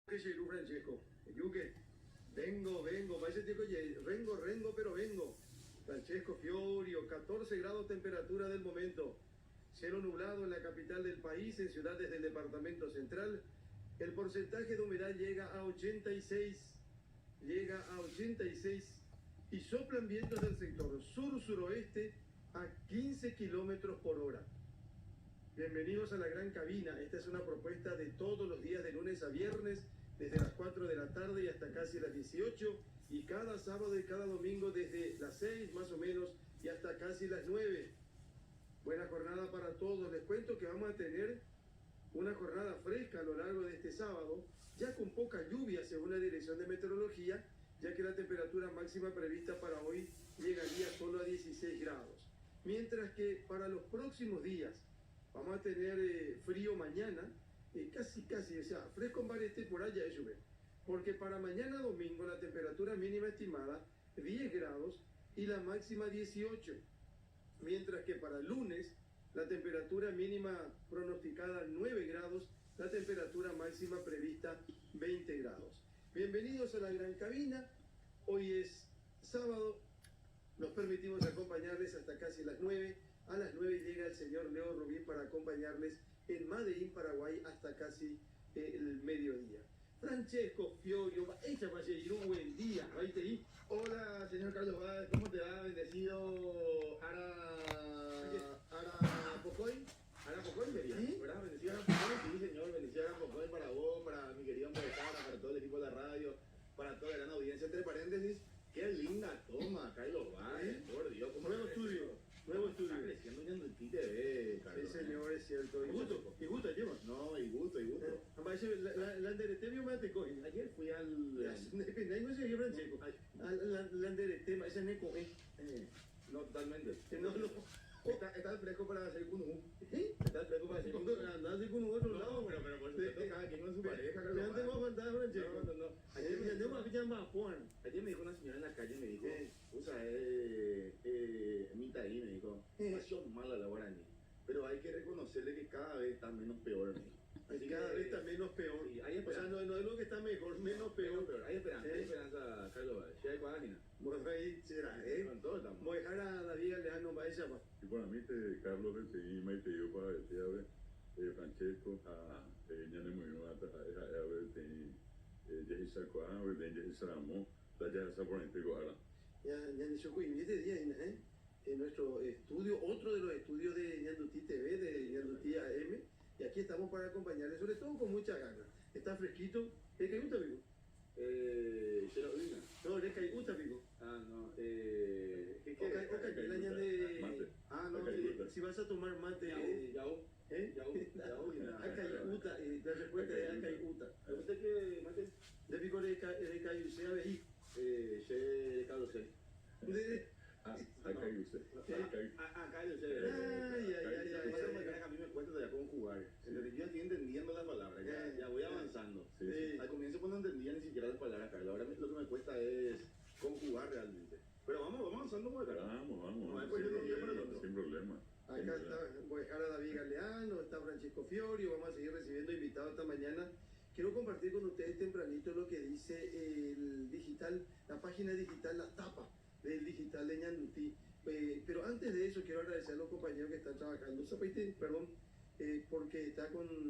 Che sei Francesco? Io che vengo, ma ese tipo rengo, pero vengo. Francesco Fiorio, 14 grados temperatura del momento. Cielo nublado en la capital del país, en ciudades del departamento central. El porcentaje de humedad llega a 86 y soplan vientos del sector sur-suroeste a 15 kilómetros por hora. Bienvenidos a la gran cabina. Esta es una propuesta de todos los días de lunes a viernes, desde las 4 de la tarde y hasta casi las 18, y cada sábado y cada domingo desde las 6 más o menos y hasta casi las 9. Buena jornada para todos. Les cuento que vamos a tener una jornada fresca a lo largo de este sábado, ya con poca lluvia según la Dirección de Meteorología, ya que la temperatura máxima prevista para hoy llegaría solo a 16 grados. Mientras que para los próximos días vamos a tener frío mañana, casi, o sea, fresco en varias temporadas ya eso, porque para mañana domingo la temperatura mínima estimada 10 grados y la máxima 18, mientras que para lunes la temperatura mínima pronosticada 9 grados, la temperatura máxima prevista 20 grados. Bienvenidos a la gran cabina. Hoy es sábado, nos permitimos acompañarles hasta casi las 9. A las 9 llega el señor Leo Rubín para acompañarles en Medellín, Paraguay, hasta casi el mediodía. Francesco Fiorio, ella va a seguir un buen día. Ahí. Hola, señor Carlos Báez, ¿cómo te va? Bendecido Ara Pocoy. Ara Pocoy, ¿Sí? ¿verdad? Bendecido Ara Pocoy, sí, señor. Bendecido Ara Pocoy para vos, para mi querido Moesara, para todo el equipo de la radio, para toda la gran audiencia. Entre paréntesis, qué linda toma, Carlos Báez, por Dios. Nuevo estudio. Está creciendo en el TV, Carlos. Sí, señor, es cierto. ¿Y gusto, lleva? No, y gusto. La Anderetemi me te coge. Ayer fui al... Ahí no se oye Francesco. La Anderetemi, ese neco, No, totalmente. No. Está fresco para hacer kunú. ¿Sí? Está fresco para hacer kunú. Andás con otro lado. Pero por supuesto, cada quien con su pareja. Ya no tengo falta, Francesco. No. Ayer me dijo una señora en la calle, me dijo, usa Mita ahí, me dijo, nació mala la guaraní. Pero hay que reconocerle que cada vez está menos peor, me dijo. Así cada vez está menos peor. Sí, hay o sea, no es lo que está mejor, menos peor. Hay esperanza, Carlos. Si hay guaraní. Bueno, ahí será, Con todo estamos. Voy a dejar a David Alejandro Baeza. Y para mí, Carlos, y te digo para decir, a ver, Francesco, ñane muy bien, a ver, Jehi Sarkoa, a ver, Jehi Saramo, la ya se pone en ahora. Ya ni se cuida, este día, en nuestro estudio, otro de los estudios de Ñandutí TV, de Ñandutí AM, y aquí estamos para acompañarles, sobre todo con mucha ganas. Está fresquito. ¿Es que gusta, amigo? Xeroína. No, es que gusta, amigo. No, si vas a tomar mate... Yaú. Acá hay uta, la respuesta es acá hay uta. ¿Usted qué mate? De pico de cayuce, a ver, Carlos C. Acá y usted. Acá yo sé. Ay. A mí me cuesta todavía conjugar. Yo estoy entendiendo las palabras, ya voy avanzando. Al comienzo cuando no entendía ni siquiera las palabras, Carlos. Ahora lo que me cuesta es conjugar realmente. Pero vamos avanzando, pues, Carlos. Vamos, sin problema. Acá está, voy a dejar a David Galeano, está Francesco Fiorio, vamos a seguir recibiendo invitados esta mañana. Quiero compartir con ustedes tempranito lo que dice el digital, la página digital, la tapa del digital de Ñandutí. Pero antes de eso quiero agradecer a los compañeros que están trabajando. Porque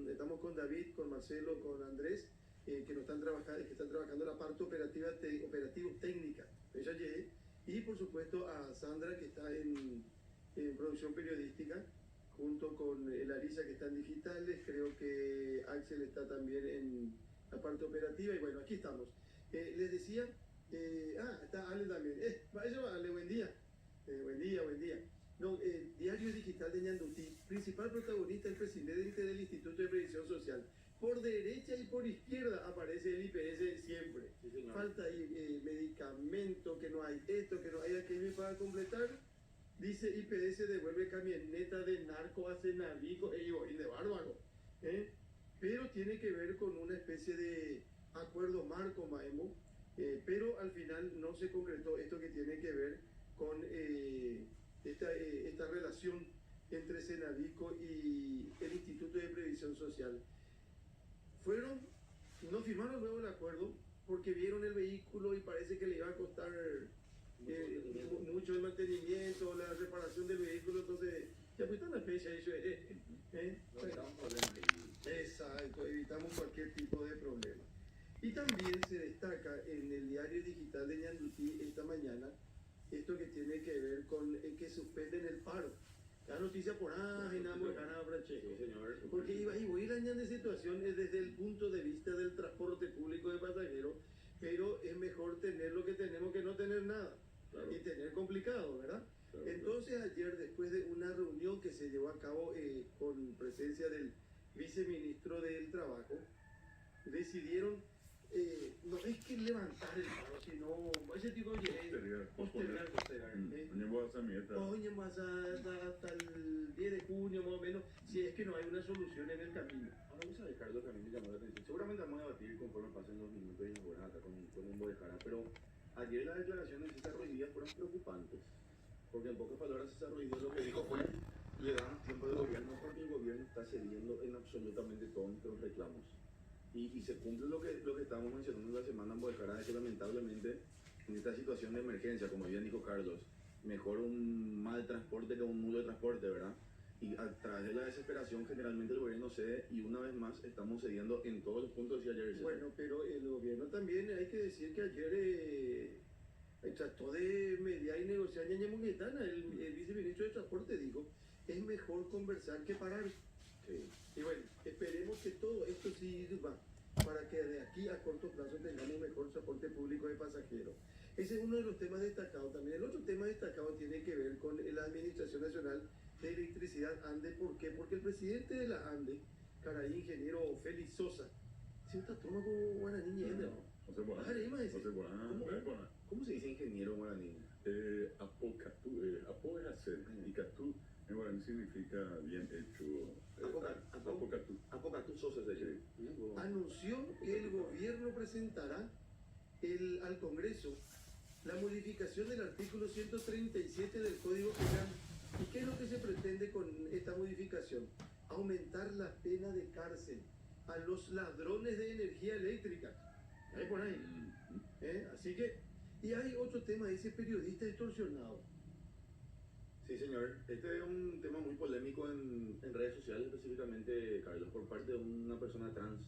estamos con David, con Marcelo, con Andrés, que están trabajando la parte operativo técnica. Ella llegué. Y por supuesto a Sandra, que está en producción periodística, junto con Larisa, que está en digitales. Creo que Axel está también en la parte operativa. Y bueno, aquí estamos. Les decía, está Ale también. Vaya, Ale, buen día. Buen día. No, Diario Digital de Ñandutí, principal protagonista, el presidente del Instituto de Previsión Social. Por derecha y por izquierda aparece el IPS siempre. Sí, falta medicamento, que no hay esto, que no hay aquello. Para completar, dice IPS devuelve camioneta de narco a Cenavico y de bárbaro. Pero tiene que ver con una especie de acuerdo marco, Maemo, pero al final no se concretó esto que tiene que ver con esta relación entre Cenavico y el Instituto de Previsión Social. Fueron no firmaron luego el acuerdo porque vieron el vehículo y parece que le iba a costar mucho el mantenimiento, la reparación del vehículo, entonces ya pues está la fecha, eso es. No estamos problemas ahí. Exacto, evitamos cualquier tipo de problema. Y también se destaca en el diario digital de Ñandutí esta mañana esto que tiene que ver con que suspenden el paro. La noticia por ahí, nada muy ganada, Francesco. Sí, señor. Porque iba y voy dañando situaciones desde el punto de vista del transporte público de pasajeros, pero es mejor tener lo que tenemos que no tener nada. Claro. Y tener complicado, ¿verdad? Claro, Entonces ayer, después de una reunión que se llevó a cabo con presencia del viceministro del Trabajo, decidieron no es que levantar el paro, sino ese tipo de postergar. Oye, más hasta el 10 de junio más o menos, si es que no hay una solución en el camino. Ahora vamos a dejar lo que a mí me llamó la atención. Seguramente vamos a debatir conforme pasen los minutos y las horas acá con un Bodejara, pero ayer las declaraciones de César Ruiz Díaz fueron preocupantes, porque en pocas palabras César Ruiz Díaz lo que dijo fue: le damos tiempo de gobierno porque el gobierno está cediendo en absolutamente todos nuestros reclamos. Y se cumple lo que estábamos mencionando la semana en Bodejara, de que lamentablemente en esta situación de emergencia, como bien dijo Carlos, mejor un mal transporte que un nulo transporte, ¿verdad? Y a través de la desesperación generalmente el gobierno cede, y una vez más estamos cediendo en todos los puntos de ayer. Bueno, pero el gobierno también, hay que decir que ayer trató de mediar y negociar. Ñaña Muguetana, el viceministro de Transporte, dijo: es mejor conversar que parar. Sí. Y bueno, esperemos que todo esto sirva para que de aquí a corto plazo tengamos mejor transporte público de pasajeros. Ese es uno de los temas destacados. También el otro tema destacado tiene que ver con la Administración Nacional de Electricidad, ANDE. ¿Por qué? Porque el presidente de la ANDE, caray, ingeniero Félix Sosa, siempre toma como guaraní ñenda. ¿Cómo se dice ingeniero guaraní? Apo es hacer, y catú en guaraní significa bien hecho. Apocatú Sosa se dice. Anunció que el gobierno presentará al Congreso la modificación del artículo 137 del Código Penal. ¿Y qué es lo que se pretende con esta modificación? Aumentar la pena de cárcel a los ladrones de energía eléctrica. Ahí por ahí. Así que, y hay otro tema, ese periodista extorsionado. Sí, señor. Este es un tema muy polémico en redes sociales, específicamente, Carlos, por parte de una persona trans.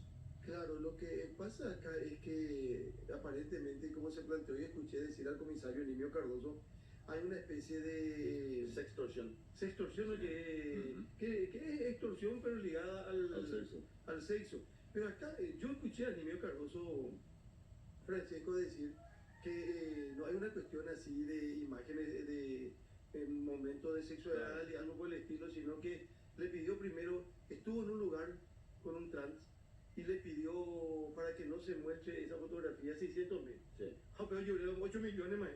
Claro, lo que pasa acá es que aparentemente, como se planteó y escuché decir al comisario Nimio Cardoso, hay una especie de sextorsión. Sextorsión, que es extorsión pero ligada al sexo. Pero acá yo escuché a Nimio Cardoso, Francesco, decir que no hay una cuestión así de imágenes de momentos de sexualidad y algo por el estilo, sino que le pidió primero, estuvo en un lugar con un trans y le pidió para que no se muestre esa fotografía 600.000. Sí. Pero yo le doy 8 millones más.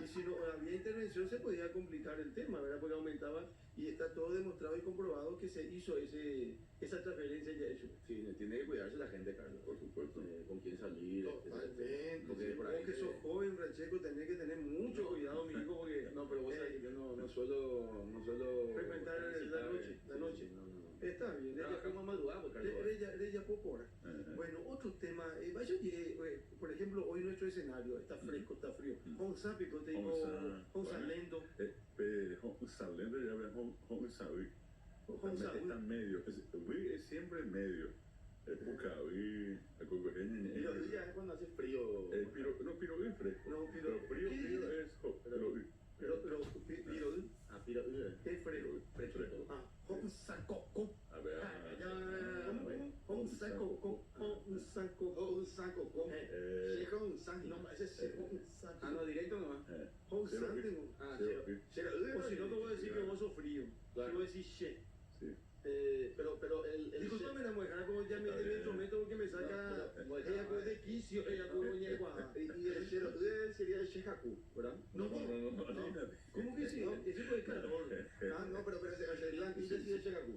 Y si no había intervención se podía complicar el tema, ¿verdad? Porque aumentaba, y está todo demostrado y comprobado que se hizo esa transferencia ya hecho. Sí, tiene que cuidarse la gente, Carlos, por supuesto. Con quién salir. Totalmente. Porque por ahí que sos joven, Francesco, tenés que tener mucho cuidado, mi hijo, porque... No, pero vos sabés que yo no suelo frecuentar la noche. Sí, no. Está bien. Trabajamos madrugada, Carlos. Ella popora. Bueno, otro tema. Por ejemplo, hoy nuestro escenario está fresco, está frío. Honsapico, te digo, Honsalendo. Honsalendo ya ves, está medio. Es siempre medio. Pucaví, a cocoreña. Pero ya es cuando hace frío. Piro es fresco. No, frío es Pirol. Es fresco. Honsacoco. A ver. Honsacoco. No, ese es no, directo nomás. O si no, te voy a decir que vos sos frío. Te voy a decir che. Sí. Pero el Disculpame la mujer, como ya me instrumento porque me saca ella pues de quicio, ella como ñegua. Y el cero sería el Shehaku, ¿verdad? No. ¿Cómo que sí? Ese fue el calor. No, pero el antilla sí es Shehaku.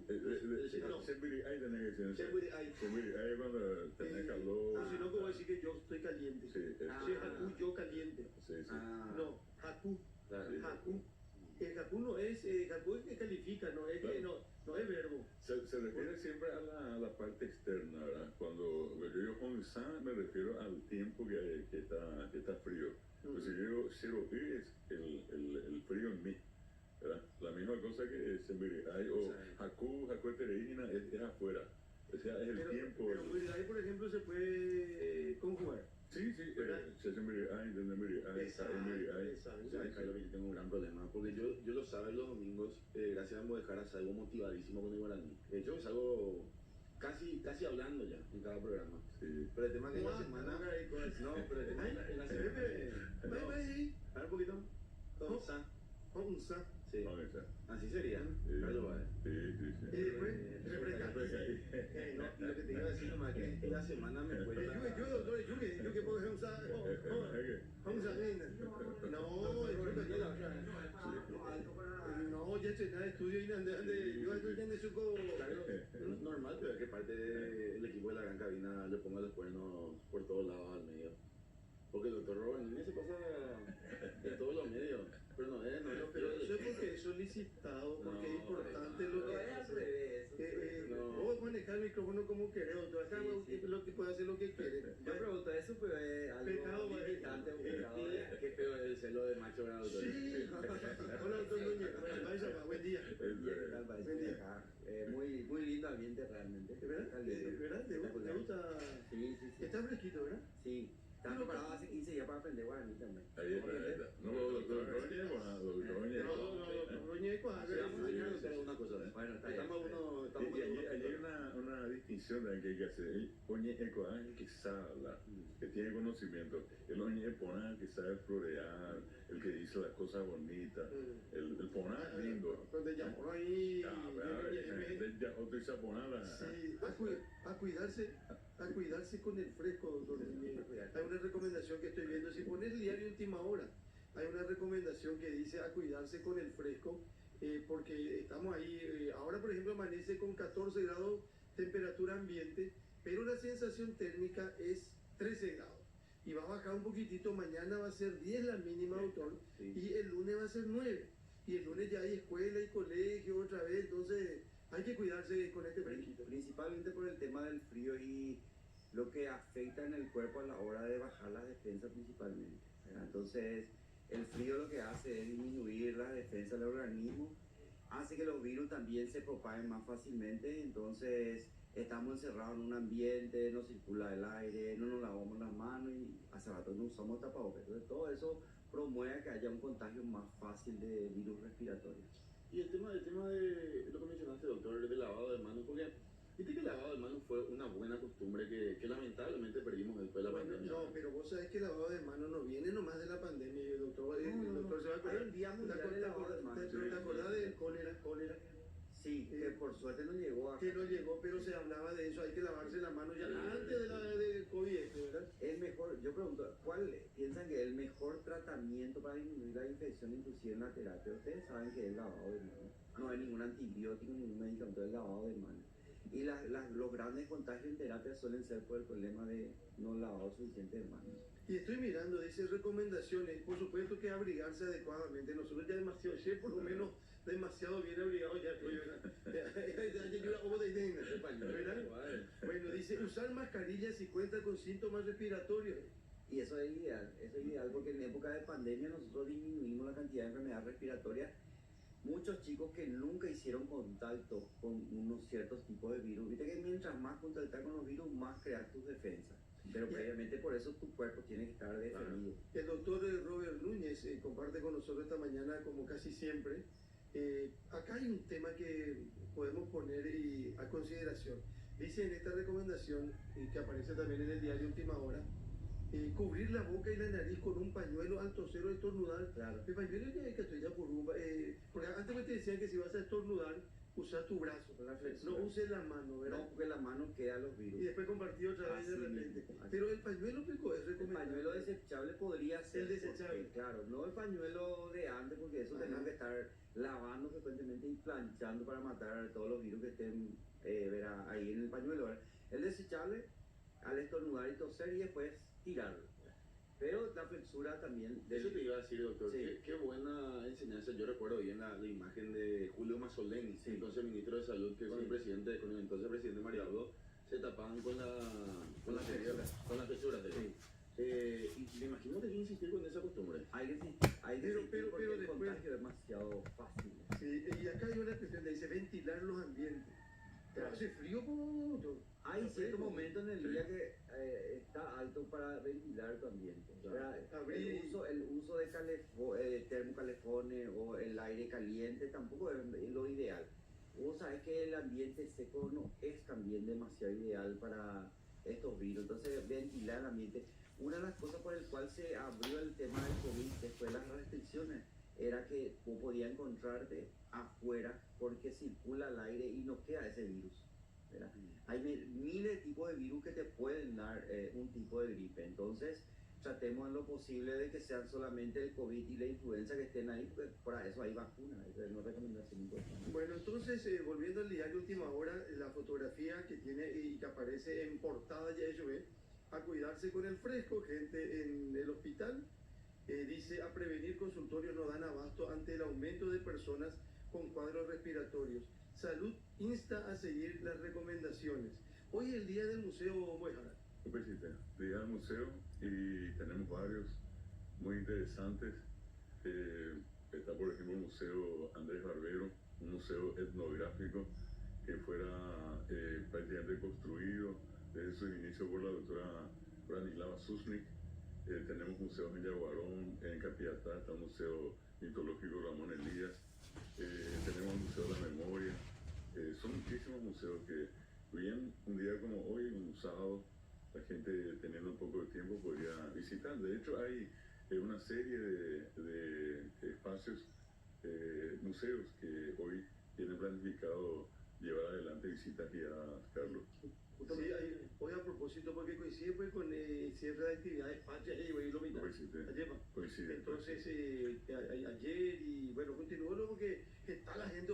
Ahí tenés que decir. Ahí cuando tenés calor. O si no, te voy a decir que yo estoy caliente. Shehaku, yo caliente. Sí. No, Haku. Haku. El Haku no es, Haku es que califica, no es que no es verbo. Se refiere siempre a la parte externa, ¿verdad? Cuando asada me refiero al tiempo que está frío. Pues si yo digo 0 es el frío en mí, ¿verdad? La misma cosa que Sembirigay o Hakú Tereína es afuera. O sea, es el tiempo. Pero Sembirigay, por ejemplo, se puede conjugar. Sí, Sembirigay, Sembirigay, Sembirigay. Claro que yo tengo un gran problema, porque yo los sábados y los domingos, gracias a Modejara, salgo motivadísimo con el guaraní. De hecho, salgo casi hablando ya en cada programa. Sí. Pero el tema es que en la semana... No, pero el tema es que en la semana... A ver un poquito. Onza. Sí. Así sería. Claro, vale. Sí. Y después, refresca. No, lo que te iba a decir nomás que en la semana me cuesta... Yo, doctor, yo que puedo usar... Onza, no, ya estoy en el estudio y yo estoy en el normal, pero es que parte del equipo de la gran cabina le ponga los cuernos por todos lados al medio. Porque el doctor Robert Núñez se pasa en todos los medios. Pero no es pero eso es porque es solicitado, porque es importante lo que hace. Vos manejar el micrófono como querés, doctor. Acá lo que puede hacer lo que quiere. Yo pregunto eso, pero es algo limitante, un pecado. Qué feo es el celo de macho grado. Sí. Hola, doctor Núñez. Buen día. Muy lindo ambiente realmente. ¿Verdad? ¿Te gusta? Sí. Está fresquito, ¿verdad? Sí. Estaba preparado hace 15 días para aprender guaraní también. Ahí está. No, doctor Roñez, una cosa. Bueno, está bien. Hay una distinción que hay que hacer. El Oñe Ecoa es el que sabe hablar, que tiene conocimiento. El Oñe Epona es el que sabe florear, el que dice las cosas bonitas. El Pona es lindo. Donde llamó ahí. Sí, a cuidarse con el fresco, doctor. Hay una recomendación que estoy viendo. Si pones el diario Última Hora, hay una recomendación que dice a cuidarse con el fresco, porque estamos ahí. Ahora, por ejemplo, amanece con 14 grados temperatura ambiente, pero la sensación térmica es 13 grados. Y va a bajar un poquitito. Mañana va a ser 10 la mínima, doctor, y el lunes va a ser 9. Y el lunes ya hay escuela y colegio otra vez, entonces hay que cuidarse con este fresquito. Principalmente por el tema del frío y lo que afecta en el cuerpo a la hora de bajar las defensas principalmente, ¿verdad? Entonces, el frío lo que hace es disminuir las defensas del organismo, hace que los virus también se propaguen más fácilmente, entonces estamos encerrados en un ambiente, no circula el aire, no nos lavamos las manos y hace rato no usamos tapabocas. Entonces, todo eso promueve que haya un contagio más fácil de virus respiratorios. Y el tema de lo que mencionaste, doctor, del lavado de manos, porque viste que el lavado de manos fue una buena costumbre que lamentablemente perdimos después de la pandemia. No, pero vos sabés que el lavado de manos no viene nomás de la pandemia, el doctor se va a acordar. El Día Mundial del Lavado de Manos. ¿Te acordás del cólera? Sí, que por suerte no llegó acá. Que no llegó, pero se hablaba de eso, hay que lavarse las manos ya antes del COVID, ¿verdad? El mejor, yo pregunto, ¿cuál piensan que es el mejor tratamiento para disminuir la infección, inclusive en la terapia? Ustedes saben que es el lavado de manos. No hay ningún antibiótico, ningún medicamento del lavado de manos. Y los grandes contagios en terapia suelen ser por el problema de no lavado suficiente de manos. Y estoy mirando, dice recomendaciones, por supuesto que abrigarse adecuadamente. Nosotros ya demasiado, por lo menos demasiado bien abrigados ya estoy, ¿verdad? Bueno, dice usar mascarillas si cuenta con síntomas respiratorios. Y eso es ideal porque en época de pandemia nosotros disminuimos la cantidad de enfermedades respiratorias. Muchos chicos que nunca hicieron contacto con unos ciertos tipos de virus, viste que mientras más contactar con los virus, más crear tus defensas. Pero previamente por eso tu cuerpo tiene que estar defendido. El doctor Robert Núñez comparte con nosotros esta mañana, como casi siempre. Acá hay un tema que podemos poner a consideración. Dice en esta recomendación, que aparece también en el diario Última Hora, cubrir la boca y la nariz con un pañuelo al toser o estornudar. Claro. El pañuelo ya que ya por porque antes te decían que si vas a estornudar, usa tu brazo, no uses la mano, ¿verdad? No, porque la mano queda a los virus. Y después compartir otra vez de repente. Pero el pañuelo es recomendable. El pañuelo desechable podría ser. El desechable. Porque, claro, no el pañuelo de antes, porque eso tenemos que estar lavando frecuentemente y planchando para matar todos los virus que estén ahí en el pañuelo, ¿verdad? El desechable, al estornudar y toser y después tirarlo. Pero la flexura también... Eso te iba a decir, doctor. Sí. Qué buena enseñanza. Yo recuerdo bien la imagen de Julio Mazzoleni, entonces ministro de Salud, que con el entonces presidente Mario Abdo se tapaban con Con la fechura. con la fechura. Sí. Y me imagino que hay que insistir con esa costumbre. Hay que Pero insistir porque el después- contagio es demasiado fácil. Sí, y acá hay una cuestión, dice ventilar los ambientes. Pero hace frío como... Hay cierto momento en el día que está alto para ventilar tu ambiente. Claro. El uso de termocalefones o el aire caliente tampoco es lo ideal. Vos sabés que el ambiente seco no es también demasiado ideal para estos virus. Entonces, ventilar el ambiente. Una de las cosas por el cual se abrió el tema del COVID después de las restricciones era que vos podías encontrarte afuera porque circula el aire y no queda ese virus, ¿verdad? Hay miles de tipos de virus que te pueden dar un tipo de gripe. Entonces, tratemos en lo posible de que sean solamente el COVID y la influenza que estén ahí, porque para eso hay vacunas. Esa es una recomendación importante. Bueno, entonces, volviendo al diario Última Hora, la fotografía que tiene y que aparece en portada ya ello ve, a cuidarse con el fresco, gente en el hospital, dice a prevenir consultorios no dan abasto ante el aumento de personas con cuadros respiratorios. Salud insta a seguir las recomendaciones. Hoy es el día del Museo Muejara. Pues sí, día del museo y tenemos varios muy interesantes. Está por ejemplo el Museo Andrés Barbero, un museo etnográfico que fuera prácticamente construido desde su inicio por la doctora Branislava Susnik. Tenemos museos en Yaguarón, en Capiatá está el Museo Mitológico Ramón Elías, tenemos el Museo de la Memoria. Son muchísimos museos que, bien un día como hoy, un sábado, la gente teniendo un poco de tiempo podría visitar. De hecho, hay una serie de espacios, museos que hoy tienen planificado llevar adelante visitas guiadas, Carlos. Sí, hoy a propósito, porque coincide pues con ciertas actividades patrias y voy a ir lo mismo. Coincide. Entonces, ayer y bueno, continúo porque está la gente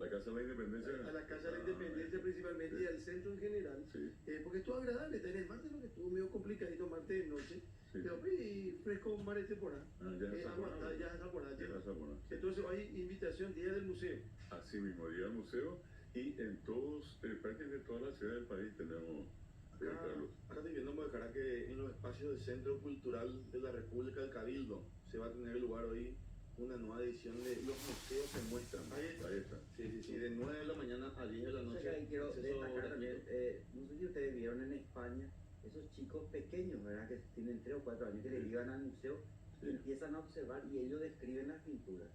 La Casa de la Independencia. a la Casa de la Independencia principalmente y al centro en general, Sí. porque estuvo agradable, está en el martes, lo que estuvo medio complicadito martes de noche, Sí. pero y fresco mar de temporada. Ya es temporada. Ya es temporada. Ya es temporada. Entonces hay invitación, Día del Museo. Así mismo, día del museo, y en todos, prácticamente todas las ciudades del país tenemos, Carlos. Acá estoy viendo en Mojarra que en los espacios del Centro Cultural de la República del Cabildo se va a tener lugar hoy una nueva edición de Los Museos se muestran. Ahí está. Sí, de 9 de la mañana a 10 de la O sea noche. que ahí quiero Acceso destacar gratuito. también, no sé si ustedes vieron en España, esos chicos pequeños, ¿verdad? Que tienen 3 o 4 años, que le llevan al museo y Sí. empiezan a observar y ellos describen las pinturas.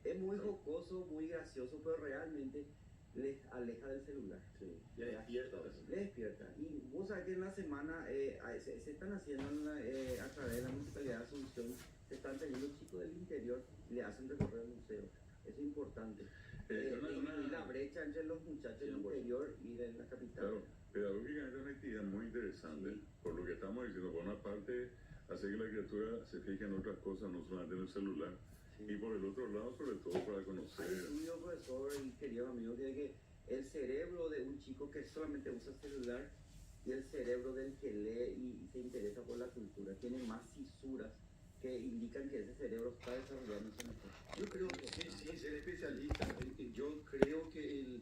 Es muy jocoso, muy gracioso, pero realmente les aleja del celular. Sí, ya despierta. Les despierta. Y vos sabés que en la semana se están haciendo a través de la Municipalidad de Asunción, se están teniendo chicos del interior y le hacen recorrer el museo. Eso es importante. Disminuir la brecha entre los muchachos del interior y de la capital. Claro, pedagógicamente es una actividad muy interesante, Sí. por lo que estamos diciendo. Por una parte, hacer que la criatura se fije en otras cosas, no solamente en el celular. Sí. Y por el otro lado, sobre todo para Hay conocer. estudio, profesor y queridos amigos, que el cerebro de un chico que solamente usa celular y el cerebro del que lee y se interesa por la cultura tiene más fisuras que indican que ese cerebro está desarrollándose mejor. Yo creo que sí, ser especialista. Yo creo que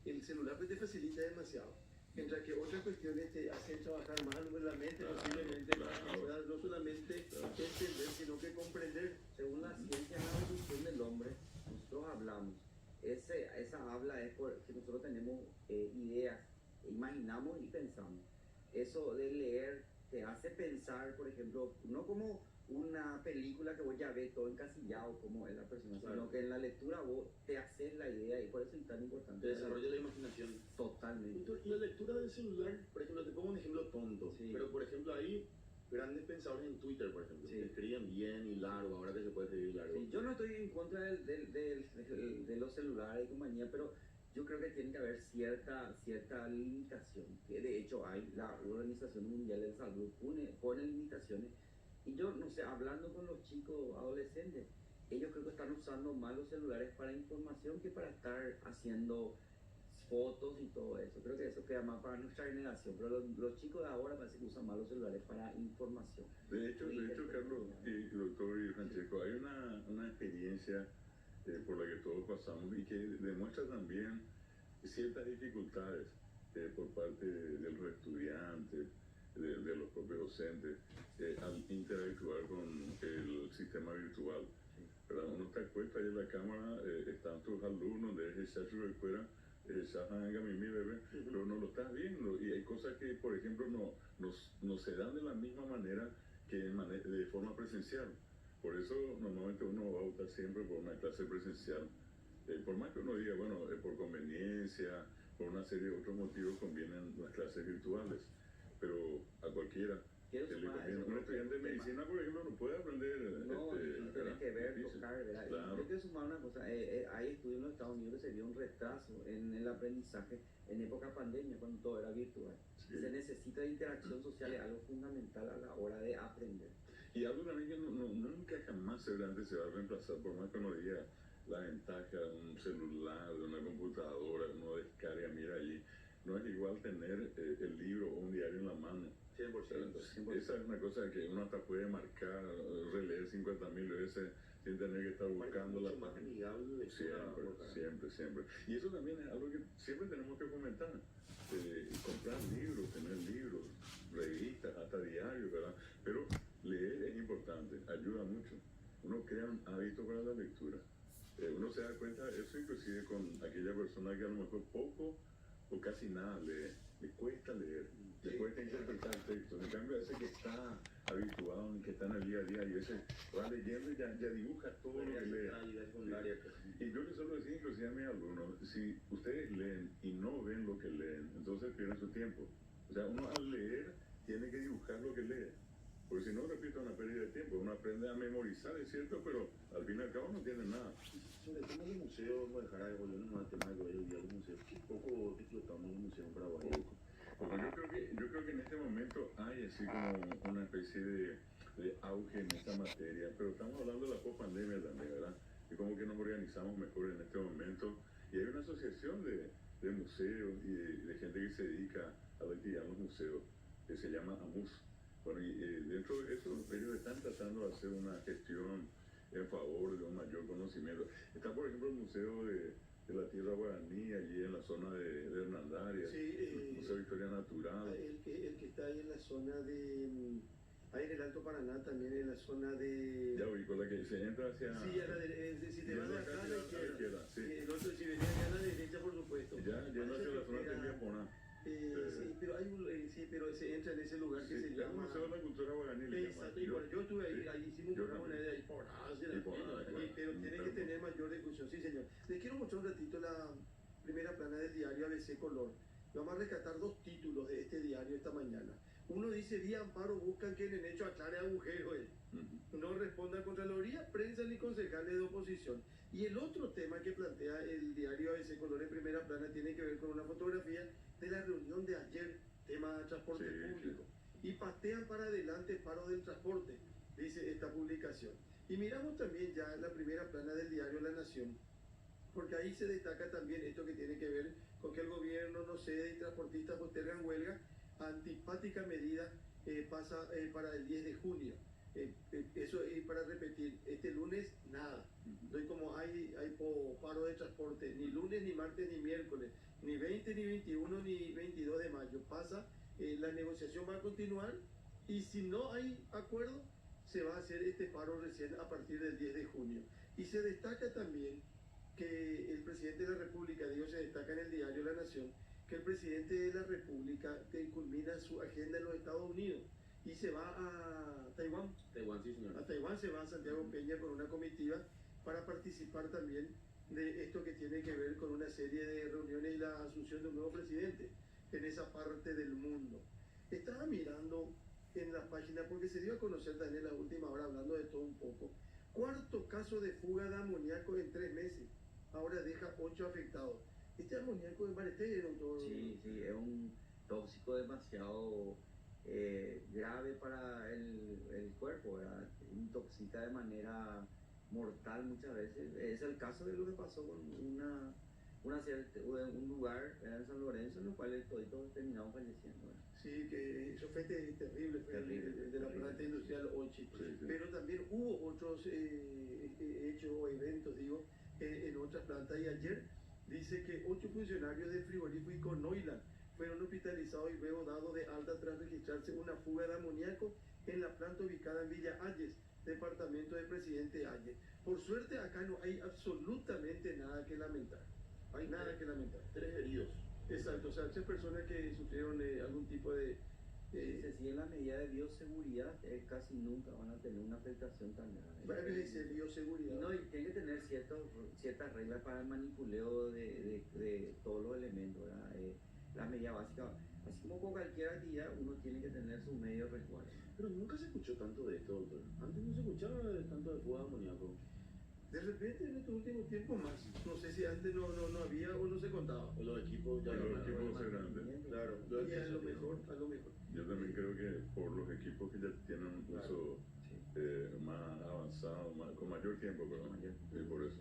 el celular pues, te facilita demasiado. Mientras que otras cuestiones te hacen trabajar más la mente, Claro, posiblemente, claro. para que puedas no solamente entender, sino que comprender. Según la ciencia de la evolución del hombre, nosotros hablamos. Esa habla es porque nosotros tenemos ideas, imaginamos y pensamos. Eso de leer te hace pensar, por ejemplo, no como una película que vos ya ves todo encasillado como es la persona, Claro. sino que en la lectura vos te haces la idea y por eso es tan importante. Te desarrolla la imaginación. Totalmente. La lectura del celular, por ejemplo, te pongo un ejemplo tonto, Sí. pero por ejemplo hay grandes pensadores en Twitter, por ejemplo, Sí. que escriben bien y largo, ahora que se puede escribir largo. Sí, yo no estoy en contra de los celulares y compañía, pero yo creo que tiene que haber cierta limitación, que de hecho hay, la Organización Mundial de la Salud pone limitaciones, y yo no sé, hablando con los chicos adolescentes, ellos creo que están usando más los celulares para información que para estar haciendo fotos y todo eso. Creo que eso queda más para nuestra generación, pero los chicos de ahora parece que usan más los celulares para información. De hecho, Carlos y doctor y Francesco, hay una experiencia por la que todos pasamos y que demuestra también ciertas dificultades por parte de los estudiantes, de los propios docentes, al interactuar con el sistema virtual. ¿Verdad? Uno está expuesto ahí en la cámara, están tus alumnos de esa escuela, pero no lo estás viendo y hay cosas que, por ejemplo, no se dan de la misma manera que de forma presencial. Por eso normalmente uno va a optar siempre por una clase presencial. Por más que uno diga, bueno, por conveniencia, por una serie de otros motivos convienen las clases virtuales, pero a cualquiera. Un estudiante de medicina, por ejemplo, no puede aprender. No, tiene que ver, difícil. tocar, ¿verdad? Claro. Yo quiero sumar una cosa. Hay estudios en los Estados Unidos que se vio un retraso en el aprendizaje en época pandemia, cuando todo era virtual. Sí. Se necesita interacción social, es algo fundamental a la hora de aprender. Y algo también que nunca jamás seguramente se va a reemplazar, por más que uno diga la ventaja de un celular, de una computadora, uno descarga, mira allí. No es igual tener el libro o un diario en la mano. 100%. Esa es una cosa que uno hasta puede marcar, releer 50.000 veces sin tener que estar buscando la más página. amigable. Siempre. Y eso también es algo que siempre tenemos que fomentar. Comprar libros, tener libros, revistas, hasta diarios, ¿verdad? Pero leer es importante, ayuda mucho. Uno crea un hábito para la lectura. Uno se da cuenta de eso inclusive con aquella persona que a lo mejor poco o casi nada lee, le cuesta leer, le cuesta interpretar textos. En cambio, ese que está habituado, que está en el día a día y ese va leyendo y ya dibuja todo lo que lee. Y yo les suelo decir inclusive a mis alumnos, si ustedes leen y no ven lo que leen, entonces pierden su tiempo. O sea, uno al leer tiene que dibujar lo que lee. Porque si no, repito, es una pérdida de tiempo. Uno aprende a memorizar, es cierto, pero al fin y al cabo no entiende nada. Sobre el tema del museo, vamos a dejar algo, yo no me tema de hoy día del museo. Poco explotamos el museo en Paraguay. Porque yo creo que en este momento hay así como una especie de auge en esta materia, pero estamos hablando de la post-pandemia también, ¿verdad? Y como que nos organizamos mejor en este momento. Y hay una asociación de museos y de gente que se dedica a la actividad en los museos, que se llama AMUS. Bueno, y dentro de eso, ellos están tratando de hacer una gestión en favor de un mayor conocimiento. Está, por ejemplo, el Museo de la Tierra Guaraní, allí en la zona de Hernandarias, el Museo de Historia Natural. El que está ahí en la zona de... Ahí en el Alto Paraná, también en la zona de... Ya ubicó la que se entra hacia... Sí, si te vas de acá a la izquierda. Sí. El otro, si venía a la derecha, por supuesto. Ya, yendo hacia la zona de Temiapona. Sí, pero hay pero se entra en ese lugar que se llama... El Museo de la Cultura Guaraní. Exacto, y bueno, yo estuve ahí hicimos un programa de ahí por pero tiene que tener mayor difusión, sí señor. Les quiero mostrar un ratito la primera plana del diario ABC Color. Vamos a rescatar dos títulos de este diario esta mañana. Uno dice, vía amparo buscan que el hecho aclare agujeros. No responda a Contraloría, prensa ni concejales de oposición. Y el otro tema que plantea el diario ABC Color en primera plana tiene que ver con una fotografía de la reunión de ayer, tema de transporte público. Y patean para adelante paro del transporte, dice esta publicación. Y miramos también ya la primera plana del diario La Nación, porque ahí se destaca también esto que tiene que ver con que el gobierno no cede y transportistas postergan huelga. Antipática medida pasa para el 10 de junio. Eso para repetir, este lunes nada. Entonces, como hay paro de transporte, ni lunes, ni martes, ni miércoles, ni 20, ni 21, ni 22 de mayo. Pasa, la negociación va a continuar y si no hay acuerdo, se va a hacer este paro recién a partir del 10 de junio. Y se destaca también que el presidente de la República, digo, se destaca en el diario La Nación, que el presidente de la República culmina su agenda en los Estados Unidos y se va a Taiwán. Sí, señor. A Taiwán se va a Santiago Peña con una comitiva para participar también de esto que tiene que ver con una serie de reuniones y la asunción de un nuevo presidente en esa parte del mundo. Estaba mirando en la página, porque se dio a conocer también en la última hora, hablando de todo un poco, cuarto caso de fuga de amoníaco en 3 meses. Ahora deja 8 afectados. Este amoníaco es maletero, doctor. Sí, es un tóxico demasiado grave para el cuerpo, ¿verdad? Intoxica de manera mortal muchas veces. Es el caso de lo que pasó con un lugar en San Lorenzo, en el cual todos terminaron falleciendo, ¿verdad? Sí, que eso fue terrible, fue el de la planta industrial Ochi. Sí. Pero también hubo otros hechos o eventos, digo, en otras plantas. Y ayer dice que 8 funcionarios del frigorífico Noilan fueron hospitalizados y luego dados de alta tras registrarse una fuga de amoníaco en la planta ubicada en Villa Ayes, departamento del presidente Ayes. Por suerte acá no hay absolutamente nada que lamentar. Hay Nada que lamentar. 3 heridos. Exacto, o sea, 3 personas que sufrieron algún tipo de... Si se siguen las medidas de bioseguridad, casi nunca van a tener una afectación tan grave. de bioseguridad. Y no, y tiene que tener ciertas reglas para el manipuleo de todos los elementos, ¿verdad? La medida básica, así como con cualquier actividad, uno tiene que tener sus medios de resguardo. Pero nunca se escuchó tanto de esto, doctor. Antes no se escuchaba tanto de fuga de amoníaco. De repente en estos últimos tiempos más. No sé si antes no había o no se contaba. O los equipos ya Los no equipos se grandes. Claro, Y a lo mejor. Yo también creo que por los equipos que ya tienen un uso más avanzado, con mayor tiempo, perdón, por eso.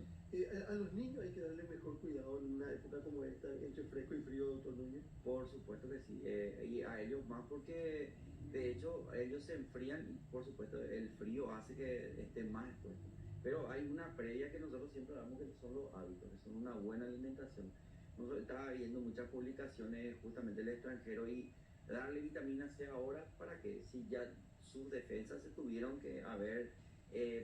A los niños hay que darle mejor cuidado en una época como esta, entre fresco y frío, doctor Núñez. Por supuesto que sí, y a ellos más porque de hecho ellos se enfrían y por supuesto el frío hace que estén más expuestos. Pero hay una previa que nosotros siempre damos que son los hábitos, que son una buena alimentación. Nosotros estaba viendo muchas publicaciones justamente del extranjero y darle vitamina C ahora para que si ya sus defensas se tuvieron que haber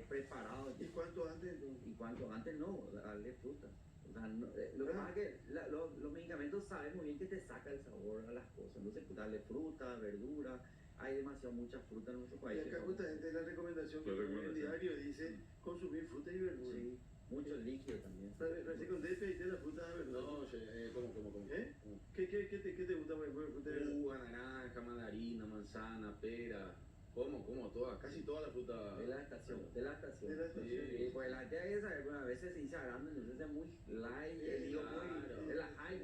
preparado. ¿Y cuánto antes entonces? Y cuanto antes no, darle fruta. O sea, lo que pasa es que los medicamentos sabemos bien que te saca el sabor a las cosas. Entonces, darle fruta, verdura. Hay mucha fruta en nuestro país. Y acá justamente la recomendación que en el diario dice consumir fruta y verdura. Sí, mucho líquido también. Francisco, ¿dónde pediste la fruta y verdura? No, ¿cómo? ¿Eh? ¿Qué te gusta, por ejemplo, de fruta y verdura? Uva, naranja, mandarina, manzana, pera. Todas, casi toda la fruta. De la estación. De la estación. Sí, pues la gente hay que saber, bueno, a veces se dice agrande, entonces es muy light, digo, muy, de la high,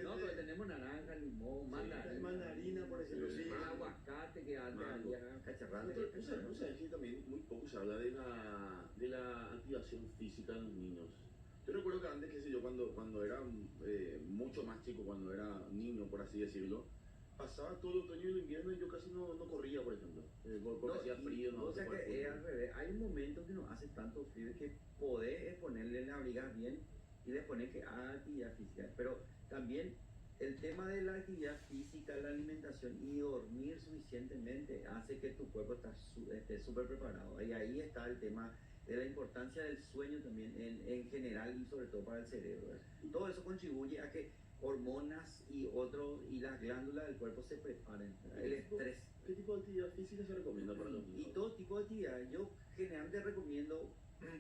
no, pero tenemos naranja, limón, mandarina, por ejemplo, sí. Aguacate que antes había cacharrando. No sé, que también muy poco se habla de la activación física en los niños. Yo recuerdo que antes, qué sé yo, cuando era mucho más chico, cuando era niño, por así decirlo, pasaba todo el otoño y el invierno y yo casi no corría, por ejemplo. Porque hacía frío, no. O sea que es al revés. Hay un momento que no hace tanto frío que podés ponerle la abriga bien y le pones que haga actividad física. Pero también el tema de la actividad física, la alimentación y dormir suficientemente hace que tu cuerpo esté súper preparado. Y ahí está el tema de la importancia del sueño también en general y sobre todo para el cerebro. Todo eso contribuye a que hormonas y las glándulas del cuerpo se preparen. El estrés. ¿Qué tipo de actividad física se recomienda para los niños? Y todo tipo de actividad. Yo generalmente recomiendo,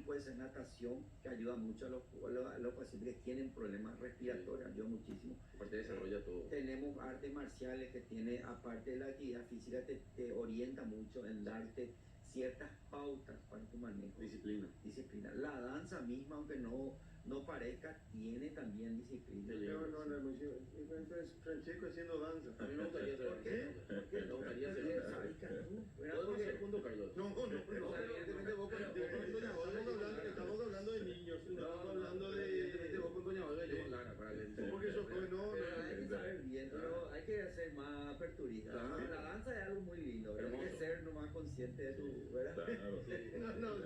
puede ser natación, que ayuda mucho a los pacientes que tienen problemas respiratorios, ayuda muchísimo. Aparte desarrolla todo. Tenemos artes marciales que tiene, aparte de la actividad física, te orienta mucho en darte ciertas pautas para tu manejo. Disciplina. La danza misma, aunque no parezca, tiene también disciplina. Francesco haciendo danza. A mí me gustaría hacer. ¿Por qué? Me gustaría hacer. ¿Podemos hacer juntos, Carlos? No, estamos hablando de niños, no estamos hablando de vos con Doña Olga y yo con Lara, para que porque eso fue, no, hay que saber bien, pero hay que ser más aperturista. La danza es algo muy lindo, pero hay que ser nomás consciente de tu, ¿verdad? No.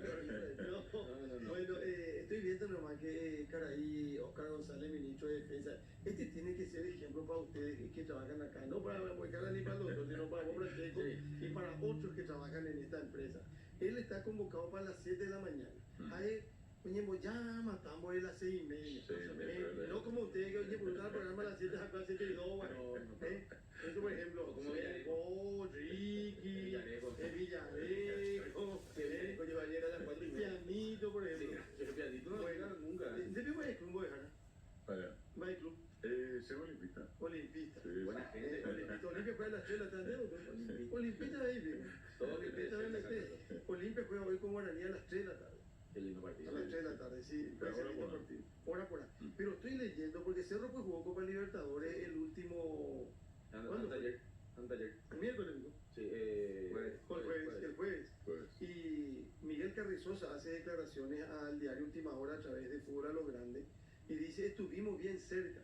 Bueno, estoy viendo nomás que Caraí, Oscar González, ministro de Defensa, este tiene que ser ejemplo para ustedes que trabajan acá, no para la Muecala ni para los otros, sino para vos, Francesco, y para otros que trabajan en esta empresa. Él está convocado para las 7 de la mañana. A él, oye, ya matamos a las 6:30. No como ustedes que, oye, por el programa a las 7, acá a las 7:02, bueno. Eso, por ejemplo, como Ricky, Villarejo, que llevaría a las 4:30. Pianito, por ejemplo. Pianito no juega nunca. ¿De qué va el club, dejar? ¿Va el club? Se olimpista. Olimpista. Sí. Buena gente. Olimpia juega a las 3 de la tarde, Olimpista ahí, bien. Olimpia juega hoy con Guaraní a las 3 de la tarde. Qué lindo partido. A las 3 de la tarde, sí. Hora por ahí. Pero estoy leyendo, porque Cerro pues jugó Copa Libertadores el último... ¿Cuándo? Ayer. El miércoles, ¿no? Sí, el jueves. Y Miguel Carrizosa hace declaraciones al diario Última Hora a través de Fútbol a lo Grande y dice, estuvimos bien cerca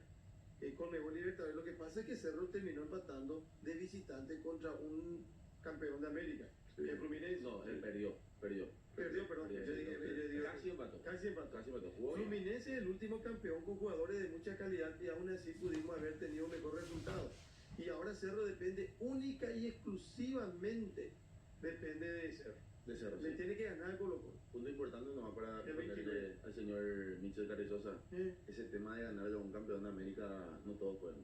con Mejor Libertadores. Lo que pasa es que Cerro terminó empatando de visitante contra un campeón de América, el Fluminense. No, él perdió. Perdió, perdón. Yo digo, Casi empató. Casi empató. Casi empató. Jugó bien. Fluminense es el último campeón con jugadores de mucha calidad y aún así pudimos haber tenido mejor resultado. Y ahora Cerro depende única y exclusivamente depende de Cerro. De Cerro. Le Sí. tiene que ganar Colo Colo. Punto importante nomás para El ponerle 29. al señor Michel Carezosa. Ese tema de ganarle a un campeón de América, no todos pueden.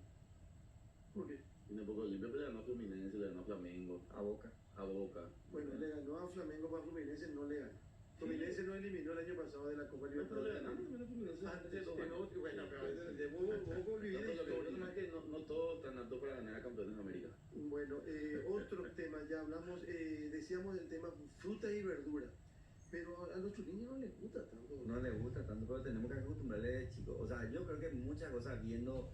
¿Por qué? Tiene poco Olimpia, pero le ganó a Fluminense, le ganó a Flamengo, A Boca. a Boca. Bueno, le ganó a Flamengo, para Fluminense no le ganó. Fluminense no eliminó el año pasado de la Copa No, pero le Libertadores. ganamos también a Fluminense. Antes, hace 2 en años. otro, bueno, pero vos convivís No, de lo que historia. pasa es que no todos están aptos para ganar a campeones de América. Bueno, otro tema, ya hablamos, decíamos del tema frutas y verduras, pero a nuestros niños no les gusta tanto. No le gusta tanto, pero tenemos que acostumbrarle de chico. O sea, yo creo que muchas cosas viendo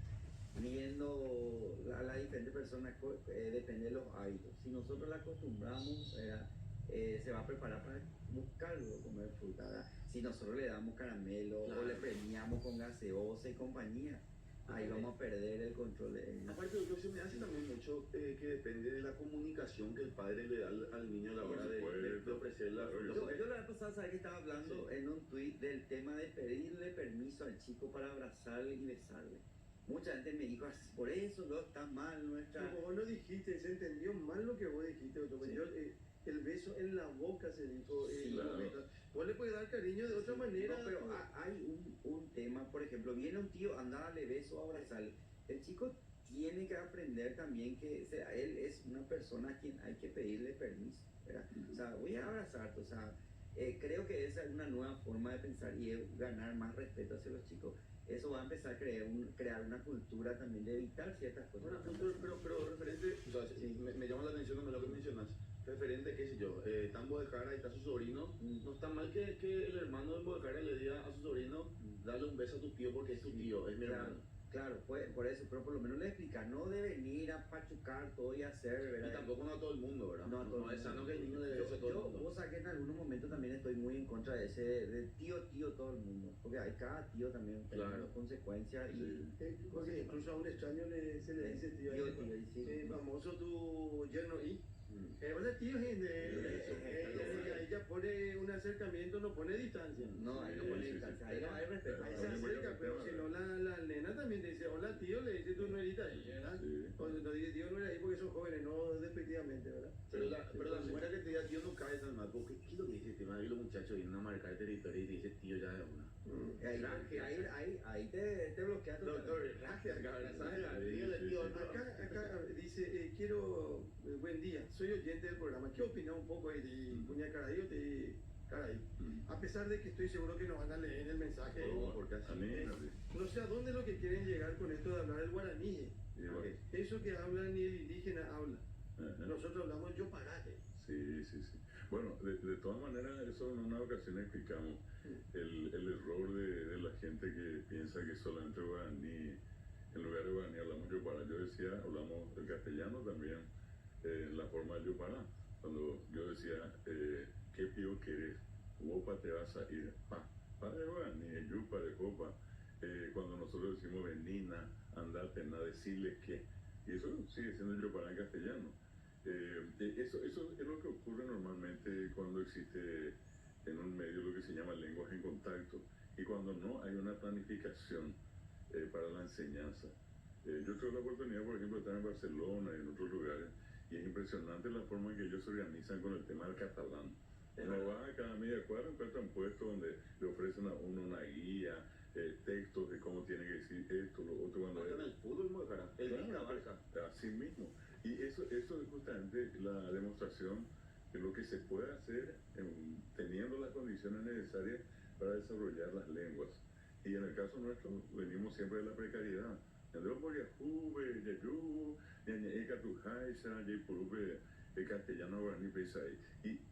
a las diferentes personas depende de los hábitos. Si nosotros la acostumbramos, se va a preparar para buscarlo, comer fruta. ¿Verdad? Si nosotros le damos caramelo Claro. o le premiamos con gaseosa y compañía, ahí vamos a perder el control de él. Aparte, lo que se me hace también mucho que depende de la comunicación que el padre le da al niño a la Por hora de supuesto. ofrecer la Claro, fruta. Yo la vez pasada, ¿sabes que estaba hablando Sí. en un tuit del tema de pedirle permiso al chico para abrazarle y besarle? Mucha gente me dijo, "Ah, por eso no está mal nuestra..." Como vos lo dijiste, se entendió mal lo que vos dijiste, doctor. Sí. Yo, el beso en la boca se dijo. Sí, claro. Vos le puedes dar cariño de otra manera. No, pero hay un tema, por ejemplo, viene un tío, anda, dale beso, abrazarle. El chico tiene que aprender también que él es una persona a quien hay que pedirle permiso, ¿verdad? O sea, voy a abrazarte, o sea, creo que esa es una nueva forma de pensar y es ganar más respeto hacia los chicos. Eso va a empezar a crear una cultura también de evitar ciertas cosas. Bueno, pero referente, o sea, Sí. me llama la atención también lo que mencionas. Referente, qué sé yo, está en Bodejara y está su sobrino. No está mal que el hermano de Bodejara le diga a su sobrino, dale un beso a tu tío porque es tu tío, es mi hermano. Claro, por eso, pero por lo menos le explica, no de venir a pachucar todo y hacer, Y ¿verdad? tampoco no a todo el mundo, ¿verdad? No a todo el es sano mundo. que el niño le dé beso a todo el mundo. Vos sabés que en algunos momentos también estoy muy en contra de ese, de tío todo el mundo, porque hay cada tío también tiene Claro. consecuencias y... Porque incluso a un extraño se le dice tío. Tío, y sí. Famoso tu yerno y. Hola tío, ahí ya pone un acercamiento, no pone distancia. No, ahí no Sí, pone sí, distancia, sí. ahí no hay respeto. Ahí se acerca, pero si no la nena también te dice, hola tío, le dice tu nuerita ahí, ¿verdad? Sí. O no dice tío, no era ahí porque son jóvenes, no despectivamente, ¿verdad? Pero la muera que te diga tío no cae tan mal, porque ¿qué es lo que dice el tema? Ahí los muchachos vienen a marcar territorio y te dice tío ya de una. Ahí te bloquea Doctor, gracias, cabrón, ¿sabes? Acá dice, quiero, buen día, soy oyente del programa, ¿qué opina un poco ahí de Puña Carayo? Caray, a pesar de que estoy seguro que nos van a leer el mensaje, No, porque así. no sé a dónde es lo que quieren llegar con esto de hablar el guaraní. Y bueno, Eso que habla ni el indígena habla. ajá. Nosotros hablamos yo parate. Sí. Bueno, de todas maneras, eso en una ocasión explicamos el error de la gente que piensa que solamente guaraní, en lugar de guaraní hablamos yopara. Yo decía, hablamos el castellano también, en la forma de yopara. Cuando yo decía, ¿qué pío querés? Wopa te vas a ir, pa de guaraní, yupa de copa. Cuando nosotros decimos venina, andate, nada, decirles que. Y eso sigue siendo yopara en castellano. Eso es lo que ocurre normalmente cuando existe en un medio lo que se llama lenguaje en contacto y cuando no hay una planificación para la enseñanza. Yo tuve la oportunidad, por ejemplo, de estar en Barcelona y en otros lugares y es impresionante la forma en que ellos se organizan con el tema del catalán. Uno va a cada media cuadra, encuentra un puesto donde le ofrecen a uno una guía, textos de cómo tiene que decir esto, lo otro. Cuando Hasta en el fútbol, Bodejara. El Liga Barca. Así mismo. Y eso es justamente la demostración de lo que se puede hacer teniendo las condiciones necesarias para desarrollar las lenguas. Y en el caso nuestro, venimos siempre de la precariedad.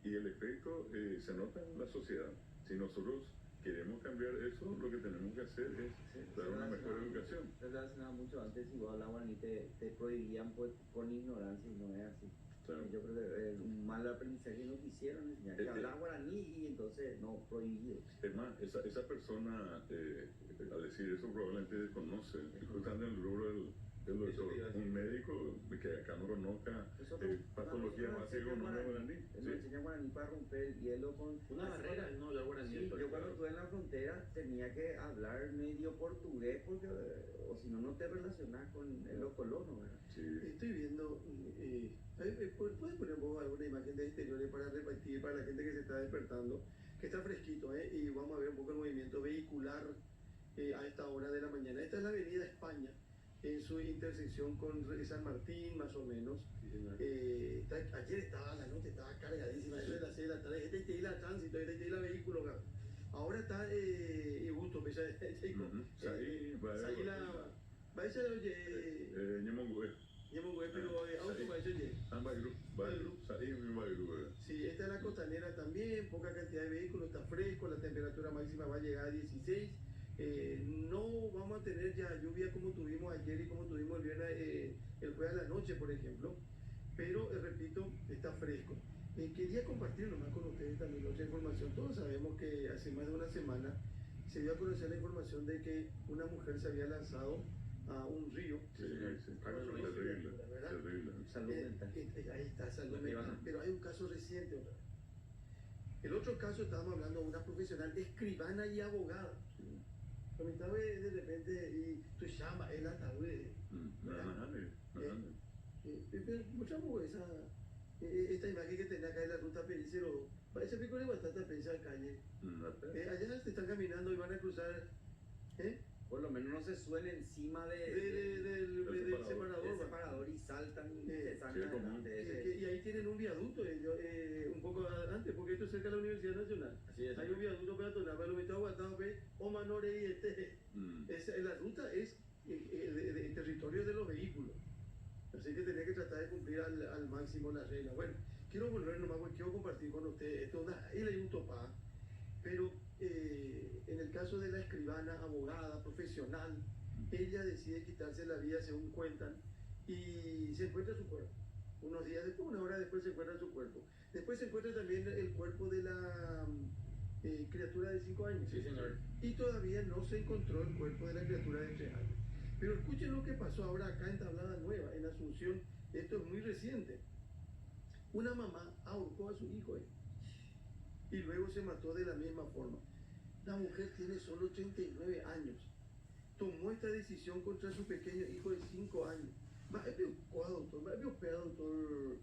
Y el efecto se nota en la sociedad. Si nosotros queremos cambiar eso, lo que tenemos que hacer es dar una mejor educación. Relacionaba mucho antes, si vos hablabas guaraní te prohibían con ignorancia y no es así. Claro. Yo creo que un mal aprendizaje no quisieron enseñar. Que hablaba guaraní y entonces no, prohibido. Es más, esa persona, al decir eso, probablemente desconoce, justamente en el rubro El Eso te iba a doctor, decir. un médico que acá no conozca Nosotros, patología nosotros básica con nombre guaraní. nos Sí. enseñan guaraní para romper el hielo con... Una barrera, no hablar guaraní. Sí, pero yo cuando claro. estuve en la frontera tenía que hablar medio portugués porque, o si no, no te relacionas con los colonos, ¿verdad? Sí. Estoy viendo, ¿puedes poner un poco alguna imagen de exteriores para repartir para la gente que se está despertando? Que está fresquito, y vamos a ver un poco el movimiento vehicular a esta hora de la mañana. Esta es la avenida España, en su intersección con San Martín, más o menos. Sí, señor. Ayer estaba, la noche estaba cargadísima, eso de las 6 de la tarde, este y la tránsito, este y la vehículo, claro. Ahora está, y gusto, pesa, Ahí va a ser, oye, Ñemongüe. pero auto va a ser, oye. Ambairu. Ahí mismo Bairu. Sí, esta es la costanera también, poca cantidad de vehículos, está fresco, la temperatura máxima va a llegar a 16. No vamos a tener ya lluvia como tuvimos ayer y como tuvimos el viernes, el jueves a la noche, por ejemplo, pero repito, está fresco. Quería compartir nomás con ustedes también otra información. Todos sabemos que hace más de una semana se dio a conocer la información de que una mujer se había lanzado a un río. Sí, sí. Terrible. ¿Verdad? Terrible. Salud mental. Ahí está, salud Ahí mental. va. Pero hay un caso reciente otra vez. El otro caso, estábamos hablando de una profesional escribana y abogada. Sí. Comentaba de repente, y tu llama, el ataúd. Nahane. Pero mostramos esta imagen que tenía acá de la ruta Pericero. Parece pico de bastante prensa al calle. Allá se están caminando y van a cruzar. Por lo menos no se suelen encima Del del separador. separador y saltan y se sí, saltan es común. adelante. Y ahí tienen un viaducto, un poco antes, porque esto es cerca de la Universidad Nacional. Así es. Hay un viaducto peatonal, pero me está aguantando, o Manore y la ruta es el territorio de los vehículos. Así que tenía que tratar de cumplir al máximo las reglas. Bueno, quiero volver nomás, porque quiero compartir con ustedes esto, él hay un topá, pero en el caso de la escribana, abogada, profesional, ella decide quitarse la vida, según cuentan, y se encuentra su cuerpo. Unos días después, una hora después, se encuentra su cuerpo. Después se encuentra también el cuerpo de la criatura de 5 años. Sí, señor. Y todavía no se encontró el cuerpo de la criatura de 3 años. Pero escuchen lo que pasó ahora acá en Tablada Nueva, en Asunción. Esto es muy reciente. Una mamá ahorcó a su hijo y luego se mató de la misma forma. La mujer tiene solo 39 años. Tomó esta decisión contra su pequeño hijo de 5 años. Va doctor.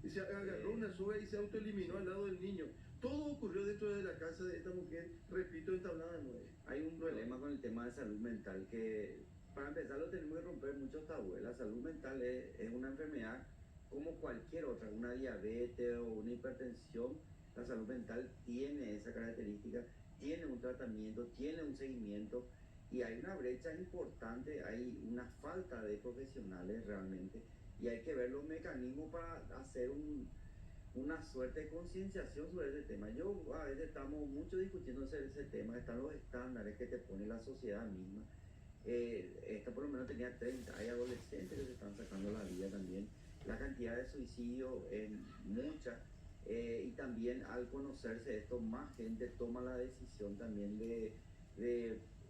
Y se agarró una soga y se autoeliminó al lado del niño. Todo ocurrió dentro de la casa de esta mujer, repito, en Tablada 9. Hay un problema con el tema de salud mental que, para empezar, lo tenemos que romper muchos tabúes. La salud mental es una enfermedad como cualquier otra, una diabetes o una hipertensión. La salud mental tiene esa característica, tiene un tratamiento, tiene un seguimiento y hay una brecha importante, hay una falta de profesionales realmente y hay que ver los mecanismos para hacer una suerte de concienciación sobre ese tema. A veces estamos mucho discutiendo ese tema, están los estándares que te pone la sociedad misma. Esta por lo menos tenía 30, hay adolescentes que se están sacando la vida también. La cantidad de suicidio es mucha y también al conocerse esto, más gente toma la decisión también de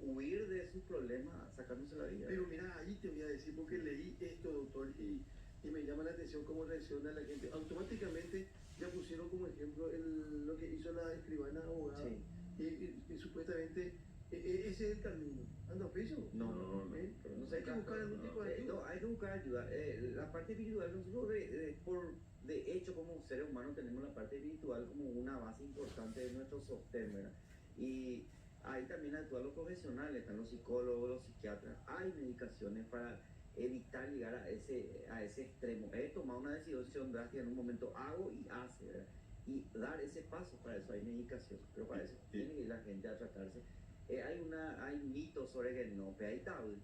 huir de sus problemas, sacándose la vida. Pero mira, ahí te voy a decir, porque leí esto, doctor, y me llama la atención cómo reacciona la gente. Automáticamente ya pusieron como ejemplo lo que hizo la escribana abogada. Sí. Y supuestamente ese es el camino. ¿Anda peso? No sé, hay que buscar algún tipo de ayuda. hay que buscar ayuda. La parte espiritual, nosotros de hecho como seres humanos tenemos la parte espiritual como una base importante de nuestro sostén, ¿verdad? Y ahí también actúan los profesionales, están los psicólogos, los psiquiatras. Hay medicaciones para evitar llegar a ese extremo. He tomado una decisión drástica en un momento, hago y hace, ¿verdad? Y dar ese paso, para eso hay medicación, pero para eso tiene que ir la gente a tratarse. Hay mitos sobre que no, pero hay tabú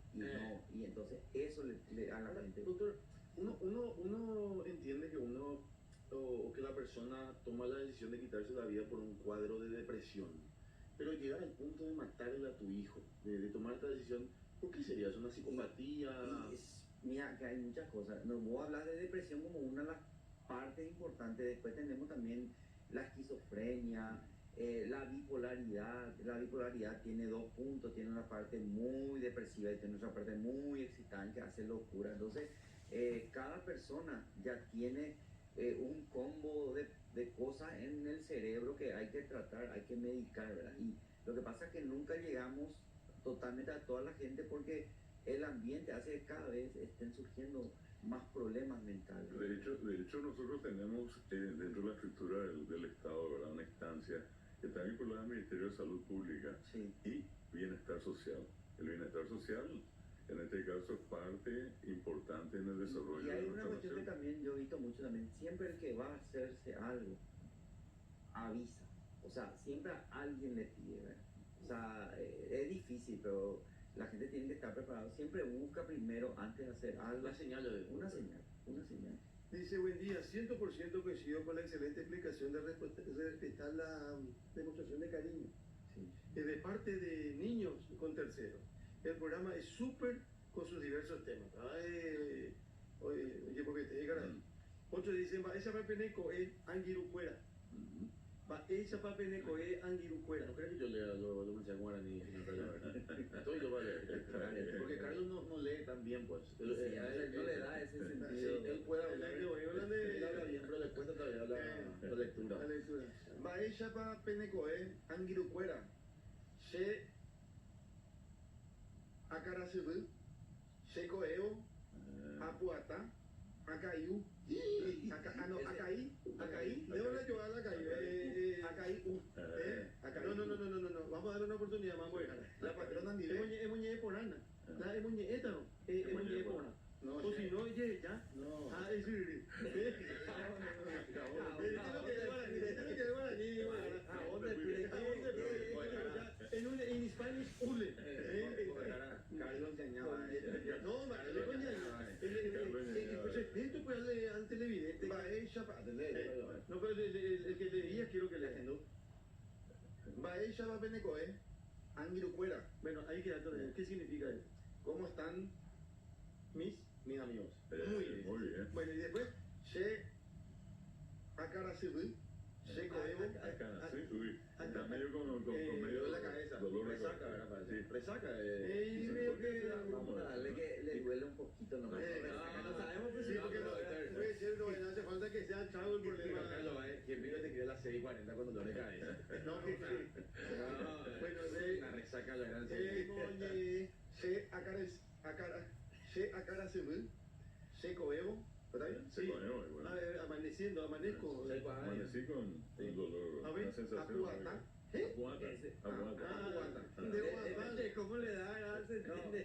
y entonces eso le a la gente. Doctor, uno entiende que o que la persona toma la decisión de quitarse la vida por un cuadro de depresión, pero llegar al punto de matarle a tu hijo, de tomar esta decisión, ¿por qué sería eso? ¿Una psicopatía? Mira, que hay muchas cosas. No voy a hablar de depresión como una de las partes importantes. Después tenemos también la esquizofrenia, La bipolaridad tiene dos puntos, tiene una parte muy depresiva y tiene otra parte muy excitante que hace locura. Entonces, cada persona ya tiene un combo de cosas en el cerebro que hay que tratar, hay que medicar, ¿verdad? Y lo que pasa es que nunca llegamos totalmente a toda la gente porque el ambiente hace que cada vez estén surgiendo más problemas mentales. De hecho nosotros tenemos dentro de la estructura del Estado, ¿verdad? Una instancia que está vinculada al Ministerio de Salud Pública Sí. y Bienestar Social. El bienestar social, en este caso, es parte importante en el desarrollo Y hay de una nuestra cuestión que nación. también yo he visto mucho también, siempre el que va a hacerse algo, avisa. O sea, siempre a alguien le pide, ¿verdad? O sea, es difícil, pero la gente tiene que estar preparado. Siempre busca primero, antes de hacer algo, Una señal de una señal, una señal. Dice, buen día, 100% coincido con la excelente explicación de respetar la demostración de cariño Sí. de parte de niños con terceros. El programa es súper con sus diversos temas. Oye, porque te digan ahí. Otros dicen, va, esa papeneco es angirucuera. Ujú. Va, esa papeneco es angirucuera. No crees que yo lea lo mensaje en guaraní, señor Carlos. Estoy yo para leer. Porque Carlos no lee tan bien, pues. Sí, a él no le da ese sentido. Sí, él puede hablar, Él habla bien, pero le cuesta todavía la lectura. La lectura. Va ella para penecoe, angirucuera. Se acaracibú, se coeo, apuata, acaiú. Acaí, de una yo a la caí, acaí, no, vamos a darle una oportunidad, vamos a ver. La patrona Andile. Es muñeca porana. La es muñeca, no. Es muñeca porana. No, O si no, ya. no. Ah, es decir, en Spanish, ule. Carlos enseñaba. No, respeto pues al televidente. Va ella para No, pero el que leía quiero que lea. Va ella va penecoe, angirucuera. Bueno, ahí queda todo. ¿Qué significa eso? ¿Cómo están mis amigos? Muy bien. Bueno, y después, Se acaracibú, se coeo. Acá, sí, uy. Está medio con medio de la cabeza. dolor de Resaca, cabeza. ¿verdad? Parece. Sí. Resaca. y veo que... Vamos a darle que le duele un poquito nomás. No sabemos, pues, Sí, si porque puede ser, no hace falta que sea chavo el problema. ¿Quién vino te escribe a las 6:40 con dolor de cabeza? No, que bueno, La resaca la gran se acaracibú, se coeo. ¿Está bien? Se coneó, bueno. Amaneciendo, amanezco. Amanecí con dolor, A ver, una sensación. apuata. ¿Eh? Aguanta, aguanta. De ¿Cómo le da? Se entiende.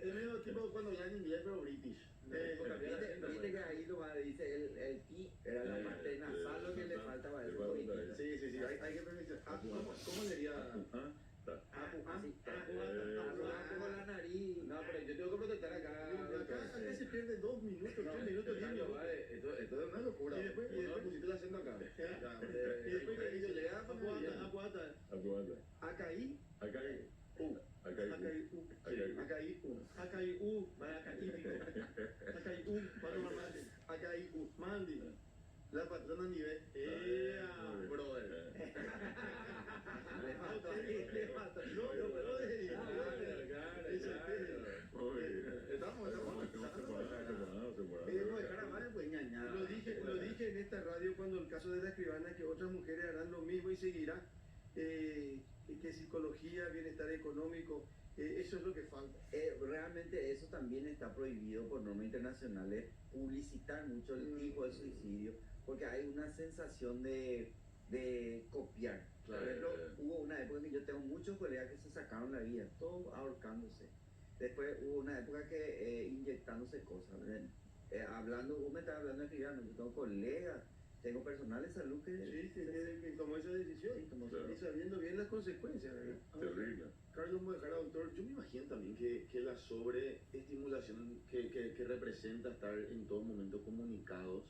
Es medio tipo cuando ya en inglés, pero british. Viste que ahí lo dice el ti, era la parte nasal lo que le faltaba a eso. Sí, hay que permitir. ¿Cómo le diría? Así, con la nariz. No, pero yo tengo que protestar acá. Acá se pierde 2 minutos, 3 minutos, 10 minutos. Esto es una locura. Y después, pusiste el acento acá. Y después que dice, le da apuata. Aguanta. Acaí. Acá hay. Acá hay. Acaiú, para catípico. Acaiú, para mamá. Acaiú, mandi. La patrona nivel. Brother. Le falta. No, brother. Estamos. Lo dije en esta radio cuando el caso de la escribana, que otras mujeres harán lo mismo y seguirán. Que psicología, bienestar económico, eso es lo que falta. Realmente eso también está prohibido por normas internacionales, publicitar mucho el tipo de suicidio, porque hay una sensación de copiar. Por ejemplo, hubo una época que yo tengo muchos colegas que se sacaron la vida, todos ahorcándose. Después hubo una época que inyectándose cosas. Vos me estás hablando de escribano, yo tengo colegas, tengo personal de salud que tomó esa decisión y sabiendo bien las consecuencias, ¿verdad? Terrible. Carlos Mojara, doctor, Yo me imagino también que la sobreestimulación que representa estar en todo momento comunicados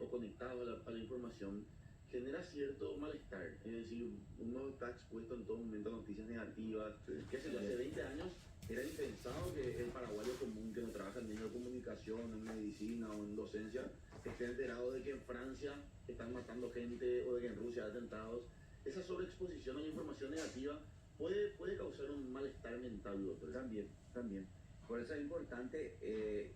o conectados a la información genera cierto malestar. Es decir, uno está expuesto en todo momento a noticias negativas. Que hace 20 años era impensado que el paraguayo común que no trabaja en medio de comunicación, en medicina o en docencia esté enterado de que en Francia están matando gente o de que en Rusia hay atentados. esa sobreexposición a la información negativa puede causar un malestar mental, doctor. También. Por eso es importante,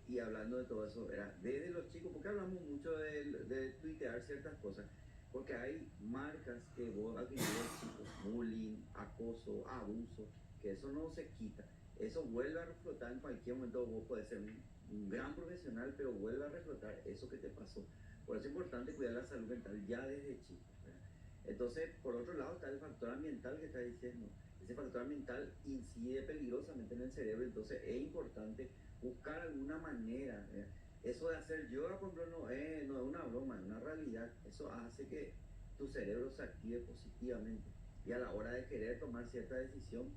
y hablando de todo eso, ¿verdad? Desde los chicos, porque hablamos mucho de tuitear ciertas cosas, porque hay marcas que vos adquirís de chicos, bullying, acoso, abuso, que eso no se quita. Eso vuelve a reflotar en cualquier momento. Vos podés ser un gran profesional, pero vuelve a reflotar eso que te pasó. Por eso es importante cuidar la salud mental ya desde chicos, ¿verdad? Entonces, por otro lado está el factor ambiental que está diciendo. Ese factor ambiental incide peligrosamente en el cerebro, entonces es importante buscar alguna manera. Eso de hacer yoga, por ejemplo, no es una broma, es una realidad. Eso hace que tu cerebro se active positivamente. Y a la hora de querer tomar cierta decisión,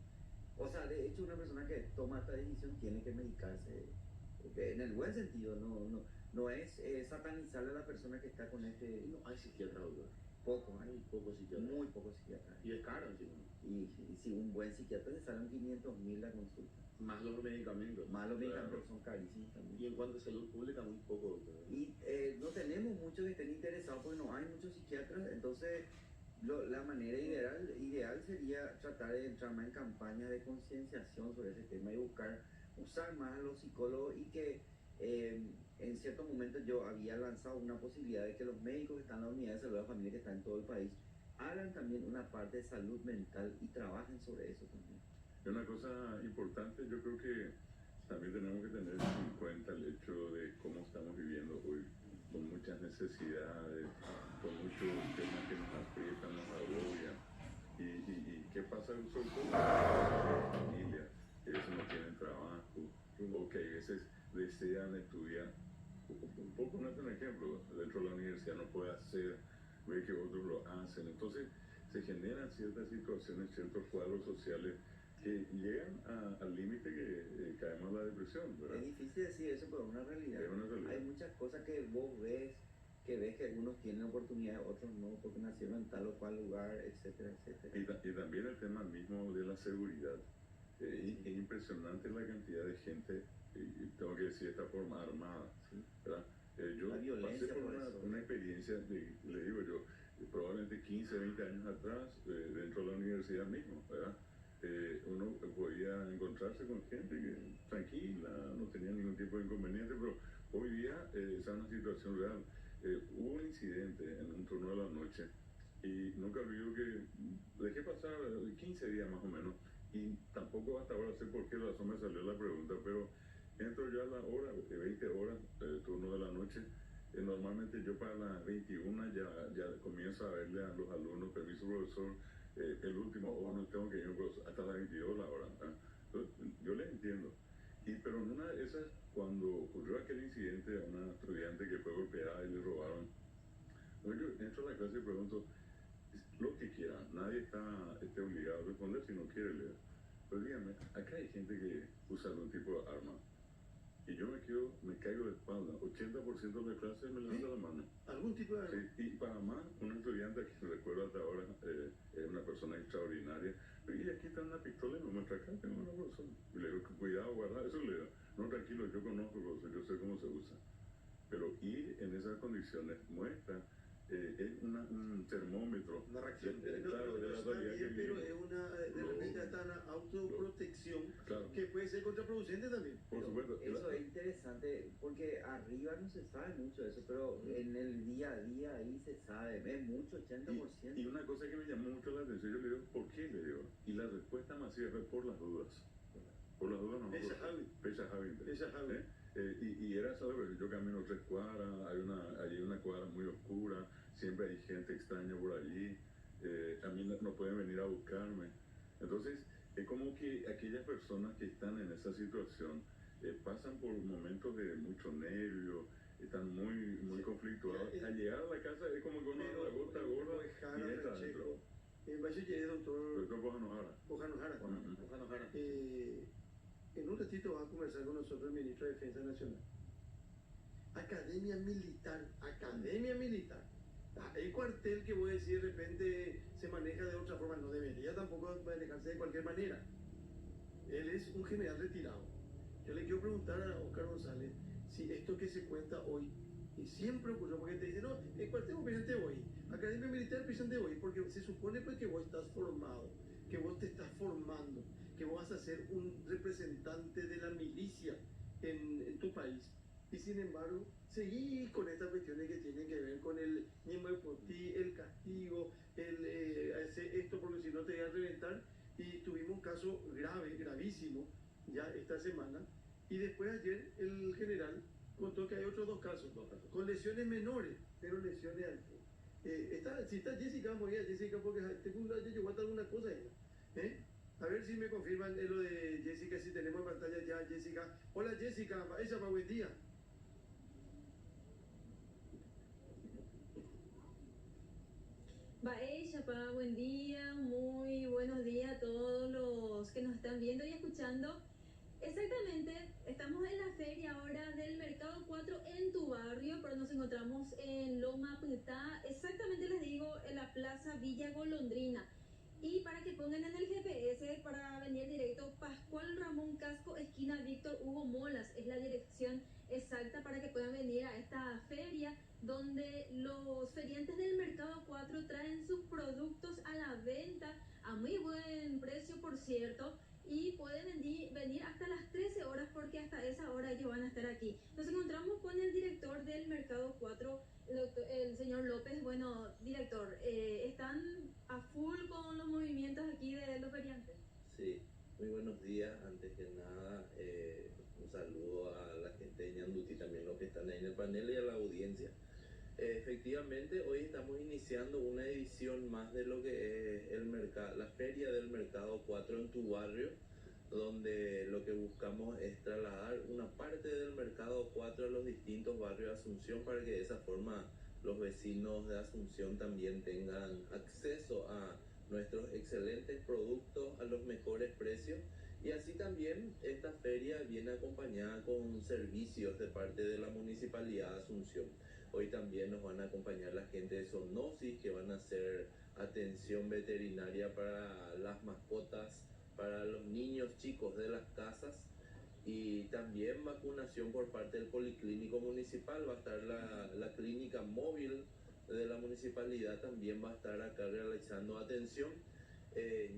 o sea, de hecho, una persona que toma esta decisión tiene que medicarse, en el buen sentido, no es satanizarle a la persona que está con este... No hay psiquiatra, doctor. Hay pocos psiquiatras. muy pocos psiquiatras. Y es caro encima. Y si un buen psiquiatra te salen 500.000 la consulta. Más los medicamentos. Más los medicamentos son carísimos Y también. en cuanto a salud pública, muy poco, doctor. Y no tenemos muchos que estén interesados porque no hay muchos psiquiatras, entonces la manera ideal sería tratar de entrar más en campañas de concienciación sobre ese tema y usar más a los psicólogos y que en ciertos momentos yo había lanzado una posibilidad de que los médicos que están en la unidad de salud de la familia que está en todo el país hagan también una parte de salud mental y trabajen sobre eso también. Y una cosa importante, yo creo que también tenemos que tener en cuenta el hecho de cómo estamos viviendo hoy, con muchas necesidades, con muchos temas que nos aprietan, nos agobian. Y qué pasa sobre todo con las familias, que a veces no tienen trabajo, o que a veces desean estudiar. Un poco, no es un ejemplo, dentro de la universidad no puede hacer, ve que otros lo hacen. Entonces se generan ciertas situaciones, ciertos cuadros sociales que llegan al límite que caemos en la depresión, ¿verdad? Es difícil decir eso, pero es una realidad. Es una realidad. Hay muchas cosas que vos ves que algunos tienen oportunidades, otros no, porque nacieron en tal o cual lugar, etcétera, etcétera. Y también el tema mismo de la seguridad. Es impresionante la cantidad de gente, y tengo que decir de esta forma, armada, Sí. ¿verdad? Yo La violencia pasé por por eso. una experiencia, le digo yo, probablemente 15, 20 años atrás, dentro de la universidad mismo, ¿verdad? Uno podía encontrarse con gente que tranquila, no tenía ningún tipo de inconveniente, pero hoy día esa es una situación real. Hubo un incidente en un turno de la noche y nunca olvido que dejé pasar 15 días más o menos y tampoco hasta ahora sé por qué razón me salió la pregunta, pero entro yo a la hora, 20 horas, turno de la noche. Normalmente yo para las 21 ya comienzo a verle a los alumnos, permiso profesor, el último, no tengo que ir hasta las 22 la hora. Entonces, yo les entiendo. Pero en una de esas, cuando ocurrió aquel incidente a una estudiante que fue golpeada y le robaron, bueno, yo entro a la clase y pregunto, lo que quiera, nadie está obligado a responder si no quiere leer. Pero díganme, acá hay gente que usa algún tipo de arma. Y yo me caigo de espalda. 80% de la clase me levanta la mano. ¿Algún tipo de...? Sí, y para más, una estudiante que recuerdo hasta ahora, es una persona extraordinaria. Y aquí está una pistola y me muestra acá, tengo una persona. Y le digo, cuidado, guarda, eso le digo. No, tranquilo, yo conozco, profesor, yo sé cómo se usa. Pero ir en esas condiciones muestra, es un termómetro. Una reacción. Claro, de la Está realidad que bien, pero vive. es de repente hasta una autoprotección Claro. que puede ser contraproducente también. Por supuesto. Eso es interesante porque arriba no se sabe mucho de eso, pero en el día a día ahí se sabe, es mucho, 80%. Y una cosa que me llamó mucho la atención, yo le digo, ¿por qué? Le digo. Y la respuesta masiva fue por las dudas. Por las dudas no. Esa Javi. Pecha Javi. Esa Javi. Y era eso, yo camino 3 cuadras, hay una cuadra muy oscura, siempre hay gente extraña por allí, a mí no pueden venir a buscarme. Entonces, es como que aquellas personas que están en esa situación pasan por momentos de mucho nervio, están muy conflictuados. Al llegar a la casa es como que uno da la gota gorda y entra adentro. Bachiller, doctor Doctor Bojanojara. Bojanojara. Bojanojara. En un ratito va a conversar con nosotros el ministro de Defensa Nacional. Academia Militar, Academia Militar. El cuartel que voy a decir de repente se maneja de otra forma, no debería tampoco manejarse de cualquier manera. Él es un general retirado. Yo le quiero preguntar a Oscar González si esto que se cuenta hoy, y siempre ocurrió, porque te dicen, no, el cuartel presidente hoy, Academia Militar empiezan de hoy, porque se supone pues que vos estás formado, que vos te estás formando, que vos vas a ser un representante de la milicia en tu país. Y sin embargo, seguís con estas cuestiones que tienen que ver con el Ñemhuelpotí, el castigo, hacer esto porque si no te voy a reventar. Y tuvimos un caso grave, gravísimo, ya esta semana. Y después ayer el general contó que hay otros dos casos, con lesiones menores, pero lesiones altas. Si está Jessica, vamos a ir a Jessica porque tengo un llegó a alguna cosa ella. A ver si me confirman lo de Jessica, si tenemos en pantalla ya Jessica. Hola Jessica, ella va, buen día. Chapa, buen día, muy buenos días a todos los que nos están viendo y escuchando. Exactamente, estamos en la feria ahora del Mercado 4 en tu barrio, pero nos encontramos en Loma Putá, exactamente les digo, en la Plaza Villa Golondrina. Y para que pongan en el GPS, para venir directo, Pascual Ramón Casco, esquina Víctor Hugo Molas, es la dirección exacta para que puedan venir a esta feria, donde los feriantes del Mercado 4 traen sus productos a la venta a muy buen precio, por cierto, y pueden venir hasta las 13 horas porque hasta esa hora ellos van a estar aquí. Nos encontramos con el director del Mercado 4, el señor López. Bueno, director, ¿están a full con los movimientos aquí de los feriantes? Sí, muy buenos días. Antes que nada, un saludo a la gente de Ñandutí, también los que están ahí en el panel y a la audiencia. Efectivamente, hoy estamos iniciando una edición más de lo que es la feria del Mercado 4 en tu barrio, donde lo que buscamos es trasladar una parte del Mercado 4 a los distintos barrios de Asunción para que de esa forma los vecinos de Asunción también tengan acceso a nuestros excelentes productos a los mejores precios. Y así también esta feria viene acompañada con servicios de parte de la Municipalidad de Asunción. Hoy también nos van a acompañar la gente de Zoonosis, que van a hacer atención veterinaria para las mascotas, para los niños chicos de las casas, y también vacunación por parte del Policlínico Municipal. Va a estar la clínica móvil de la municipalidad, también va a estar acá realizando atención.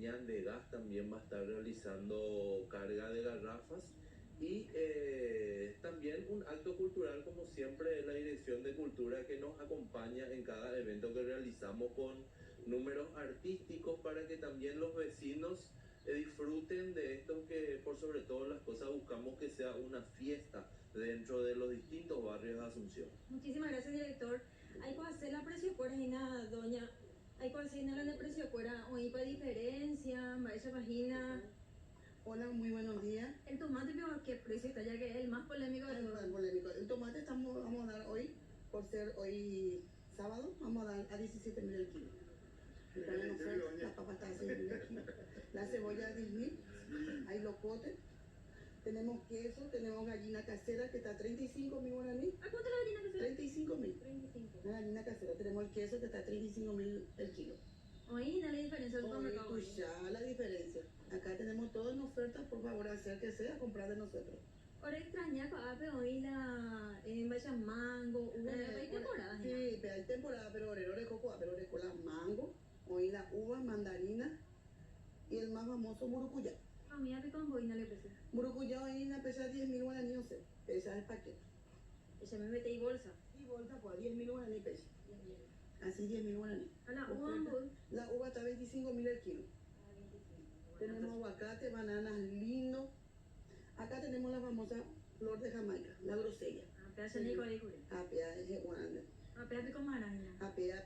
Ñan de Gas también va a estar realizando carga de garrafas. Y también un acto cultural, como siempre, es la Dirección de Cultura que nos acompaña en cada evento que realizamos con números artísticos para que también los vecinos disfruten de esto, que por sobre todas las cosas buscamos que sea una fiesta dentro de los distintos barrios de Asunción. Muchísimas gracias, director. Hay que hacer la precio fuera, doña. Hay que hacer la precio fuera, o hay para diferencia, esa página. Hola, muy buenos días. El tomate, pero ¿a qué precio está? Ya que es el más polémico de todos. El tomate vamos a dar hoy, por ser hoy sábado, vamos a dar a 17.000 el kilo. La papa está a 6.000 el kilo. La cebolla a 10.000. Hay locote. Tenemos queso, tenemos gallina casera que está a 35.000 guaraní. ¿A cuánto la gallina casera? 35.000. 35. La gallina casera. Tenemos el queso que está a 35.000 el kilo. Oí, dale diferencia al supermercado. Escucha la diferencia. Acá tenemos todo en oferta, por favor, hacer que sea, comprar de nosotros. Ahora extraña, hoy la vaya mango, hay temporada. Sí, pero hay temporada, pero orero coco, pero la mango, hoy la uva, mandarina y el más famoso murucuyá. A mí a con boina le pesa. Murucuyá hoy la pesa 10.000 guaraní, no sé, pesa el paquete. Ella me mete y bolsa. Y bolsa, pues 10.000 guaraní pesa. Así 10.000 guaraní. A la uva, la uva está a 25.000 el kilo. Tenemos aguacate, bananas, lino. Acá tenemos la famosa flor de Jamaica, la grosella. Apea se nico de cure. Apea es guaranda. Apea pico maraña. Apea,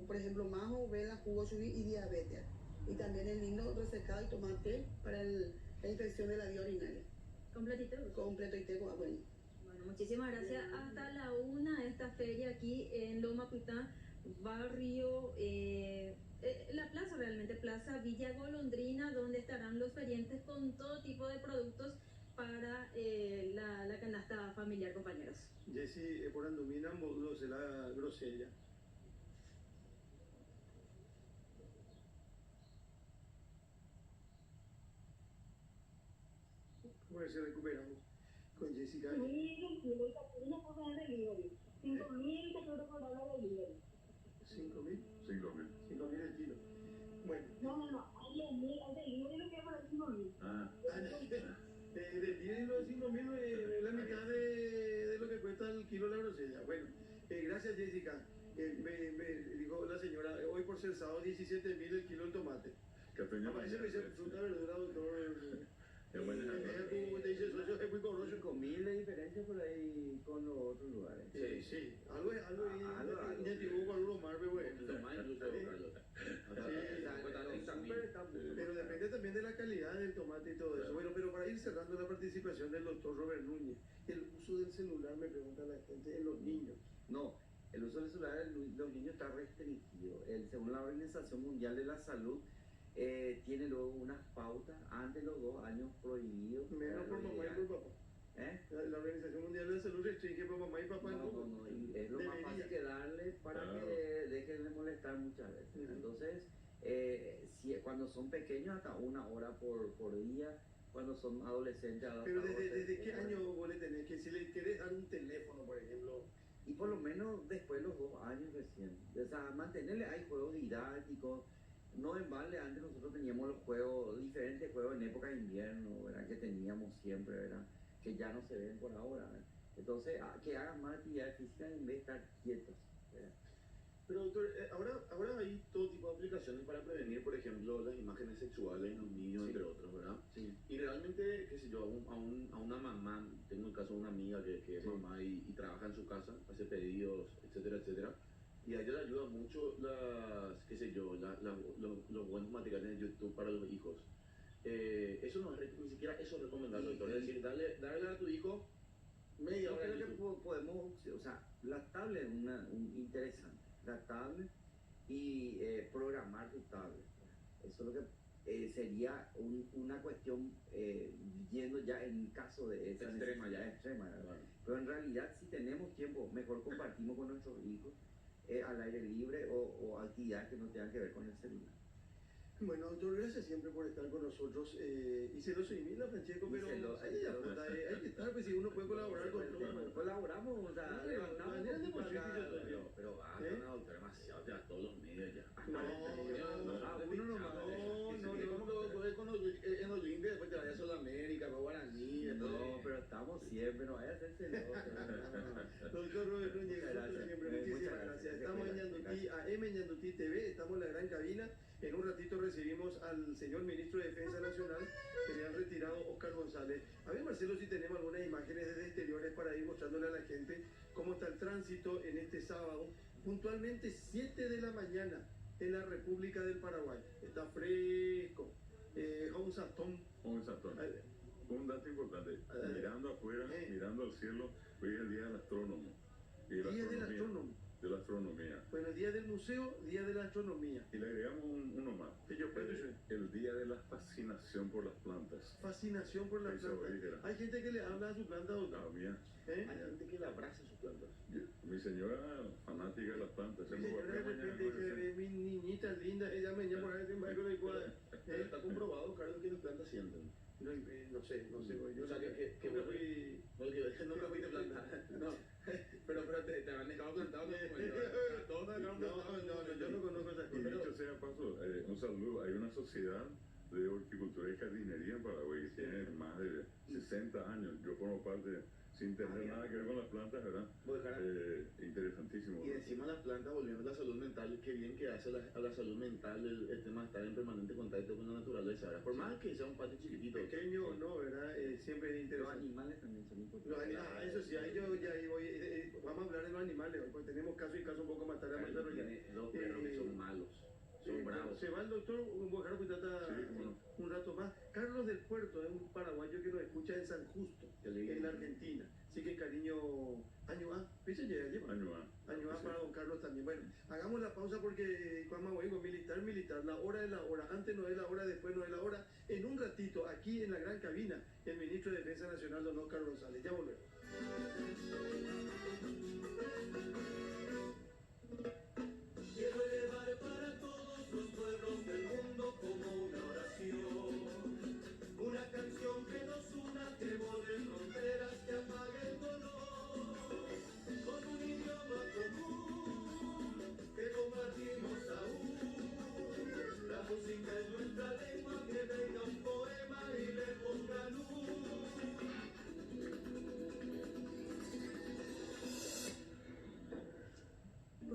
por ejemplo, majo, vela, jugo chubí y diabetes. Y también el lino resecado y tomate para la infección de la vía urinaria. ¿Completito? Completo y teco, bueno. Bueno, muchísimas gracias. Hasta la 1 esta feria aquí en Loma Putá, barrio... la plaza realmente, Plaza Villa Golondrina, donde estarán los feriantes con todo tipo de productos para la canasta familiar, compañeros. Jessy, por andumina, módulos de la grosella. A ver si recuperamos con Jessica. 5.000 kilos por delivery. 5.000 kilos por delivery. 5.000. 5.000. 5.000 el kilo. Bueno. No, es de libre lo que es para 5.000. Del día de los 5.000 es la mitad de lo que cuesta el kilo la grosella. Bueno, gracias Jessica. Me dijo la señora, hoy por ser sábado 17.000 el kilo el tomate. Aparece que dice fruta, verdura, doctor. Te dice socio, es muy coroso. 5.000 de diferencia por ahí con los otros lugares. Sí. Algo negativo con los mar, pero bueno. Pero depende también de la calidad del tomate y todo eso. Bueno, pero para ir cerrando la participación del doctor Robert Núñez, el uso del celular, me pregunta la gente, en los niños. No, el uso del celular en los niños está restringido. Según la Organización Mundial de la Salud, tiene luego unas pautas antes de los 2 años prohibidos. Menos por mamá y por papá. La Organización Mundial de la Salud restringe por mamá y papá. No, y es lo más fácil que darle para que dejen de molestar muchas veces. Entonces, cuando son pequeños, hasta 1 hora por día. Cuando son adolescentes, pero ¿desde qué año vos le tenés que, si le querés dar un teléfono, por ejemplo? Y por lo menos después de los 2 años recién. O sea, mantenerle, hay juegos didácticos. No en balde, antes nosotros teníamos los juegos, diferentes juegos en época de invierno, ¿verdad? Que teníamos siempre, ¿verdad? Que ya no se ven por ahora, ¿verdad? Entonces, que hagan más actividad física en vez de estar quietos, ¿verdad? Pero doctor, ahora hay todo tipo de aplicaciones para prevenir, por ejemplo, las imágenes sexuales en los niños, entre otros, ¿verdad? Sí. Y realmente, qué sé yo, a una mamá, tengo el caso de una amiga que es mamá y trabaja en su casa, hace pedidos, etcétera, etcétera. Y a ella le ayuda mucho los buenos materiales de YouTube para los hijos. Eso no es, ni siquiera eso es recomendable, doctor. Es decir, darle a tu hijo media hora. Yo creo que podemos, o sea, la tablet es interesante. La tablet y programar tu tablet. Eso es lo que sería una cuestión yendo ya en caso de esa extrema, ¿verdad? Pero en realidad, si tenemos tiempo, mejor compartimos con nuestros hijos al aire libre o actividades que no tengan que ver con el celular. Bueno, doctor, gracias siempre por estar con nosotros. Y se lo seguimos, Francesco, pero hay que estar, pues si uno puede colaborar con todo. Colaboramos, o sea, levantamos pero basta, no, doctor, demasiado, ya todos los medios ya. Uno nomás. En los lindes, después te vayas a Sudamérica, a Guaraní. No, pero estamos siempre, no vaya a hacerse Doctor Robert Núñez, muchísimas gracias. Estamos en Ñandutí, AM Ñandutí TV, estamos en la gran cabina. En un ratito recibimos al señor ministro de Defensa Nacional, general retirado Oscar González. A ver, Marcelo, si tenemos algunas imágenes desde exteriores para ir mostrándole a la gente cómo está el tránsito en este sábado, puntualmente 7 de la mañana en la República del Paraguay. Está fresco. Un satón. Un dato importante, mirando afuera, mirando al cielo, hoy es el día del astrónomo. Día del astrónomo. De la astronomía. Bueno, el día del museo, día de la astronomía. Y le agregamos uno más. El día de la fascinación por las plantas. Fascinación por las plantas. Hay gente que le habla a su planta, doctor. La mía. Hay gente que le abraza sus plantas. Mi señora fanática de las plantas. Mi señora de repente dice, mi niñita linda, ella me llama por ahí, Está comprobado, Carlos, que las plantas sienten. No sé, yo. O sea, que me fui. No me fui de planta. No. Pero te han dejado plantado. No, yo no conozco esas Y cosas. dicho sea paso, un saludo. Hay una sociedad de horticultura y jardinería en Paraguay que tiene más de 60 años. Yo formo parte, sin tener nada que ver con las plantas, ¿verdad? Interesantísimo. Y encima las plantas, volviendo a la salud mental, qué bien que hace a la salud mental el tema de estar en permanente contacto con la naturaleza, ¿verdad? Por más que sea un patio chiquitito. Pequeño o no, ¿verdad? Siempre es Los interesante. animales también son importantes. Eso sí, ahí yo ya voy. Vamos a hablar de los animales, porque tenemos caso y caso un poco más tarde a desarrollar. Tiene 2 perros que son malos. Son bravos. Se va el doctor un rato más. Carlos del Puerto es un paraguayo que nos escucha en San Justo, en la Argentina. Así que cariño, año A. ¿Piensa ya lleva? Año A para don Carlos también. Bueno, hagamos la pausa porque cuando vengo militar, la hora es la hora. Antes no es la hora, después no es la hora. En un ratito, aquí en la gran cabina, el ministro de Defensa Nacional, don Oscar González. Ya volvemos. Quiero elevar para todos los pueblos del mundo como una oración, una canción que nos una, que borre fronteras, que apague el dolor, con un idioma común, que combata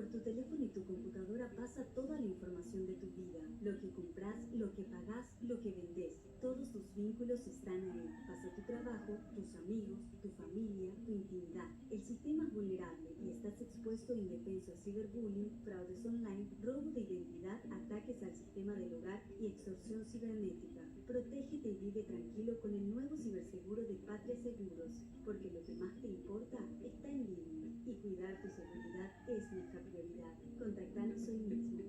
Por tu teléfono y tu computadora pasa toda la información de tu vida. Lo que compras, lo que pagás, lo que vendés. Todos tus vínculos están ahí. Pasa tu trabajo, tus amigos, tu familia, tu intimidad. El sistema es vulnerable y estás expuesto e indefenso a ciberbullying, fraudes online, robo de identidad, ataques al sistema del hogar y extorsión cibernética. Protégete y vive tranquilo con el nuevo ciberseguro de Patria Seguros, porque lo que más te importa está en línea y cuidar tu seguridad es nuestra prioridad. Contactanos hoy mismo.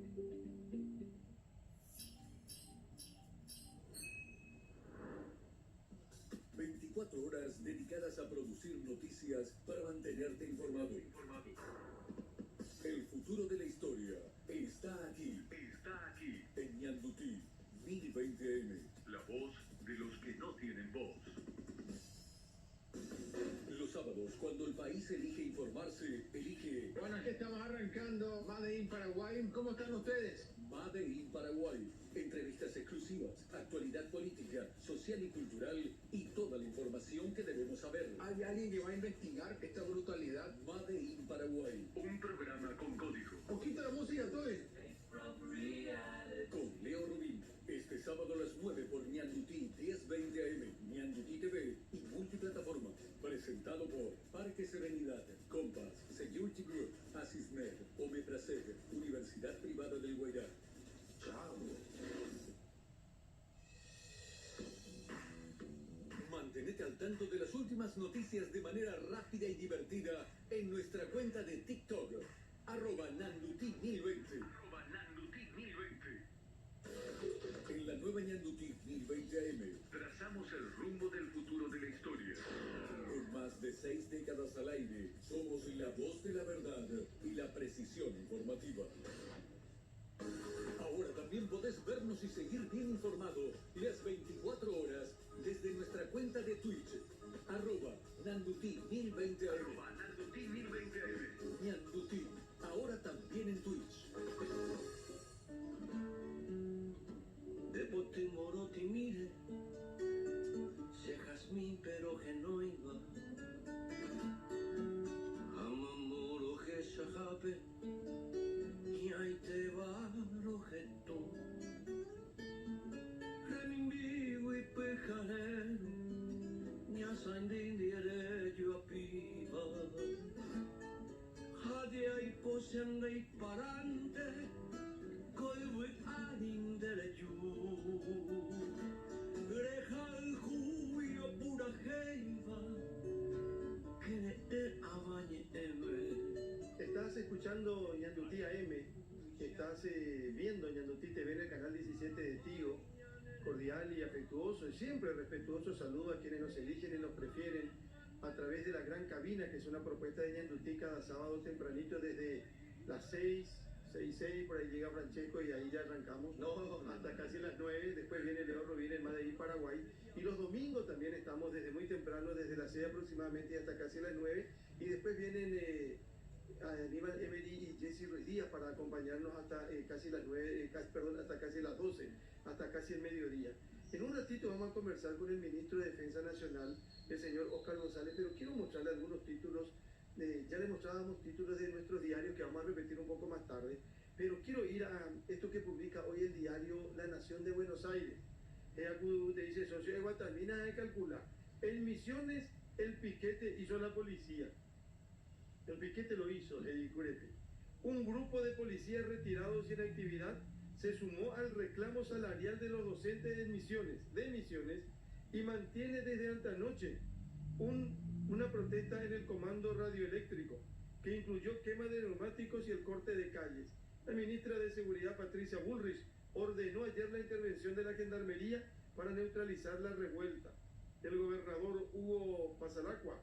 24 horas dedicadas a producir noticias para mantenerte informado. El futuro de la historia está aquí. En Ñandutí, 1020 AM. La voz de los que no tienen voz. Los sábados, cuando el país elige informarse, elige... Bueno, aquí estamos arrancando Made in Paraguay. ¿Cómo están ustedes? Made in Paraguay. Entrevistas exclusivas, actualidad política, social y cultural y toda la información que debemos saber. ¿Hay alguien que va a investigar esta brutalidad? Made in Paraguay. Un programa con código. Poquito la música, todo. Con Leo Rubín. Este sábado a las 9 por Ñandutí, 1020 AM, Ñandutí TV y multiplataforma. Presentado por Parque Serenidad, Compass, Security Group, Asismed, Omepraseg, Universidad Privada del Guairá. Chao. Mantenete al tanto de las últimas noticias de manera rápida y divertida en nuestra cuenta de TikTok, @Ñandutí1020. En la nueva Ñandutí 1020 AM trazamos el rumbo del futuro de la historia. Con más de 6 décadas al aire, somos la voz de la verdad y la precisión informativa. Ahora también podés vernos y seguir bien informado las 24 horas desde nuestra cuenta de Twitch, @Ñandutí1020 AM. Ñandutí, ahora también en Twitch. Deporte moro timire, se jazmín pero genoiva, amamoro que sajape, y ahí te va rojeto, remimbigo y pejanero, ni a sandín diere yo a piva, jade ahí posende y parante, koiwe anin derechu Rejal juyo pura jeiva Que te abañe Estás escuchando Ñandutí AM, estás viendo Ñandutí TV en el canal 17 de Tigo. Cordial y afectuoso, y siempre respetuoso saludo a quienes nos eligen y nos prefieren a través de la gran cabina, que es una propuesta de Ñandutí cada sábado tempranito desde las 6, por ahí llega Francesco y ahí ya arrancamos, hasta casi las 9, después viene Leo Rubín en Made in Paraguay, y los domingos también estamos desde muy temprano, desde las 6 aproximadamente hasta casi las 9, y después vienen Aníbal Emery y Jesse Ruiz Díaz para acompañarnos hasta casi las 9, hasta casi las 12, hasta casi el mediodía. En un ratito vamos a conversar con el ministro de Defensa Nacional, el señor Oscar González, pero quiero mostrarle algunos títulos. Ya le mostrábamos títulos de nuestros diarios que vamos a repetir un poco más tarde, pero quiero ir a esto que publica hoy el diario La Nación de Buenos Aires. Te dice, socio de Guatamina de calcular. En Misiones el piquete hizo la policía. El piquete lo hizo el Curete. Un grupo de policías retirados y en actividad se sumó al reclamo salarial de los docentes de Misiones, y mantiene desde antanoche una protesta en el comando radioeléctrico que incluyó quema de neumáticos y el corte de calles. La ministra de Seguridad, Patricia Bullrich, ordenó ayer la intervención de la Gendarmería para neutralizar la revuelta. El gobernador Hugo Pasalacua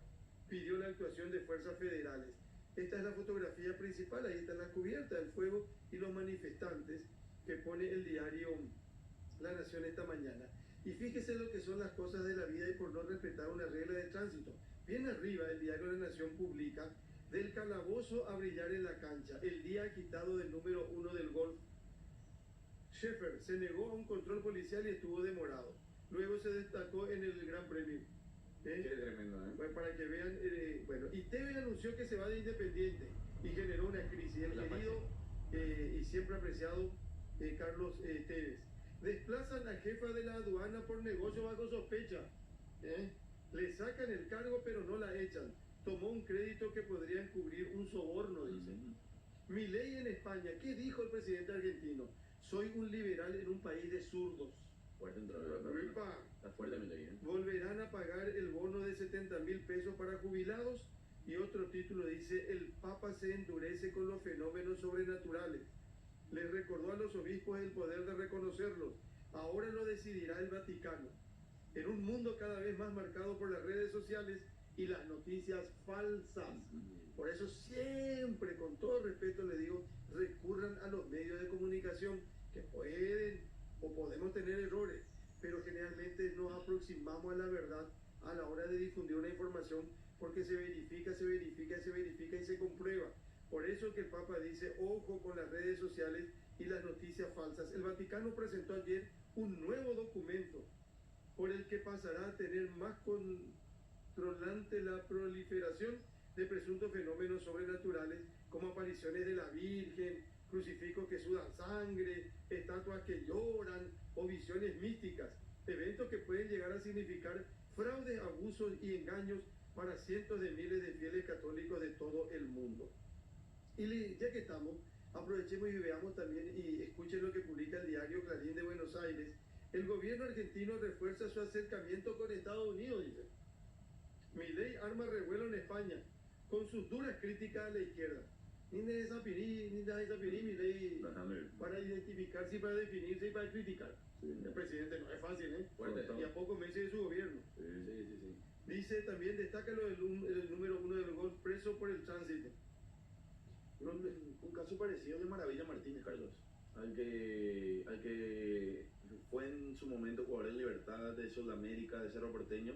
pidió la actuación de fuerzas federales. Esta es la fotografía principal, ahí está la cubierta del fuego y los manifestantes que pone el diario La Nación esta mañana. Y fíjese lo que son las cosas de la vida y por no respetar una regla de tránsito. Bien arriba el diario La Nación publica: del calabozo a brillar en la cancha, el día quitado del número 1 del golf. Schaeffer se negó a un control policial y estuvo demorado. Luego se destacó en el Gran Premio. Qué tremendo, ¿eh? Bueno, para que vean, bueno, y TV anunció que se va de Independiente y generó una crisis. El querido siempre apreciado Carlos Tevez. Desplazan a jefa de la aduana por negocio bajo sospecha. Le sacan el cargo pero no la echan. Tomó un crédito que podría encubrir un soborno, dice. Milei en España. ¿Qué dijo el presidente argentino? Soy un liberal en un país de zurdos. Fuerte entrada. Está fuerte Milei. Volverán a pagar el bono de 70.000 pesos para jubilados. Y otro título dice, el Papa se endurece con los fenómenos sobrenaturales. Les recordó a los obispos el poder de reconocerlos. Ahora lo decidirá el Vaticano. En un mundo cada vez más marcado por las redes sociales y las noticias falsas. Por eso siempre, con todo respeto, le digo, recurran a los medios de comunicación, que pueden o podemos tener errores, pero generalmente nos aproximamos a la verdad a la hora de difundir una información, porque se verifica y se comprueba. Por eso que el Papa dice, ojo con las redes sociales y las noticias falsas. El Vaticano presentó ayer un nuevo documento por el que pasará a tener más controlante la proliferación de presuntos fenómenos sobrenaturales, como apariciones de la Virgen, crucifijos que sudan sangre, estatuas que lloran o visiones místicas, eventos que pueden llegar a significar fraudes, abusos y engaños para cientos de miles de fieles católicos de todo el mundo. Y ya que estamos, aprovechemos y veamos también y escuchen lo que publica el diario Clarín de Buenos Aires. El gobierno argentino refuerza su acercamiento con Estados Unidos, dice. Milei arma revuelo en España con sus duras críticas a la izquierda. Ni desapirí Milei para identificarse y para definirse y para criticar. El presidente no es fácil, y a pocos meses de su gobierno. Dice también, destaca el número 1 del gol preso por el tránsito. Un caso parecido de Maravilla Martínez, Carlos, al que fue en su momento jugador en Libertad de Sudamérica, de Cerro Porteño,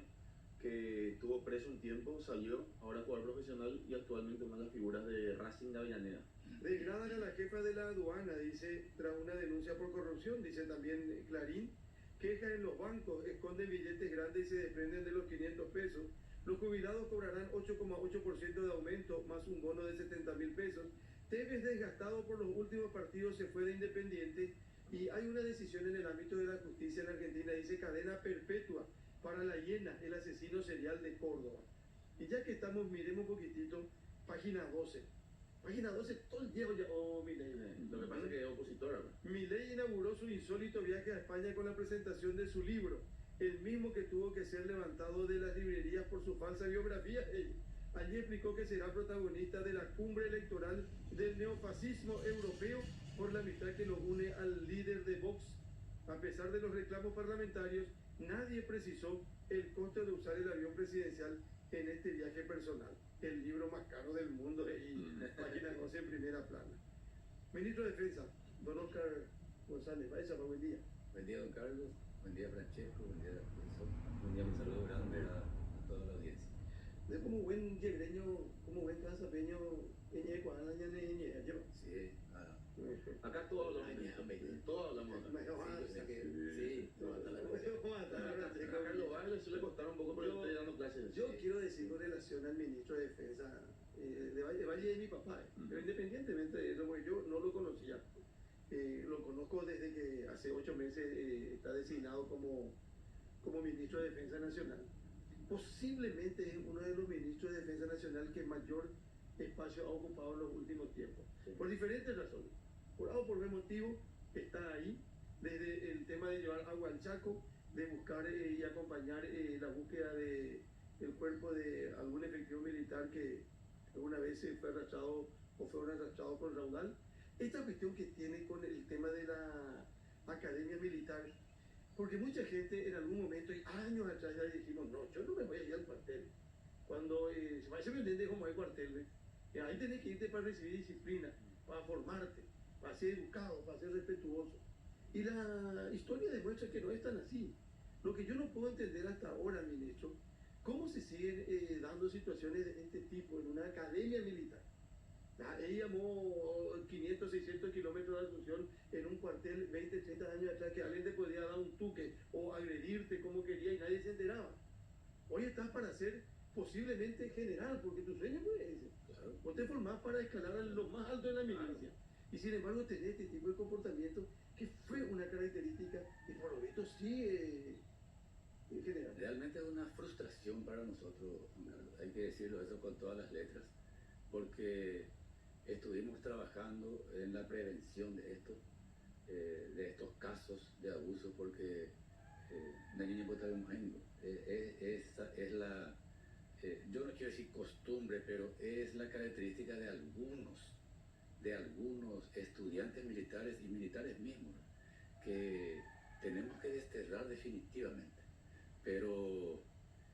que estuvo preso un tiempo, salió, ahora jugador profesional y actualmente una de las figuras de Racing de Avellaneda. Degradan a la jefa de la aduana, dice, tras una denuncia por corrupción, dice también Clarín. Quejas en los bancos, esconden billetes grandes y se desprenden de los 500 pesos. Los jubilados cobrarán 8,8% de aumento, más un bono de 70.000 pesos. Tevez, desgastado por los últimos partidos, se fue de Independiente y hay una decisión en el ámbito de la justicia en Argentina, dice cadena perpetua para la hiena, el asesino serial de Córdoba. Y ya que estamos, miremos un poquitito, página 12. Página 12, todo el día Milei. Lo que pasa es que es opositora. Milei inauguró su insólito viaje a España con la presentación de su libro, el mismo que tuvo que ser levantado de las librerías por su falsa biografía. Allí explicó que será protagonista de la cumbre electoral del neofascismo europeo por la amistad que lo une al líder de Vox. A pesar de los reclamos parlamentarios, nadie precisó el costo de usar el avión presidencial en este viaje personal. El libro más caro del mundo, página 12 en primera plana. Ministro de Defensa, don Oscar González, vaya, buen día. Buen día, don Carlos. Buen día, Francesco. Buen día, profesor. Buen día, un saludo grande a toda la audiencia. De como buen yegreño, como buen casapeño, sí, acá todos hablamos, todos hablamos. Sí, A Carlos Vargas se le costaron un poco, pero yo estoy dando clases. Yo quiero decir con relación al ministro de Defensa de Valle de mi papá, pero independientemente de eso, porque yo no lo conocía, lo conozco desde que hace 8 meses está designado como ministro de Defensa Nacional. Posiblemente es uno de los ministros de Defensa Nacional que mayor espacio ha ocupado en los últimos tiempos, por diferentes razones. Por A o por B motivo, está ahí, desde el tema de llevar agua al Chaco, de buscar y acompañar la búsqueda del cuerpo de algún efectivo militar que alguna vez fue arrastrado o fue arrastrado por raudal. Esta cuestión que tiene con el tema de la academia militar, porque mucha gente en algún momento, y años atrás ya dijimos, no, yo no me voy a ir al cuartel. Cuando se va a ser como hay cuartel, ahí tenés que irte para recibir disciplina, para formarte, para ser educado, para ser respetuoso. Y la historia demuestra que no es tan así. Lo que yo no puedo entender hasta ahora, ministro, cómo se siguen dando situaciones de este tipo en una academia militar. Ahí llamó 500, 600 kilómetros de Asunción en un cuartel 20, 30 años atrás que alguien te podía dar un tuque o agredirte como quería y nadie se enteraba. Hoy estás para ser posiblemente general, porque tu sueño es ese. Vos te formás para escalar a lo más alto de la milicia. Y sin embargo tenés este tipo de comportamiento que fue una característica y por lo visto sí en general. Realmente es una frustración para nosotros, hay que decirlo eso con todas las letras, porque estuvimos trabajando en la prevención de esto, de estos casos de abuso, porque esa es la, yo no quiero decir costumbre, pero es la característica de algunos estudiantes militares y militares mismos, que tenemos que desterrar definitivamente. Pero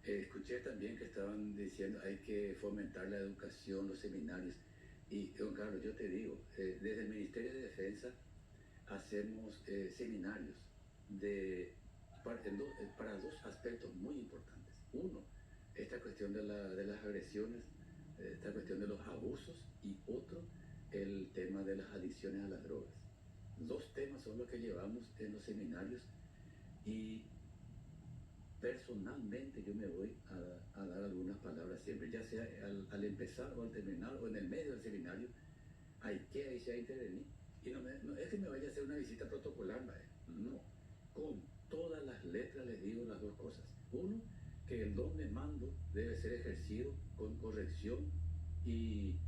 escuché también que estaban diciendo hay que fomentar la educación, los seminarios. Y don Carlos, yo te digo, desde el Ministerio de Defensa hacemos seminarios para dos aspectos muy importantes. Uno, esta cuestión de las agresiones, esta cuestión de los abusos, y otro, el tema de las adicciones a las drogas. Dos temas son los que llevamos en los seminarios, y personalmente yo me voy a dar algunas palabras siempre, ya sea al empezar o al terminar o en el medio del seminario. Hay que intervenir, y no es que me vaya a hacer una visita protocolar, no, con todas las letras les digo las dos cosas. Uno, que el don de mando debe ser ejercido con corrección y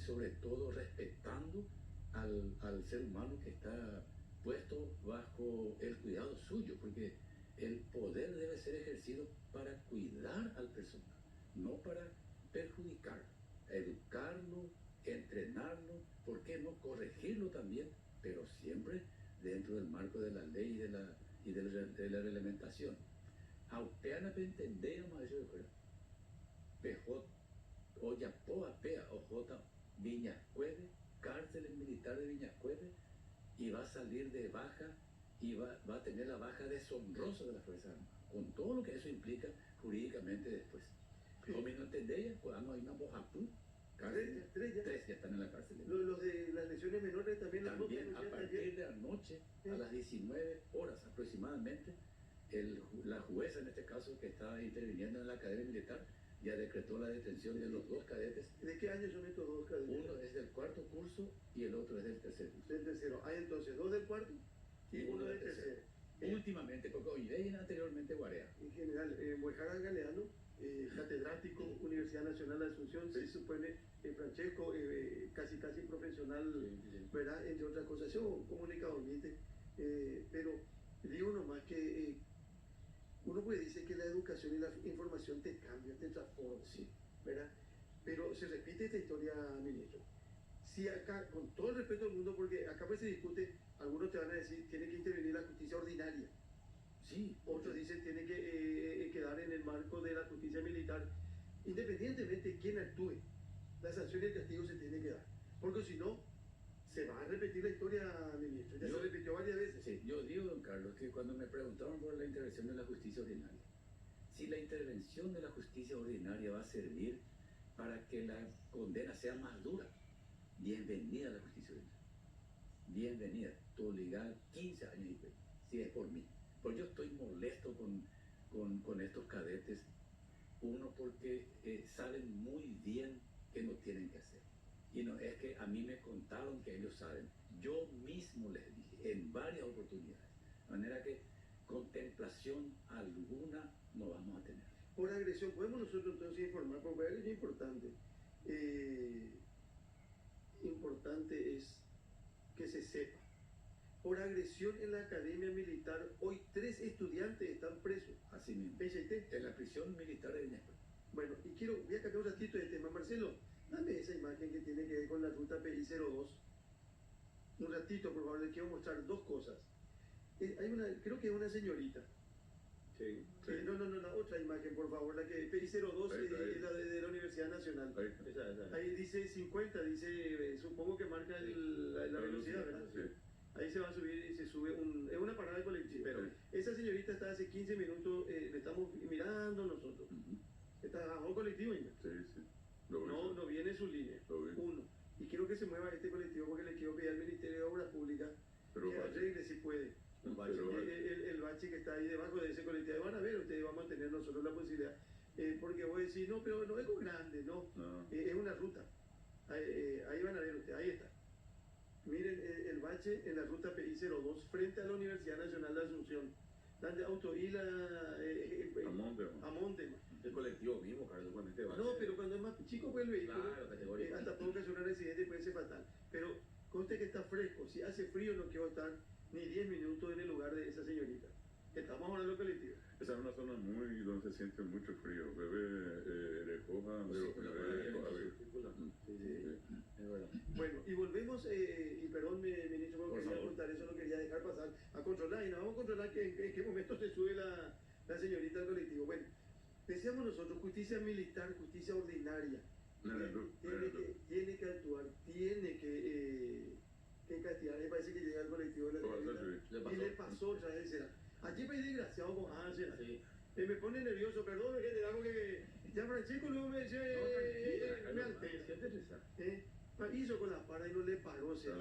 sobre todo respetando al ser humano que está puesto bajo el cuidado suyo, porque el poder debe ser ejercido para cuidar al personal, no para perjudicarlo, educarlo, entrenarlo, ¿por qué no corregirlo también? Pero siempre dentro del marco de la ley y de la reglamentación. Aupeana pentendeira maestro de fuera. PJ, Oyapoa, Pea, OJ, Viñascueve, cárcel militar de Viñascueve, y va a salir de baja y va a tener la baja deshonrosa de las Fuerzas Armadas, con todo lo que eso implica jurídicamente después. Como no entendéis, pues hay una bojapú, tres ya están en la cárcel. Los de las lesiones menores también a partir de anoche, a las 19 horas aproximadamente, la jueza en este caso que está interviniendo en la Academia Militar ya decretó la detención de los dos cadetes. ¿De qué año son estos dos cadetes? Uno es del cuarto curso y el otro es del tercer curso. Del tercero. Hay entonces dos del cuarto y uno del tercero. Últimamente, porque hoy y anteriormente Guarea. En general, Muejara Galeano, catedrático, Universidad Nacional de Asunción, se supone Francesco, casi profesional, ¿verdad? Entre otras cosas, yo comunicador, pero digo nomás que uno puede decir que la educación y la información te cambian, te transforman, sí, ¿verdad? Pero se repite esta historia, ministro. Si acá, con todo el respeto del mundo, porque acá pues se discute, algunos te van a decir, tiene que intervenir la justicia ordinaria. Sí, otros dicen, tiene que quedar en el marco de la justicia militar. Independientemente de quién actúe, la sanción y el castigo se tiene que dar. Porque si no, se va a repetir la historia, ministro. Ya se repitió varias veces. Sí, yo digo, don Carlos, que cuando me preguntaron por la intervención de la justicia ordinaria, si la intervención de la justicia ordinaria va a servir para que la condena sea más dura, bienvenida a la justicia ordinaria. Bienvenida. Tu legal 15 años y medio, si es por mí. Pues yo estoy molesto con estos cadetes. Uno, porque saben muy bien que no tienen que hacer. Y no es que a mí me contaron que ellos saben. Yo mismo les dije en varias oportunidades. De manera que contemplación alguna no vamos a tener. Por agresión, podemos nosotros entonces informar, porque es importante. Importante es que se sepa. Por agresión en la Academia Militar, hoy 3 estudiantes están presos. Así mismo. PCT. En la prisión militar de Viñascueve. Bueno, y voy a cambiar un ratito de tema. Marcelo, dame esa imagen que tiene que ver con la ruta PI02. Un ratito, por favor, les quiero mostrar dos cosas. Creo que es una señorita. Sí. No, otra imagen, por favor, la que PI02 es la de la Universidad Nacional. Ahí dice 50, dice, supongo que marca la velocidad, ¿verdad? Sí. Ahí se va a subir y se sube es una parada de colectivo. Pero esa señorita está hace 15 minutos, le estamos mirando nosotros. Está bajo un colectivo, ¿no? Sí. No viene su línea. Uno. Y quiero que se mueva este colectivo porque le quiero pedir al Ministerio de Obras Públicas que arregle si puede. El bache que está ahí debajo de ese colectivo. Van a ver, ustedes vamos a tener nosotros la posibilidad. Porque voy a decir, no, pero no es muy grande, no. Es una ruta. Ahí van a ver ustedes, ahí está. bache en la ruta PI02 frente a la Universidad Nacional de Asunción. Donde autohila A monte. a monte. El colectivo mismo, Carlos, con este bache. No, pero cuando es más chico pues el vehículo, Claro, categórico. hasta puede ocasionar accidente y puede ser fatal. Pero conste que está fresco. Si hace frío no quiero estar ni 10 minutos en el lugar de esa señorita. Estamos ahora en lo colectivo. Esa es una zona muy donde se siente mucho frío. Bebé Erejoja, Es verdad. Bueno, y volvemos, y perdón, ministro, porque quería contar eso, no quería dejar pasar a controlar, y nos vamos a controlar en qué momento se sube la señorita al colectivo. Bueno, decíamos nosotros, justicia militar, justicia ordinaria. Tiene que actuar, tiene que castigar. Me parece que llega al colectivo de la señorita, y le pasó otra vez, será. Allí me desgraciado con será. Me pone nervioso, perdón, general, porque ya Francesco luego me dice, me altera. Hizo con la para y no le paró, será.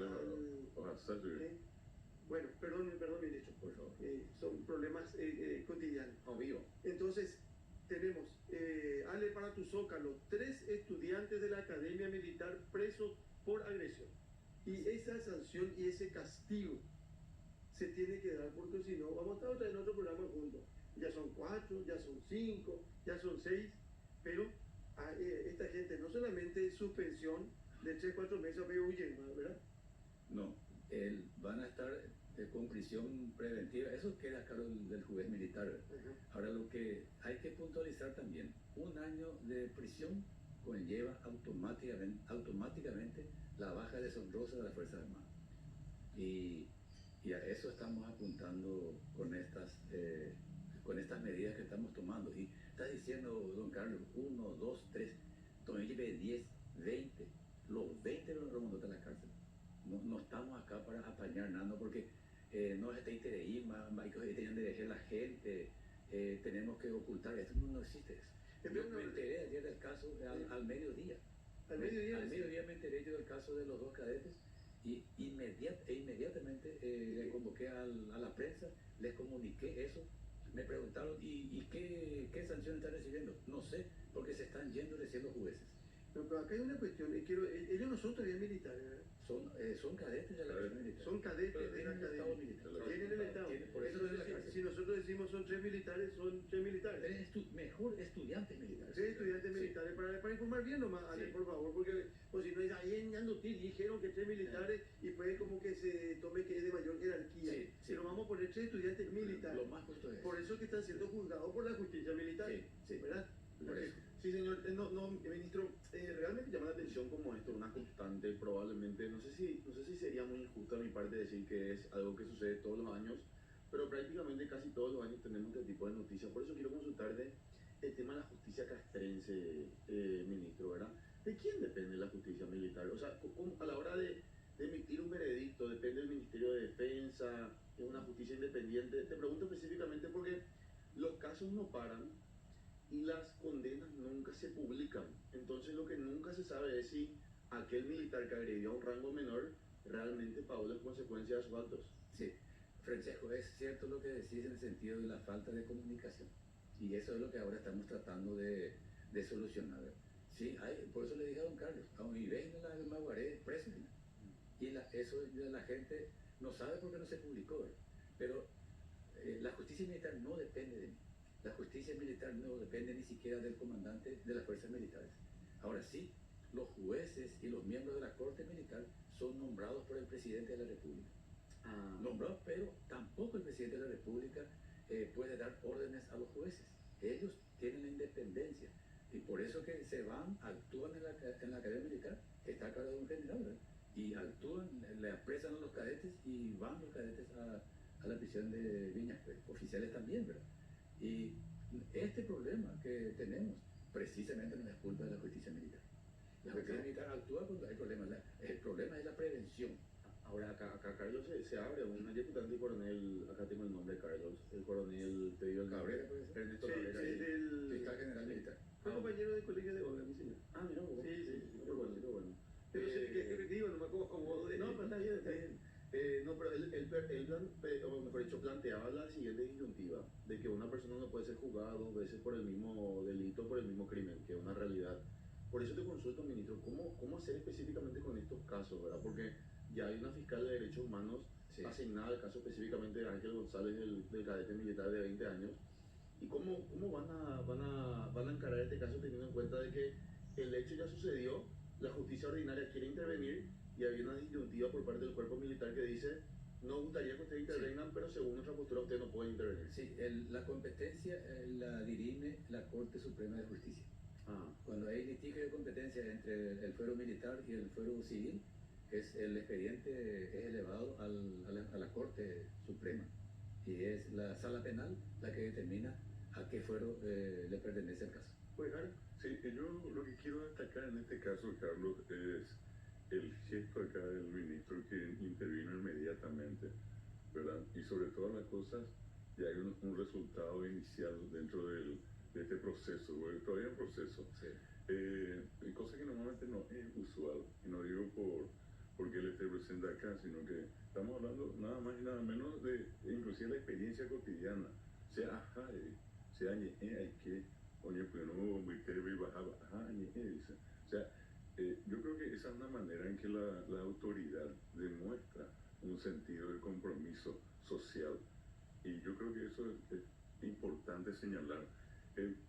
Bueno, perdón, ministro, por favor. Son problemas cotidianos. Entonces, tenemos, Ale para tu zócalo, 3 estudiantes de la Academia Militar presos por agresión. Y esa sanción y ese castigo se tiene que dar, porque si no, vamos a estar otra vez en otro programa juntos. Ya son 4, ya son 5, ya son 6, pero esta gente no solamente suspensión de 3-4 meses, pero huyen más, ¿verdad? No, van a estar con prisión preventiva, eso queda a cargo del juez militar. Ahora, lo que hay que puntualizar también, 1 año de prisión conlleva automáticamente la baja deshonrosa de las Fuerzas Armadas. Y a eso estamos apuntando con estas medidas que estamos tomando. Y está diciendo don Carlos, 1, 2, 3, todavía lleve 10, 20, los 20 los mandan a la cárcel. No estamos acá para apañar nada, porque no está interés, tienen de dejar la gente, tenemos que ocultar, esto no existe eso. Yo me enteré ayer del caso al mediodía. Al mediodía me enteré yo del caso de los 2 cadetes y inmediatamente le convoqué a la prensa, les comuniqué eso, me preguntaron ¿y qué sanciones están recibiendo? No sé, porque se están yendo recién los jueces. Pero acá hay una cuestión, ellos no son todavía militares, ¿verdad? Son cadetes de la academia militar. Son cadetes de la academia militar. Tienen el Estado. Por eso si nosotros decimos son 3 militares, son 3 militares. Mejor estudiantes militares. 3 estudiantes militares, para informar bien nomás, Ale, por favor, porque si no es ahí en Ñandutí dijeron que 3 militares y puede como que se tome que es de mayor jerarquía. Pero vamos a poner 3 estudiantes militares. Lo más justo es. Por eso que están siendo juzgados por la justicia militar. ¿Verdad? Sí, señor. Ministro, realmente llama la atención como esto, una constante, probablemente, no sé si sería muy injusto a mi parte decir que es algo que sucede todos los años, pero prácticamente casi todos los años tenemos este tipo de noticias. Por eso quiero consultarle el tema de la justicia castrense, ministro, ¿verdad? ¿De quién depende la justicia militar? O sea, a la hora de emitir un veredicto, depende del Ministerio de Defensa, es una justicia independiente. Te pregunto específicamente porque los casos no paran y las condenas nunca se publican. Entonces lo que nunca se sabe es si aquel militar que agredió a un rango menor realmente pagó las consecuencias de sus actos. Sí, Francesco, es cierto lo que decís en el sentido de la falta de comunicación. Y eso es lo que ahora estamos tratando de solucionar. Sí, por eso le dije a don Carlos, a mi vez en la Maguaré, preso. Y eso la gente no sabe porque no se publicó. Pero la justicia militar no depende de mí. La justicia militar no depende ni siquiera del comandante de las fuerzas militares. Ahora sí, los jueces y los miembros de la Corte Militar son nombrados por el presidente de la República. Nombrados, pero tampoco el presidente de la República puede dar órdenes a los jueces. Ellos tienen la independencia. Y por eso que se van, actúan en la Academia Militar, que está a cargo de un general, ¿verdad? Y actúan, le apresan a los cadetes y van los cadetes a la prisión de Viñas, pues, oficiales también, ¿verdad? Y este problema que tenemos precisamente no es culpa de la justicia militar. La justicia militar actúa cuando hay problemas. El problema es la prevención. Ahora acá Carlos se abre, un diputante coronel, acá tengo el nombre de Carlos, el coronel, te digo el nombre, Cabrera, puede ser. Ernesto Cabrera, del fiscal general militar. Fue compañero del colegio de obra, mi señor. Mira vos. Sí, qué bueno. Pero que digo, no me acuerdo como de... No, pero está bien. No, pero él, o mejor dicho, planteaba la siguiente disyuntiva, de que una persona no puede ser juzgada 2 veces por el mismo delito, por el mismo crimen, que es una realidad. Por eso te consulto, ministro, ¿cómo hacer específicamente con estos casos, verdad? Porque ya hay una fiscal de derechos humanos asignada al caso específicamente de Ángel González, del cadete militar de 20 años. ¿Y cómo van a encarar este caso teniendo en cuenta de que el hecho ya sucedió, la justicia ordinaria quiere intervenir y había una disyuntiva por parte del cuerpo militar que dice: nos gustaría que ustedes intervengan, pero según nuestra postura ustedes no pueden intervenir? Sí, la competencia la dirime la Corte Suprema de Justicia. Cuando hay litigio de competencia entre el fuero militar y el fuero civil, el expediente es elevado a la Corte Suprema y es la sala penal la que determina a qué fuero le pertenece el caso. Pues, sí, yo lo que quiero destacar en este caso, Carlos, es el gesto acá del ministro que intervino inmediatamente, ¿verdad? Y sobre todas las cosas, ya hay un resultado inicial dentro de este proceso, porque todavía es un proceso. Cosa que normalmente no es usual, y no digo porque él esté presente acá, sino que estamos hablando nada más y nada menos de inclusive la experiencia cotidiana, sea ajá, sea hay que, oye, pues no muy y bajaba, ajá, dice. O sea, yo creo que esa es una manera en que la autoridad demuestra un sentido de compromiso social, y yo creo que eso es importante señalar.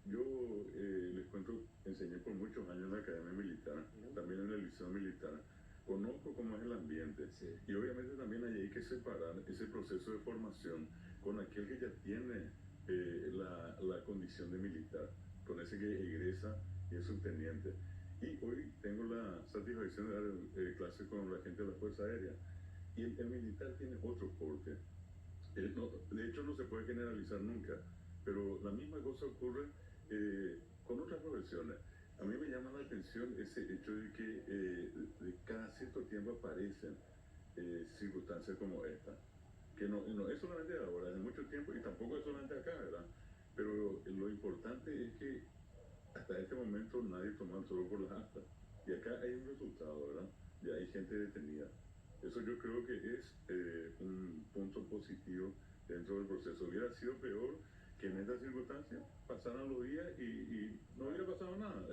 Yo les cuento, enseñé por muchos años en la Academia Militar, también en el Liceo Militar, conozco cómo es el ambiente, y obviamente también ahí hay que separar ese proceso de formación con aquel que ya tiene la condición de militar, con ese que egresa y es subteniente. Y hoy tengo la satisfacción de dar clases con la gente de la Fuerza Aérea, y el militar tiene otro porte. De hecho no se puede generalizar nunca, pero la misma cosa ocurre con otras profesiones. A mí me llama la atención ese hecho de que de cada cierto tiempo aparecen circunstancias como esta, que no es solamente ahora, es de mucho tiempo, y tampoco es solamente acá, ¿verdad? Pero lo importante es que hasta este momento nadie tomó el toro por las astas, y acá hay un resultado, ¿verdad? Ya hay gente detenida. Eso yo creo que es un punto positivo dentro del proceso. Hubiera sido peor que en estas circunstancias pasaran los días y no hubiera pasado nada,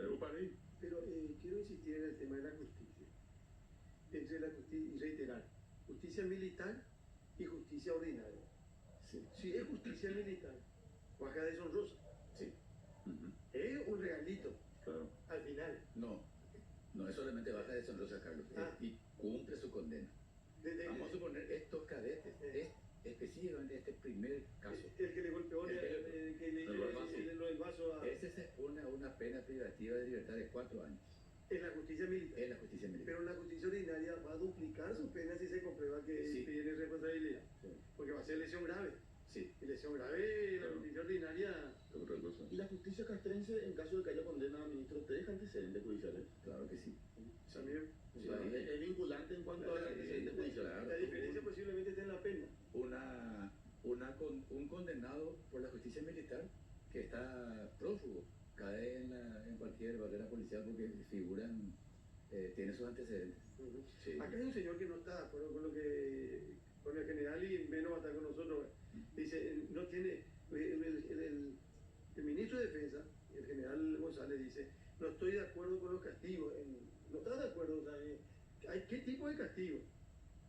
Pero quiero insistir en el tema de la justicia. Entre la justicia, y reiterar, justicia militar y justicia ordinaria. Si es justicia militar, baja deshonrosa. Es un regalito. Al final. No es solamente baja deshonrosa, Carlos, y cumple su condena. Vamos a suponer estos cadetes, específicamente este primer caso. El que le golpeó, que le hizo el vaso a... Ese se expone a una pena privativa de libertad de 4 años. En la justicia militar. En la justicia militar. Pero la justicia ordinaria va a duplicar su pena si se comprueba que tiene responsabilidad. Porque va a ser lesión grave. Y lesión grave, la justicia ordinaria... ¿Y la justicia castrense, en caso de que haya condena, ministro, te deja antecedentes judiciales? Claro que sí. También. Es vinculante en cuanto a antecedentes judiciales. La diferencia posiblemente está en la pena. Un condenado por la justicia militar que está prófugo cae en cualquier barrera policial porque figuran, tiene sus antecedentes. Acá hay un señor que no está de acuerdo con el general y menos va a estar con nosotros. Dice, no tiene, el ministro de Defensa, el general González, dice, no estoy de acuerdo con los castigos. No está de acuerdo, o sea, ¿qué tipo de castigo?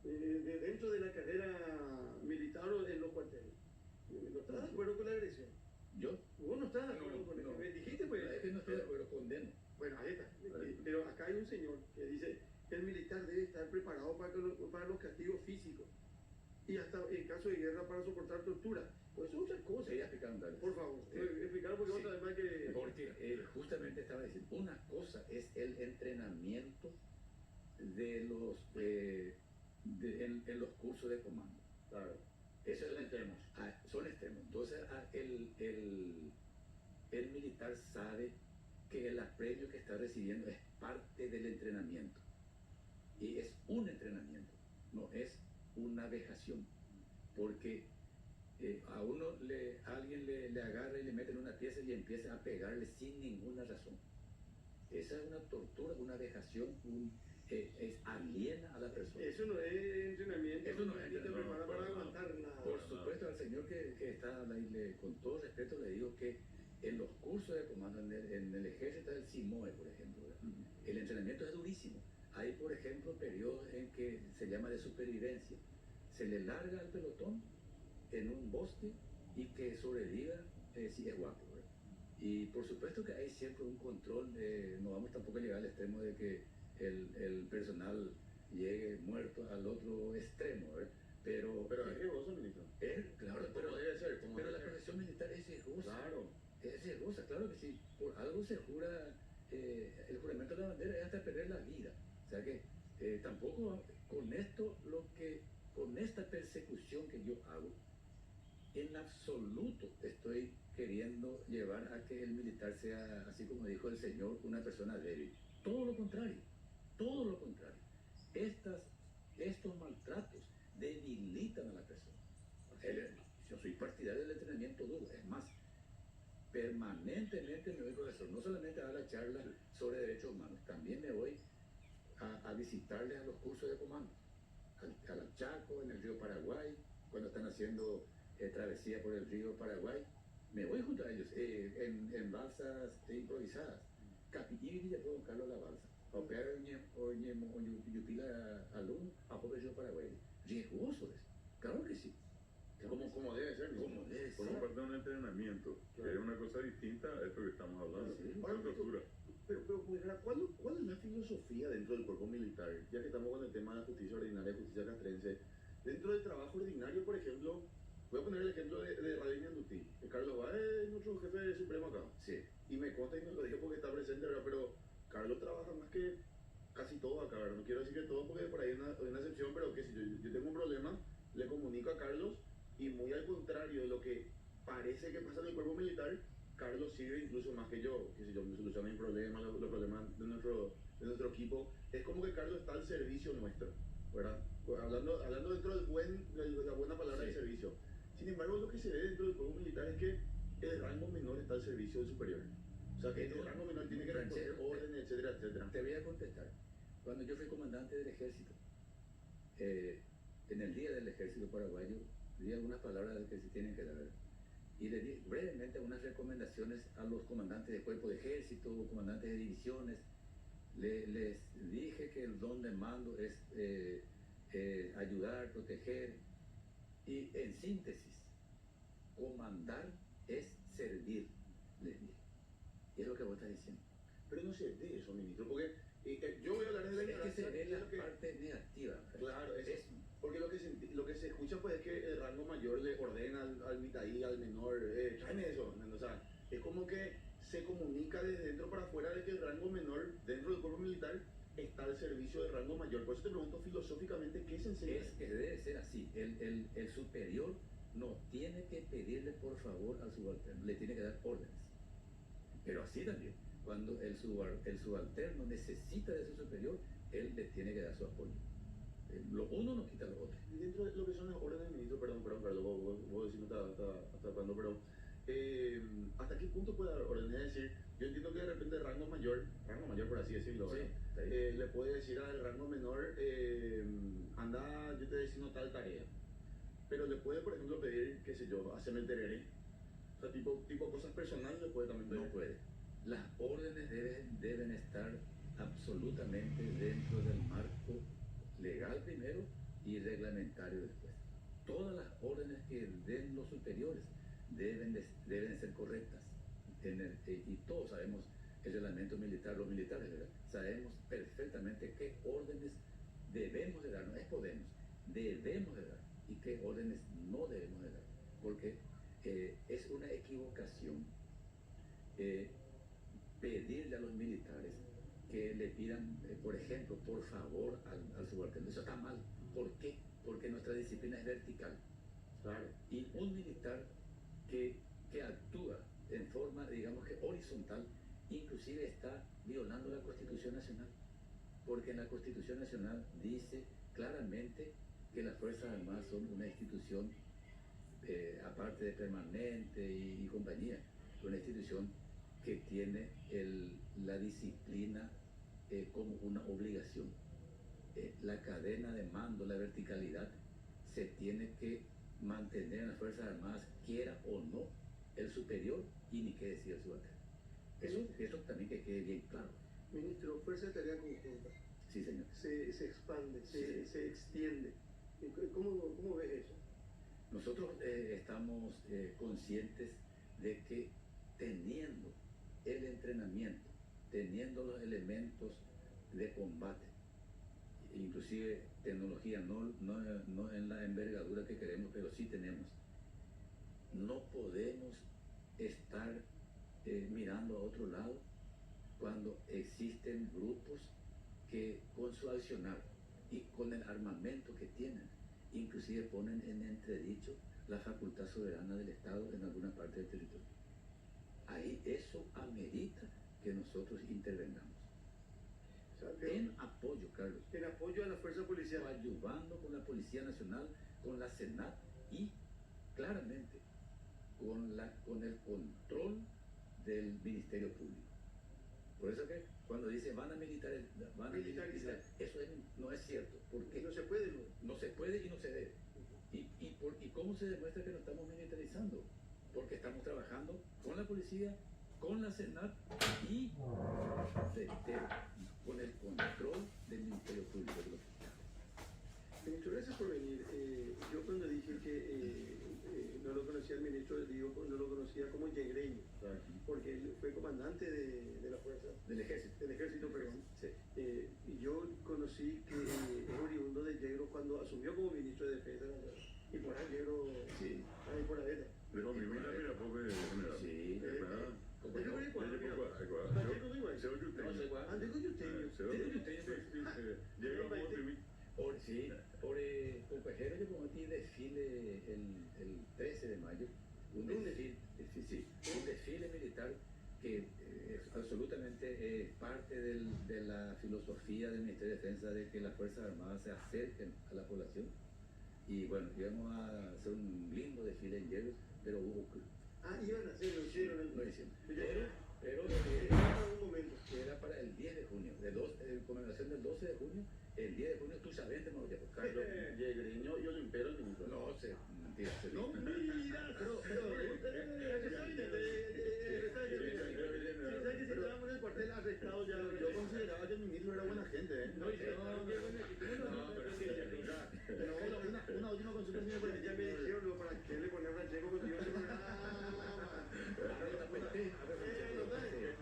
Dentro de la carrera militar o en los cuarteles. ¿No estás de acuerdo con la agresión? ¿Yo? Vos no estás de acuerdo con eso. Me dijiste, pues. Es que no estoy de acuerdo, condeno. Bueno, ahí está. Pero acá hay un señor que dice que el militar debe estar preparado para los castigos físicos. Y hasta en caso de guerra para soportar tortura. Pues eso es otra cosa. Sí, explicaron, por favor, explicar porque otra vez más que... Porque justamente estaba diciendo, una cosa es el entrenamiento de los en los cursos de comando. Claro. Eso son extremos. Son extremos. Entonces el militar sabe que el apremio que está recibiendo es parte del entrenamiento. Y es un entrenamiento, no es una vejación. Porque a alguien le agarra y le mete en una pieza y empieza a pegarle sin ninguna razón. Esa es una tortura, una vejación, es aliena a la persona. Eso no es entrenamiento. Eso no es entrenamiento. Para aguantar nada. Por supuesto, al señor que está ahí, con todo respeto le digo que en los cursos de comando, en el ejército del CIMOE, por ejemplo, el entrenamiento es durísimo. Hay, por ejemplo, periodos en que se llama de supervivencia. Se le larga al pelotón en un bosque y que sobreviva si es guapo, ¿verdad? Y por supuesto que hay siempre un control, no vamos tampoco a llegar al extremo de que el personal llegue muerto al otro extremo, ¿verdad? Pero es riesgoso, ministro. Claro, pero debe ser, pero la profesión militar es riesgosa. Claro. Es riesgosa, claro que sí. Por algo se jura, el juramento de la bandera es hasta perder la vida. O sea que tampoco con esta persecución que yo hago, en absoluto estoy queriendo llevar a que el militar sea, así como dijo el Señor, una persona débil. Todo lo contrario, todo lo contrario. Estos maltratos debilitan a la persona. Yo soy partidario del entrenamiento duro, es más, permanentemente me voy, profesor, no solamente a dar la charla sobre derechos humanos, también me voy a visitarles a los cursos de comando, al Chaco, en el río Paraguay, cuando están haciendo travesía por el río Paraguay, me voy junto a ellos en balsas improvisadas. Capillín ya puedo buscarlo a la balsa. Operar Yupila alumno a por el río Paraguay. Riesgoso es, claro que sí. Como debe ser, como debe ser. Forma parte de un entrenamiento, que es una cosa distinta a esto que estamos hablando. Sí. Ahora, Una tortura. pero ¿cuál es la filosofía dentro del cuerpo militar? Ya que estamos con el tema de la justicia ordinaria, justicia castrense, dentro del trabajo ordinario, por ejemplo, voy a poner el ejemplo de Radio Ñandutí. Carlos Báez es nuestro jefe supremo acá. Sí. Y me consta y me lo dijo porque está presente, ¿verdad? Pero Carlos trabaja más que casi todo acá, ¿verdad? No quiero decir que todo porque por ahí hay una excepción, pero que si yo tengo un problema, le comunico a Carlos y muy al contrario de lo que parece que pasa en el cuerpo militar, Carlos sirve incluso más que yo, que si yo me soluciono mi problema, los problemas de nuestro equipo, es como que Carlos está al servicio nuestro, ¿verdad? Pues hablando dentro de la buena palabra de servicio. Sin embargo, lo que se ve dentro del cuerpo militar es que el rango menor está al servicio del superior. O sea, que el rango menor tiene que responder órdenes, etcétera, etcétera. Te voy a contestar. Cuando yo fui comandante del ejército, en el día del ejército paraguayo, di algunas palabras que se tienen que dar. Y le di brevemente unas recomendaciones a los comandantes de cuerpo de ejército, comandantes de divisiones. Les dije que el don de mando es ayudar, proteger. Y en síntesis, comandar es servir, les dije. Y es lo que vos estás diciendo. Pero no se ve eso, ministro, porque yo voy a hablar de la ignorancia. Es que se ve la parte negativa. Claro, es porque lo que se escucha pues es que el rango mayor le ordena al mitaí, al menor, tráeme eso, o sea, es como que se comunica desde dentro para afuera de que el rango menor dentro del cuerpo militar está al servicio del rango mayor. Por eso te pregunto filosóficamente qué se enseña. Es que debe ser así. El superior no tiene que pedirle por favor al subalterno, le tiene que dar órdenes. Pero así también, cuando el subalterno necesita de su superior, él le tiene que dar su apoyo. Lo uno no quita lo otro. Y dentro de lo que son las órdenes, ministro, perdón, Carlos, vos decís no está hablando, pero ¿hasta qué punto puede dar órdenes? Es decir, yo entiendo que de repente el rango mayor por así decirlo, sí, le puede decir al rango menor, anda, yo te decino tal tarea. Pero le puede, por ejemplo, pedir, qué sé yo, hacerme el tereré. O sea, tipo cosas personales le puede también pedir. No puede. Las órdenes deben estar absolutamente dentro del marco legal primero y reglamentario después. Todas las órdenes que den los superiores deben ser correctas. Y todos sabemos el reglamento militar, los militares, ¿verdad? Sabemos perfectamente qué órdenes debemos de dar, no es podemos, debemos de dar, y qué órdenes no debemos de dar, porque es una equivocación pedirle a los militares que le pidan, por ejemplo, por favor al subalterno. Eso está mal. ¿Por qué? Porque nuestra disciplina es vertical. Claro. Y un militar que actúa en forma, digamos que horizontal, inclusive está violando la Constitución Nacional. Porque en la Constitución Nacional dice claramente que las Fuerzas Armadas son una institución, aparte de permanente y compañía, una institución que tiene la disciplina como una obligación. La cadena de mando, la verticalidad, se tiene que mantener en las Fuerzas Armadas, quiera o no el superior, y ni qué decir el subalterno. Eso también que quede bien claro. Ministro, Fuerza de Tarea Conjunta. Sí, señor. se expande, se extiende. ¿Cómo ves eso? Nosotros estamos conscientes de que teniendo el entrenamiento, teniendo los elementos de combate, inclusive tecnología, no en la envergadura que queremos, pero sí tenemos, no podemos estar mirando a otro lado cuando existen grupos que con su accionar y con el armamento que tienen, inclusive ponen en entredicho la facultad soberana del Estado en alguna parte del territorio. Ahí eso amerita que nosotros intervengamos. En apoyo, Carlos. En apoyo a la fuerza policial. Ayudando con la Policía Nacional, con la Senat y claramente con el control del Ministerio Público. Por eso que cuando dice van a militarizar, eso no es cierto. Porque no se puede. No se puede y no se debe. ¿Y cómo se demuestra que no estamos militarizando? Porque estamos trabajando con la policía, con la Senat y con el control del Ministerio Público de los Estados. Ministro, gracias por venir. Yo cuando dije que no lo conocía el ministro, digo, no lo conocía como yegreño, porque él fue comandante de la fuerza. Del ejército, perdón. Sí. Y yo conocí que es oriundo de Yegro cuando asumió como ministro de Defensa. Y por ahí Yegro, sí. Ahí por ahí. Pero mi vida, mira, pobre general. Sí, Compajero yo cometí desfile el 13 de mayo, un desfile militar que es absolutamente parte de la filosofía del Ministerio de Defensa de que las Fuerzas Armadas se acerquen a la población. Y bueno, íbamos a hacer un lindo desfile en Yegros, pero hubo... iban a hacer, lo hicieron. Pero era para el 10 de junio, conmemoración del 12 de junio, el 10 de junio tú sabes, no lo Carlos Yegreño y Olimpero el ministro. No sé, mentira. No, mira, pero ¿sabes que si estábamos en el cuartel arrestado ya? Yo consideraba que el ministro era buena gente, ¿eh? No, pero es que una última consulta, señor presidente. ya me dijeron, ¿para qué le poner Rancheco contigo?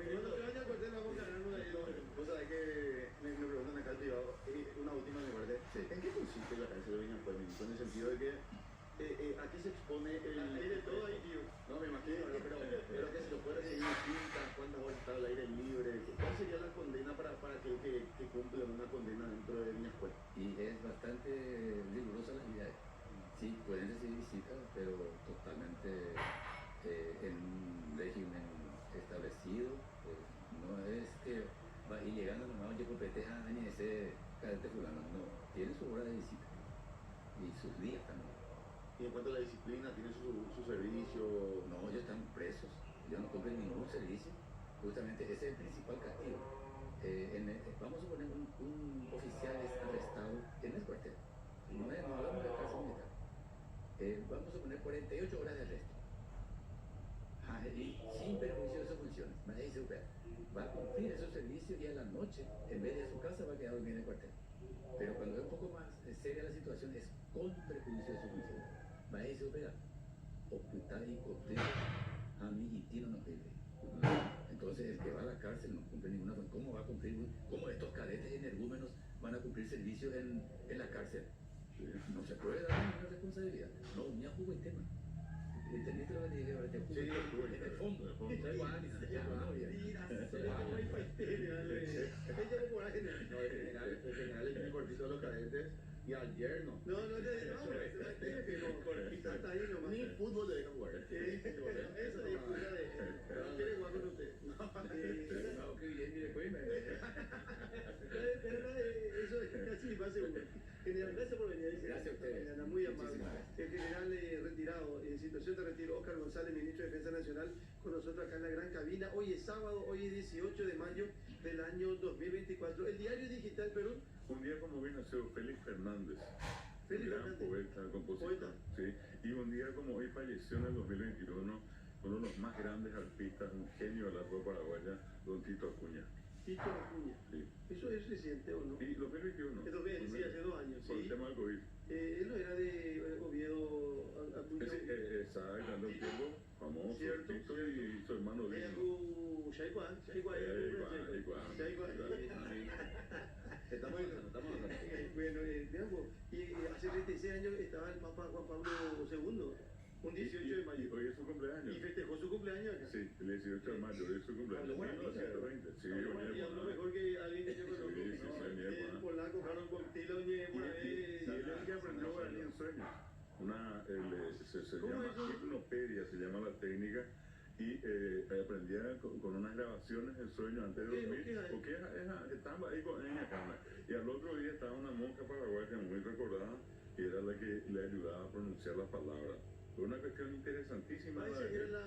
Cuando te vaya al cuartel vamos a ganarnos ahí. Vos sabés que me preguntan acá al privado, una última me parece. ¿En qué consiste la cárcel de Viña ministro? En el sentido de que ¿a qué se expone el...? Hay de todo ahí, tío. No, me imagino, pero que si lo fuera seguir distintas, cuántas horas está al aire libre, ¿cuál sería la condena para que cumpla una condena dentro de Viña Juez? Y es bastante rigurosa la idea. Sí, pueden recibir visitas, pero totalmente en un régimen establecido. No es que va a ir llegando nomás, oye, competeja, ni ese cadete fulano. No, tiene su hora de visita y sus días también. Y en cuanto a la disciplina, ¿tiene su servicio? No, ellos están presos, ellos no cumplen ningún servicio. Justamente ese es el principal castigo. Vamos a suponer un oficial es arrestado en el cuartel. No hablamos de cárcel militar. Vamos a suponer 48 horas de arresto. Y sin perjuicio de sus funciones. Va a cumplir esos servicios y a la noche, en vez de a su casa, va a quedar dormido en el cuartel. Pero cuando es un poco más seria la situación, es con perjuicio de sus funciones. Va a irse a operar. Ocultar y cumplir a mi y tino no vive. Entonces, el que va a la cárcel no cumple ninguna función. ¿Cómo va a cumplir? ¿Cómo estos cadetes energúmenos van a cumplir servicio en la cárcel? No se puede dar ninguna responsabilidad. No, ni a jugo el tema. ¿Entendiste lo que te dije? Ahora te juro. En el fondo. El general le tiene cortito a los cadetes y ayer no. Hasta ahí nomás. Ni fútbol le dejan jugar. Eso es pura de... ¿Quiere jugar con usted? Eso es casi más seguro. General, gracias por venir. Gracias a ustedes. Muy amable. El general retirado, en situación de retiro, Óscar González, ministro de Defensa Nacional, con nosotros acá en la gran cabina. Hoy es sábado, hoy es 18 de mayo del año 2024. El diario digital Perú. Un día como hoy nació Félix Fernández. Gran poeta, compositor. Sí. Y un día como hoy falleció en el 2021 uno de los más grandes artistas, un genio de la ropa paraguaya, don Tito Acuña. Tito Acuña. Sí. ¿Eso es reciente o no? Y 2021. Es 2000, sí, hace 2 años. Por el Sí. tema del COVID. Él no era de Oviedo Acuña. Está dando un tiempo famoso, Cierto, Tito y su hermano Lino. Estamos hablando. Bueno, veamos, y hace 36 años estaba el Papa Juan Pablo II, un 18 de mayo. Hoy es su cumpleaños. Y festejó su cumpleaños acá. Sí, el 18 de mayo, hoy es su cumpleaños. Habló 1920. Sí, Y habló mejor que alguien que yo conozco. Sí, sí, sí, El polaco, Carlos Bontilo, y Y él es el que aprendió guaraní en sueños. Se ¿Cómo llama es eso? hipnopedia, se llama la técnica. Y aprendía con unas grabaciones en sueños antes de dormir, porque estaba ahí con ella cama. Y al otro día estaba una monja paraguaya muy recordada, y era la que le ayudaba a pronunciar las palabras. Fue una cuestión interesantísima. Parece que era la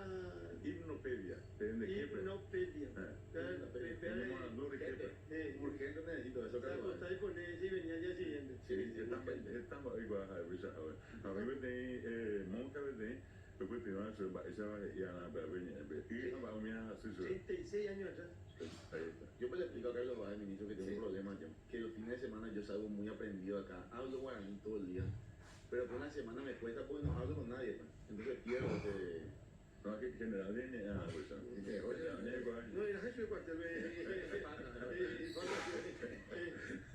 hipnopedia. hipnopedia. Urgente necesito eso, Te acostás con ella y venía al día siguiente. Estaba igual a mí me tenía monja, después tenía una sopa, esa y a la y a mí así 36 años atrás. ahí está. Yo me le explico a Carlos Báez, ministro, que tengo un problema yo. Que los fines de semana yo salgo muy aprendido acá. Hablo guaraní todo el día. Pero por una semana me cuesta porque no hablo con nadie. Pues. Entonces pierdo ese... No, que general viene a No, era jefe de cuartel.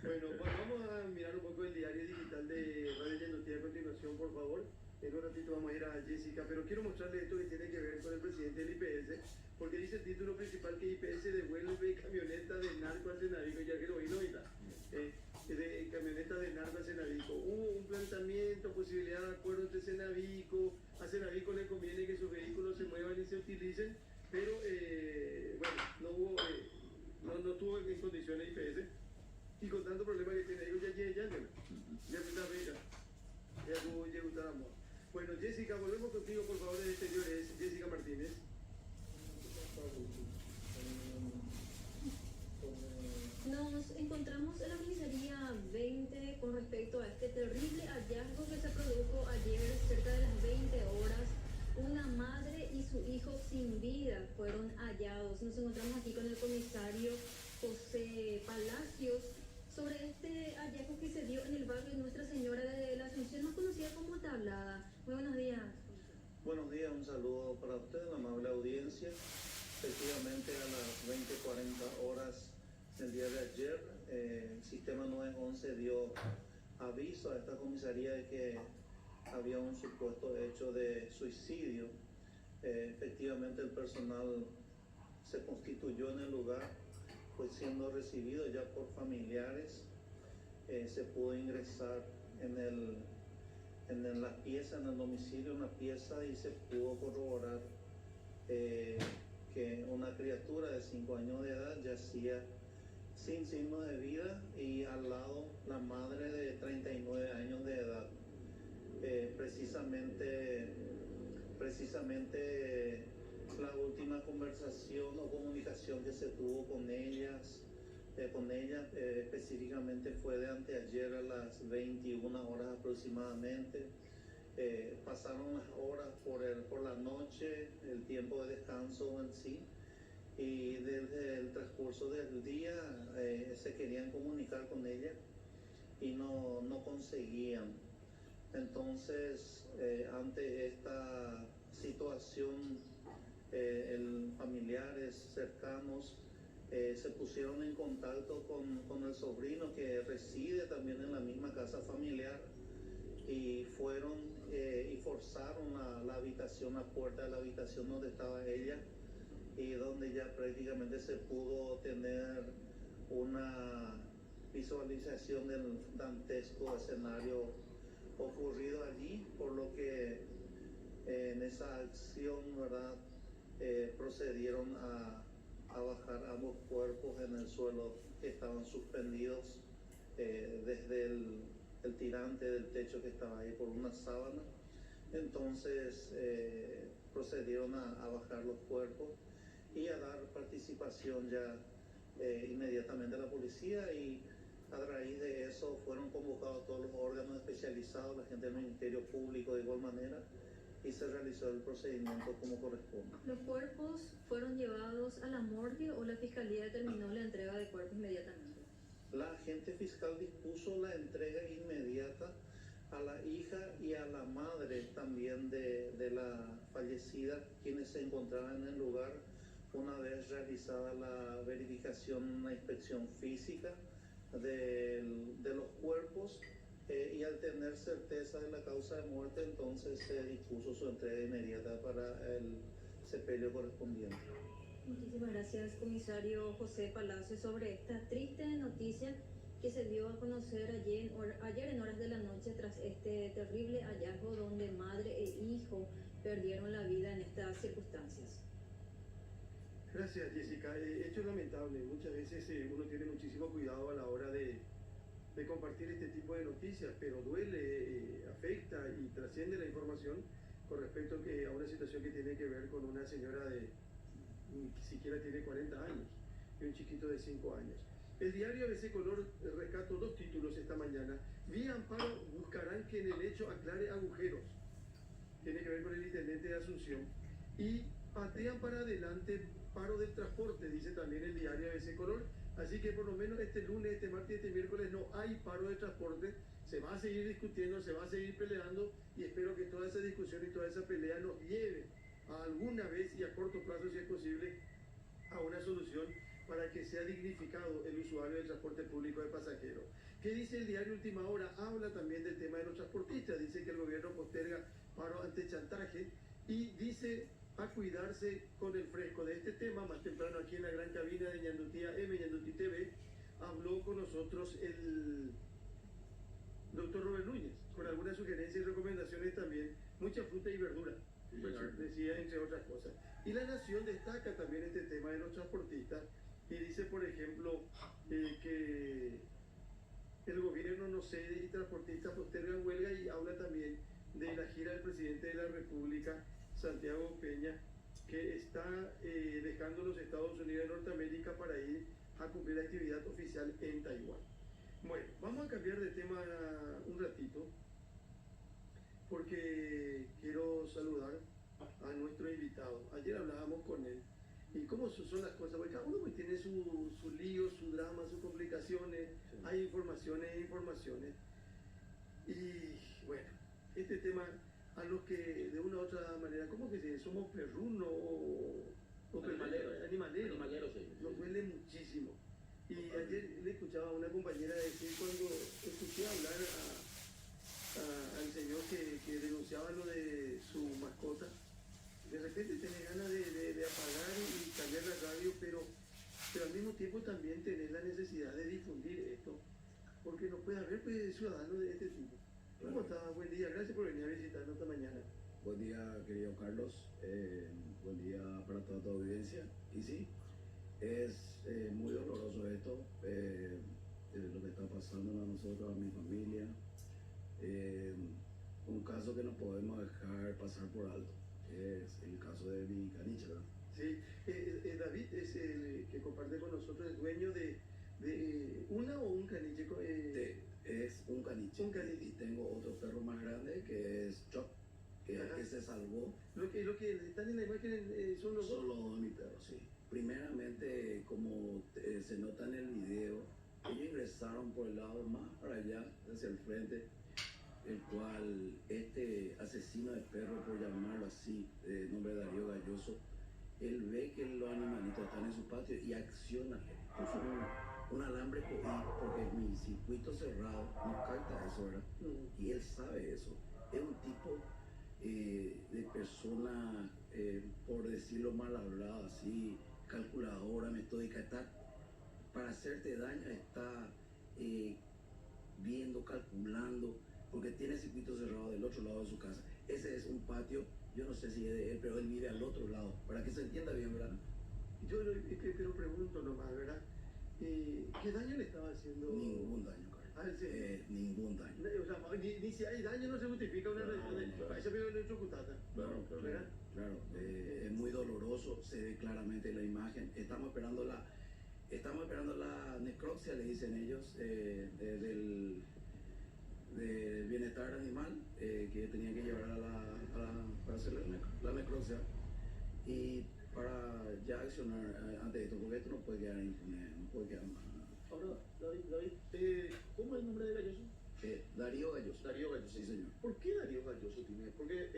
Bueno, vamos a mirar un poco el diario digital de Radio Yandutí a continuación, por favor. En un ratito vamos a ir a Jessica, pero quiero mostrarle esto que tiene que ver con el presidente del IPS, porque dice el título principal que IPS devuelve camioneta de narco al Senadico, ya que lo oí, ¿no? De camioneta de narco al Senadico. Hubo un planteamiento, posibilidad de acuerdo entre Senadico, a Senadico le conviene que sus vehículos se muevan y se utilicen, pero bueno, no estuvo en condiciones IPS, y con tanto problema que tiene ellos, ya gustamos. Bueno, Jessica, volvemos contigo, por favor, de exteriores. Jessica Martínez. Nos encontramos en la comisaría 20 con respecto a este terrible hallazgo que se produjo ayer cerca de las 20 horas. Una madre y su hijo sin vida fueron hallados. Nos encontramos aquí con el comisario José Palacios sobre este hallazgo que se dio en el barrio Nuestra Señora de la Asunción, más conocida como Tablada. Muy buenos días. Buenos días, un saludo para usted, la amable audiencia. Efectivamente, a las 20:40 horas del día de ayer, el sistema 911 dio aviso a esta comisaría de que había un supuesto hecho de suicidio. Efectivamente, el personal se constituyó en el lugar, fue siendo recibido ya por familiares. Se pudo ingresar en la pieza, en el domicilio, una pieza, y se pudo corroborar que una criatura de 5 años de edad yacía sin signos de vida, y al lado la madre de 39 años de edad. Precisamente la última conversación o comunicación que se tuvo con ella específicamente fue de anteayer a las 21 horas aproximadamente. Pasaron las horas por la noche, el tiempo de descanso en sí, y desde el transcurso del día se querían comunicar con ella y no conseguían. Entonces, ante esta situación, familiares cercanos se pusieron en contacto con el sobrino, que reside también en la misma casa familiar, y fueron y forzaron la habitación, la puerta de la habitación donde estaba ella, y donde ya prácticamente se pudo tener una visualización del dantesco escenario ocurrido allí, por lo que en esa acción, ¿verdad?, procedieron a bajar ambos cuerpos en el suelo, que estaban suspendidos desde el tirante del techo que estaba ahí por una sábana. Entonces procedieron a bajar los cuerpos y a dar participación ya inmediatamente a la policía, y a raíz de eso fueron convocados todos los órganos especializados, la gente del Ministerio Público de igual manera, y se realizó el procedimiento como corresponde. ¿Los cuerpos fueron llevados a la morgue o la fiscalía determinó la entrega de cuerpos inmediatamente? La agente fiscal dispuso la entrega inmediata a la hija y a la madre también de la fallecida, quienes se encontraban en el lugar una vez realizada la verificación, una inspección física de los cuerpos y al tener certeza de la causa de muerte, entonces se dispuso su entrega inmediata para el sepelio correspondiente. Muchísimas gracias, comisario José Palacio, sobre esta triste noticia que se dio a conocer ayer en horas de la noche tras este terrible hallazgo donde madre e hijo perdieron la vida en estas circunstancias. Gracias, Jessica. Hecho lamentable. Muchas veces uno tiene muchísimo cuidado a la hora de compartir este tipo de noticias, pero duele, afecta y trasciende la información con respecto a una situación que tiene que ver con una señora de ni siquiera tiene 40 años y un chiquito de 5 años. El diario ABC Color rescató 2 títulos esta mañana. Vía amparo buscarán que en el hecho aclare agujeros. Tiene que ver con el intendente de Asunción. Y patean para adelante paro del transporte, dice también el diario ABC Color. Así que por lo menos este lunes, este martes y este miércoles no hay paro de transporte. Se va a seguir discutiendo, se va a seguir peleando y espero que toda esa discusión y toda esa pelea nos lleve a alguna vez y a corto plazo, si es posible, a una solución para que sea dignificado el usuario del transporte público de pasajeros. ¿Qué dice el diario Última Hora? Habla también del tema de los transportistas. Dice que el gobierno posterga paro ante chantaje y dice a cuidarse con el fresco de este tema. Más temprano aquí en la gran cabina de Ñandutí AM, Ñandutí TV, habló con nosotros el doctor Robert Núñez, con algunas sugerencias y recomendaciones también, mucha fruta y verdura, decía, entre otras cosas. Y La Nación destaca también este tema de los transportistas y dice, por ejemplo, que el gobierno no cede y transportistas postergan huelga, y habla también de la gira del presidente de la República, Santiago Peña, que está dejando los Estados Unidos de Norteamérica para ir a cumplir la actividad oficial en Taiwán. Bueno, vamos a cambiar de tema un ratito, porque quiero saludar a nuestro invitado. Ayer hablábamos con él y cómo son las cosas, porque cada uno pues tiene su lío, su drama, sus complicaciones, sí. Hay informaciones e informaciones. Y bueno, este tema a los que de una u otra manera, ¿cómo que se somos perrunos o animaleros, sí. Nos duele muchísimo. Y ayer le escuchaba a una compañera decir, cuando escuché hablar al señor que denunciaba lo de su mascota, de repente tenés ganas de apagar y cambiar la radio, pero al mismo tiempo también tenés la necesidad de difundir esto, porque no puede haber pues, ciudadanos de este tipo. ¿Cómo está? Buen día, gracias por venir a visitarnos esta mañana. Buen día, querido Carlos, buen día para toda tu audiencia. Y sí, es muy doloroso esto, lo que está pasando a nosotros, a mi familia, un caso que no podemos dejar pasar por alto. Es el caso de mi caniche, ¿verdad? Sí, David es el que comparte con nosotros, el dueño de una o un caniche. Es un caniche. Un caniche. Y tengo otro perro más grande que es Chuck, que se salvó. Lo que están en la imagen son los dos. Son los dos de mi perro, sí. Primeramente, como se nota en el video, ellos ingresaron por el lado más para allá, hacia el frente, el cual este asesino de perro, por llamarlo así, de nombre Darío Galloso, él ve que los animalitos están en su patio y acciona, puso un alambre porque mi circuito cerrado no capta eso, ¿verdad? Y él sabe eso. Es un tipo de persona, por decirlo mal hablado, así, calculadora, metódica, está para hacerte daño, está viendo, calculando, porque tiene circuito cerrado del otro lado de su casa. Ese es un patio, yo no sé si es de él, pero él vive al otro lado, para que se entienda bien, ¿verdad? Yo pero pregunto nomás, ¿verdad? ¿Qué daño le estaba haciendo? Ningún daño, Carlos. Ningún daño. O sea, ni si hay daño no se justifica una reacción de ese video electrocutata. Claro, es muy doloroso, se ve claramente la imagen. Estamos esperando la necropsia, le dicen ellos, del bienestar animal, que tenían que llevar a para hacerle la necropsia y para ya accionar ante esto, porque esto no puede quedar impune, no puede quedar más. Ahora, David, ¿cómo es el nombre de Galloso? Darío Galloso. Darío Galloso. Sí, señor. ¿Por qué Darío Galloso tiene? Porque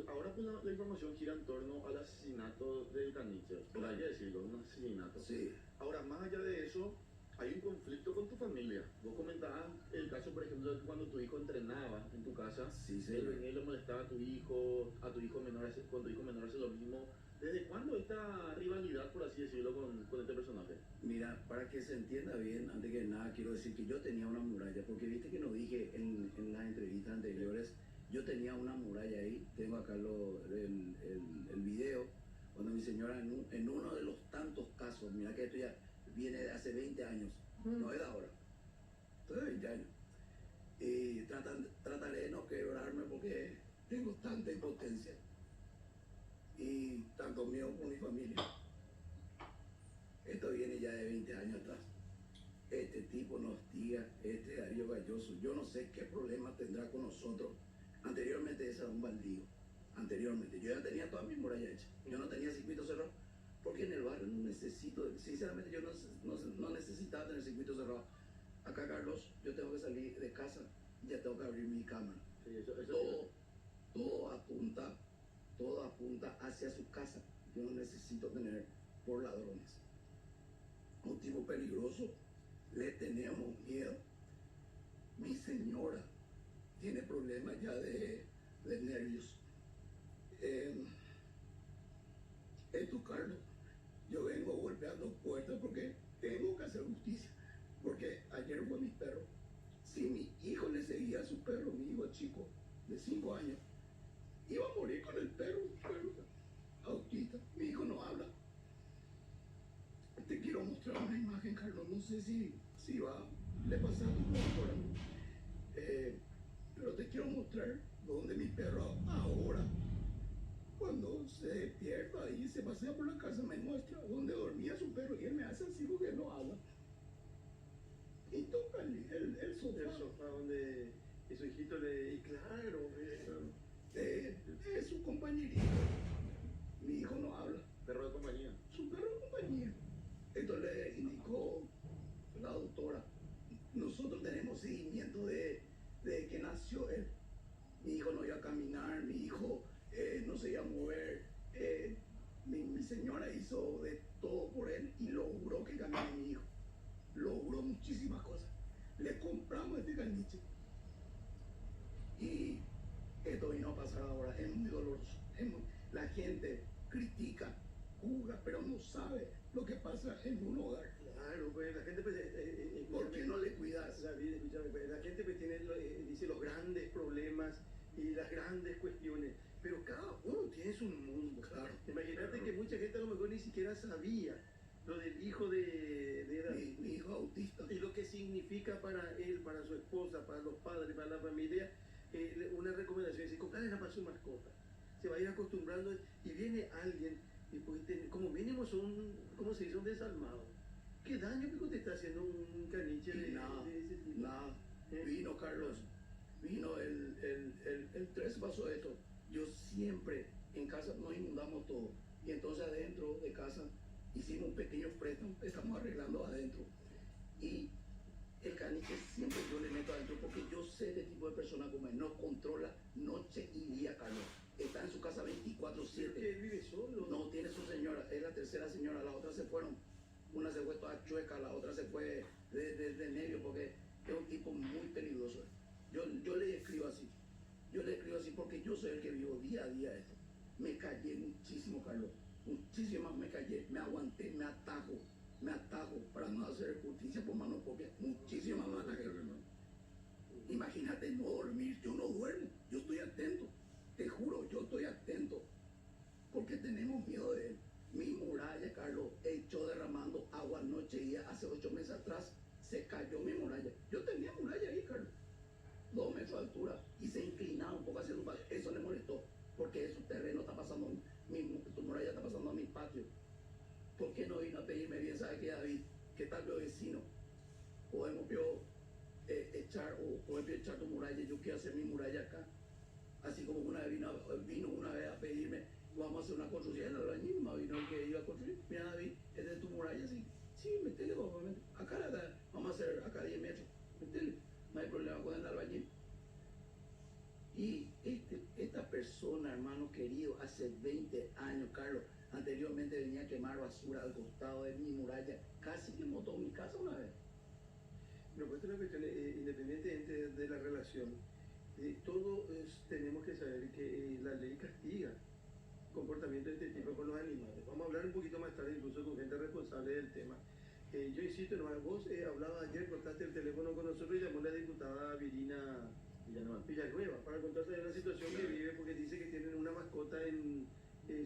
ahora pues la información gira en torno al asesinato del Caniche. Pues hay que decirlo, un asesinato. Sí. Ahora, más allá de eso, hay un conflicto con tu familia. Vos comentabas el caso, por ejemplo, de cuando tu hijo entrenaba en tu casa. Sí, sí. Él venía y le molestaba a tu hijo menor, con tu hijo menor hace lo mismo. ¿Desde cuándo esta rivalidad, por así decirlo, con este personaje? Mira, para que se entienda bien, antes que nada, quiero decir que yo tenía una muralla, porque viste que nos dije en las entrevistas anteriores, yo tenía una muralla ahí, tengo acá el video, cuando mi señora en uno de los tantos casos, mira que esto ya viene de hace 20 años, no es de ahora, esto es de 20 años, y trataré de no quebrarme porque tengo tanta impotencia, y tanto mío como mi familia. Esto viene ya de 20 años atrás. Este tipo nos hostiga, este Darío Galloso. Yo no sé qué problema tendrá con nosotros. Anteriormente ese era un baldío. Anteriormente. Yo ya tenía toda mi muralla hecha. Yo no tenía circuito cerrado. Porque en el barrio no necesito, sinceramente yo no necesitaba tener circuito cerrado. Acá, Carlos, yo tengo que salir de casa, ya tengo que abrir mi cámara. Sí, todo apunta hacia su casa. Yo no necesito tener por ladrones. Un tipo peligroso, le tenemos miedo. Mi señora tiene problemas ya de nervios. Esto, Carlos, yo vengo golpeando puertas porque tengo que hacer justicia. Porque ayer fue mi perro. Si mi hijo le seguía a su perro, mi hijo chico de 5 años, iba a morir con el perro autista. Mi hijo no habla. Te quiero mostrar una imagen, Carlos. No sé si le pasa a tu doctora. Pero te quiero mostrar donde mi perro ahora, cuando se despierta y se pasea por la casa, me muestra donde dormía su perro y él me hace así porque él no habla. Y toca el sofá. El sofá donde su hijito le... Y claro, es su compañerito. Mi hijo no habla. Perro de compañía. Su perro de compañía. Esto le indicó la doctora. Nosotros tenemos seguimiento de que nació él. Mi hijo no iba a caminar, mi hijo no se iba a mover. Mi señora hizo de todo por él y logró que camine mi hijo. Logró muchísimas cosas. Le compramos este caniche. Y esto vino a pasar ahora, es muy doloroso. La gente critica, juzga, pero no sabe lo que pasa en un hogar. Claro, pues la gente pues... ¿Por qué no le cuidas? David, escúchame, pues, la gente pues tiene, dice, los grandes problemas y las grandes cuestiones, pero cada uno tiene su mundo. Claro. Imagínate que mucha gente a lo mejor ni siquiera sabía lo del hijo de David. Mi hijo autista. Y lo que significa para él, para su esposa, para los padres, para la familia, una recomendación es comprarle nada para su mascota. Se va a ir acostumbrando y viene alguien y pues como mínimo son, ¿cómo se dice? Un desalmado. ¿Qué daño que te está haciendo un caniche de ese tipo? Nada. Vino Carlos, vino el 3 pasó esto. Yo siempre en casa nos inundamos todo. Y entonces adentro de casa hicimos un pequeño préstamo, estamos arreglando adentro. Y el caniche siempre yo le meto adentro porque yo sé de tipo de persona como él, no controla noche y día, Carlos. Está en su casa 24/7. ¿Él vive solo? No, tiene su señora, es la tercera señora, las otras se fueron. Una se fue toda chueca, la otra se fue de medio porque es un tipo muy peligroso. Yo le escribo así. Yo le escribo así porque yo soy el que vivo día a día esto. Me callé muchísimo, Carlos. Muchísimo me callé, me aguanté, me atajo para no hacer justicia por mano propia. Muchísimas me atajé. Imagínate no dormir, yo no duermo, yo estoy atento. Te juro, yo estoy atento. Porque tenemos miedo de él. Mi muralla, Carlos, echó derramando agua noche y día. Hace 8 meses atrás se cayó mi muralla. Yo tenía muralla ahí, Carlos. 2 metros de altura. Y se inclinaba un poco hacia su patio. Eso le molestó. Porque su terreno está pasando, tu muralla está pasando a mi patio. ¿Por qué no vino a pedirme bien? ¿Sabe qué, David? ¿Qué tal, vecino? Podemos echar tu muralla. Yo quiero hacer mi muralla acá. Así como una vez vino una vez a pedirme, vamos a hacer una construcción, el albañil, más vino el que iba a construir, mira David, es de tu muralla, sí, metele, acá vamos a hacer acá 10 metros, metele, no hay problema con el albañil. Y esta persona, hermano querido, hace 20 años, Carlos, anteriormente venía a quemar basura al costado de mi muralla, casi quemó toda mi casa una vez. Pero pues la cuestión, independientemente de la relación, todos tenemos que saber que la ley castiga comportamiento de este tipo con los animales. Vamos a hablar un poquito más tarde, incluso con gente responsable del tema. Yo insisto, vos hablabas ayer, cortaste el teléfono con nosotros y llamó la diputada Virina Villanueva para contarse de una situación que vive, porque dice que tienen una mascota en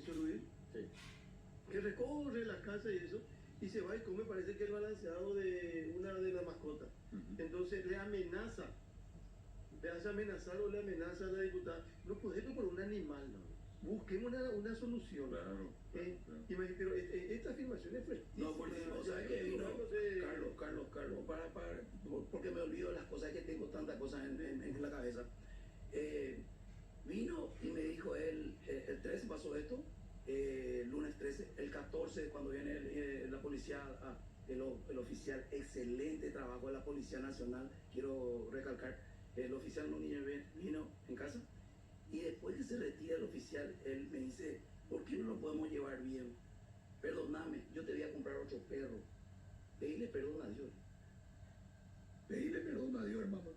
Suruí, que recorre las casas y eso, y se va y come, parece que el balanceado de una de las mascotas. Entonces le amenaza, le hace amenazar o le amenaza a la diputada, no podemos por un animal, no. Busquemos una solución. Claro. Pero esta afirmación es fuertísima. No, fuertísima. O sea que vino, Carlos, porque me olvido las cosas, que tengo tantas cosas en la cabeza. Vino y me dijo el 13 pasó esto, lunes 13, el 14 cuando viene la policía, el oficial, excelente trabajo de la Policía Nacional, quiero recalcar, el oficial Núñez vino en casa. Y después que se retira el oficial, él me dice, ¿por qué no lo podemos llevar bien? Perdóname, yo te voy a comprar otro perro. Pedile perdón a Dios. Pedile perdón a Dios, hermano.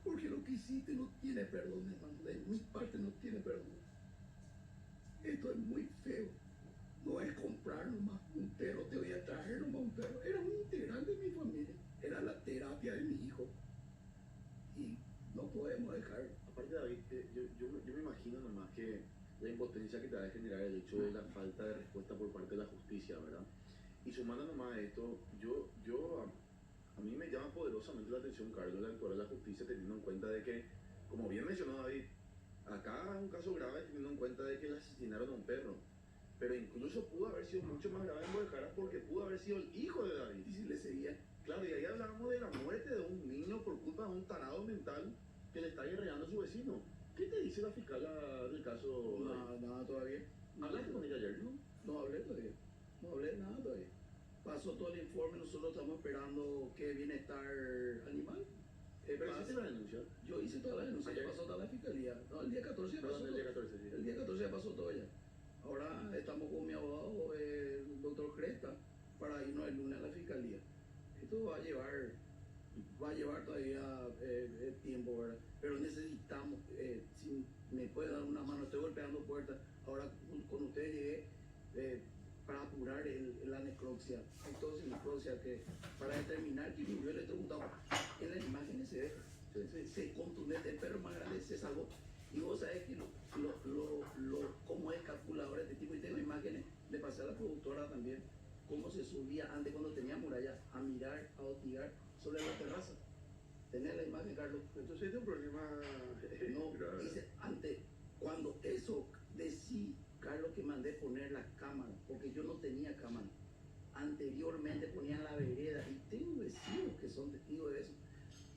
Porque lo que hiciste no tiene perdón, hermano. De mi parte no tiene perdón. Esto es muy feo. No es comprar nomás un perro, te voy a traer nomás un perro. Era un integrante de mi familia. Era la terapia de mi hijo. Y no podemos dejar. Aparte, David, yo me imagino nomás que la impotencia que te va a generar el hecho de la falta de respuesta por parte de la justicia, ¿verdad? Y sumando nomás a esto, a mí me llama poderosamente la atención, Carlos, la actuar de la justicia, teniendo en cuenta de que, como bien mencionó David, acá es un caso grave teniendo en cuenta de que le asesinaron a un perro. Pero incluso pudo haber sido mucho más grave en Guadalajara porque pudo haber sido el hijo de David. Y si le seguía. Claro, y ahí hablábamos de la muerte de un niño por culpa de un tarado mental que le está guerreando a su vecino. ¿Qué te dice la fiscal del caso? Nada todavía. ¿Hablaste con ella ayer, no? No hablé todavía. No hablé nada todavía. Pasó todo el informe, nosotros estamos esperando que bienestar animal. ¿Pero hiciste la denuncia? Yo hice toda la denuncia, ya pasó toda la fiscalía. No, el día 14 ya pasó todo. El día 14 ya pasó todo ya. Ahora estamos con mi abogado, el doctor Cresta, para irnos el lunes a la fiscalía. Esto va a llevar todavía tiempo, ¿verdad? Pero necesitamos, si me puede dar una mano, estoy golpeando puertas, ahora con ustedes llegué para apurar la necropsia, entonces necropsia, que para determinar quién murió electrocutado. En las imágenes se contundente, el perro más grande se salvó. Y vos sabés que cómo es calculador este tipo, y tengo imágenes, le pasé a la productora también, cómo se subía antes cuando tenía muralla a mirar, a hostigar sobre la terraza. Tenés la imagen, Carlos. Entonces este es un problema. No, dice, antes, cuando eso decí, Carlos, que mandé poner la cámara, porque yo no tenía cámara. Anteriormente ponía la vereda, y tengo vecinos que son testigos de eso.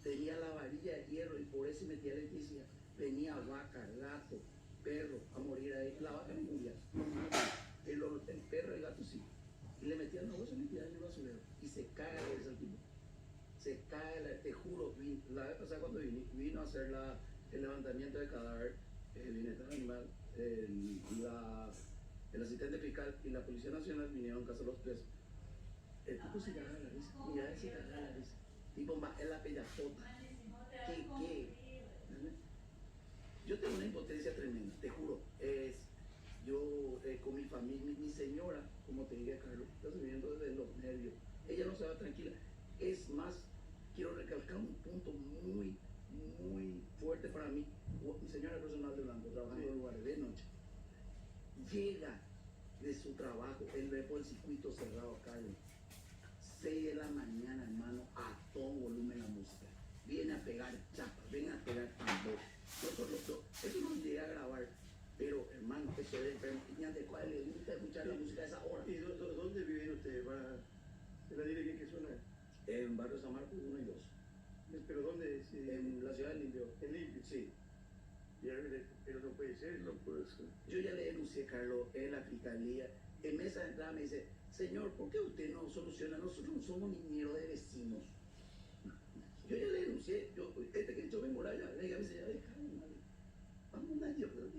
Tenía la varilla de hierro y por eso metía electricidad. Venía vaca, gato, perro a morir ahí. La vaca no moría. El perro, el gato sí. Y le metían la bolsa y le tiraban en el basurero. Y se cae ese tipo. Se cae, te juro. La vez pasada cuando vino a hacer el levantamiento de cadáver, el bienestar animal, el asistente fiscal y la Policía Nacional vinieron a casa los tres. El tipo se cagaba la risa. Mira, se cagaba la risa. Tipo más en la pellajota. ¿Qué? Yo tengo una impotencia tremenda, te juro. Yo con mi familia, mi señora, como te dije, Carlos, está subiendo desde los nervios. Ella no se va tranquila. Es más, quiero recalcar un punto muy fuerte para mí. Mi señora es personal de blanco, trabajando en lugares de noche. Llega de su trabajo, él ve por el circuito cerrado, Carlos. 6 de la mañana, hermano, a todo volumen la música. Viene a pegar chapas, viene a pegar tambor. Eso no llegué a grabar, pero hermano, eso es enfermo. ¿De cuál le gusta escuchar la música a esa hora? ¿Y dónde viven ustedes? ¿Se la diré bien qué zona? En Barrio San Marcos 1 y 2. ¿Pero dónde es? En la ciudad de Limpio. ¿En Limpio? Sí. Y a ver, ser. No puede ser. Yo ya le denuncié, Carlos, en la fiscalía. En mesa de entrada me dice, señor, ¿por qué usted no soluciona? Nosotros no somos niñeros de vecinos. Yo ya le denuncié, que yo me muralla, le dije a mi señora, vamos a dejarlo,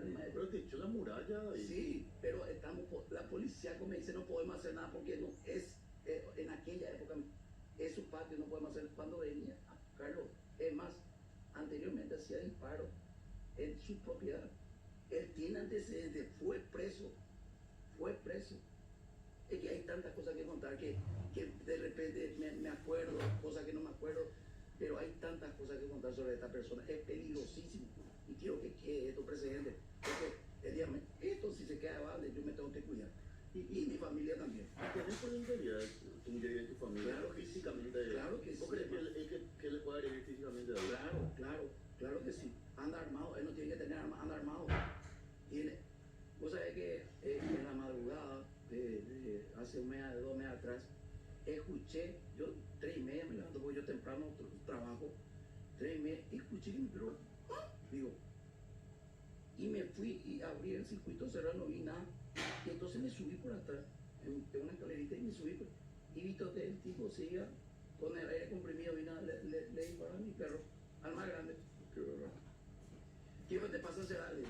maestro. Pero te echó la muralla. Sí, pero la policía me dice, no podemos hacer nada porque no es, en aquella época, es su patio, no podemos hacer. Cuando venía, Carlos, es más, anteriormente hacía disparos en su propiedad. Él tiene antecedentes, fue preso. Es que hay tantas cosas que contar que de repente me acuerdo, cosas que no me acuerdo, pero hay tantas cosas que contar sobre esta persona. Es peligrosísimo y quiero que quede esto precedente, porque esto si se queda vale, yo me tengo que cuidar. Y mi familia también. ¿Tenés por la integridad tuya y de tu familia? Claro que físicamente. Sí. Claro que sí. ¿Vos crees que le puede herir físicamente? Claro que sí. Anda armado, él no tiene que tener arma, anda armado. Vos sabés que en la madrugada, hace un mes, 2 meses atrás, escuché, yo 3:30 me levanto porque yo temprano trabajo, 3:30, y escuché que me entró, digo, y me fui y abrí el circuito cerrado, no vi nada, y entonces me subí por atrás, en una escalerita y me subí, y vi todo el tipo seguía con el aire comprimido, vino, le disparó a mi perro, al más grande. Qué verdad. ¿Qué te pasa a hacer algo?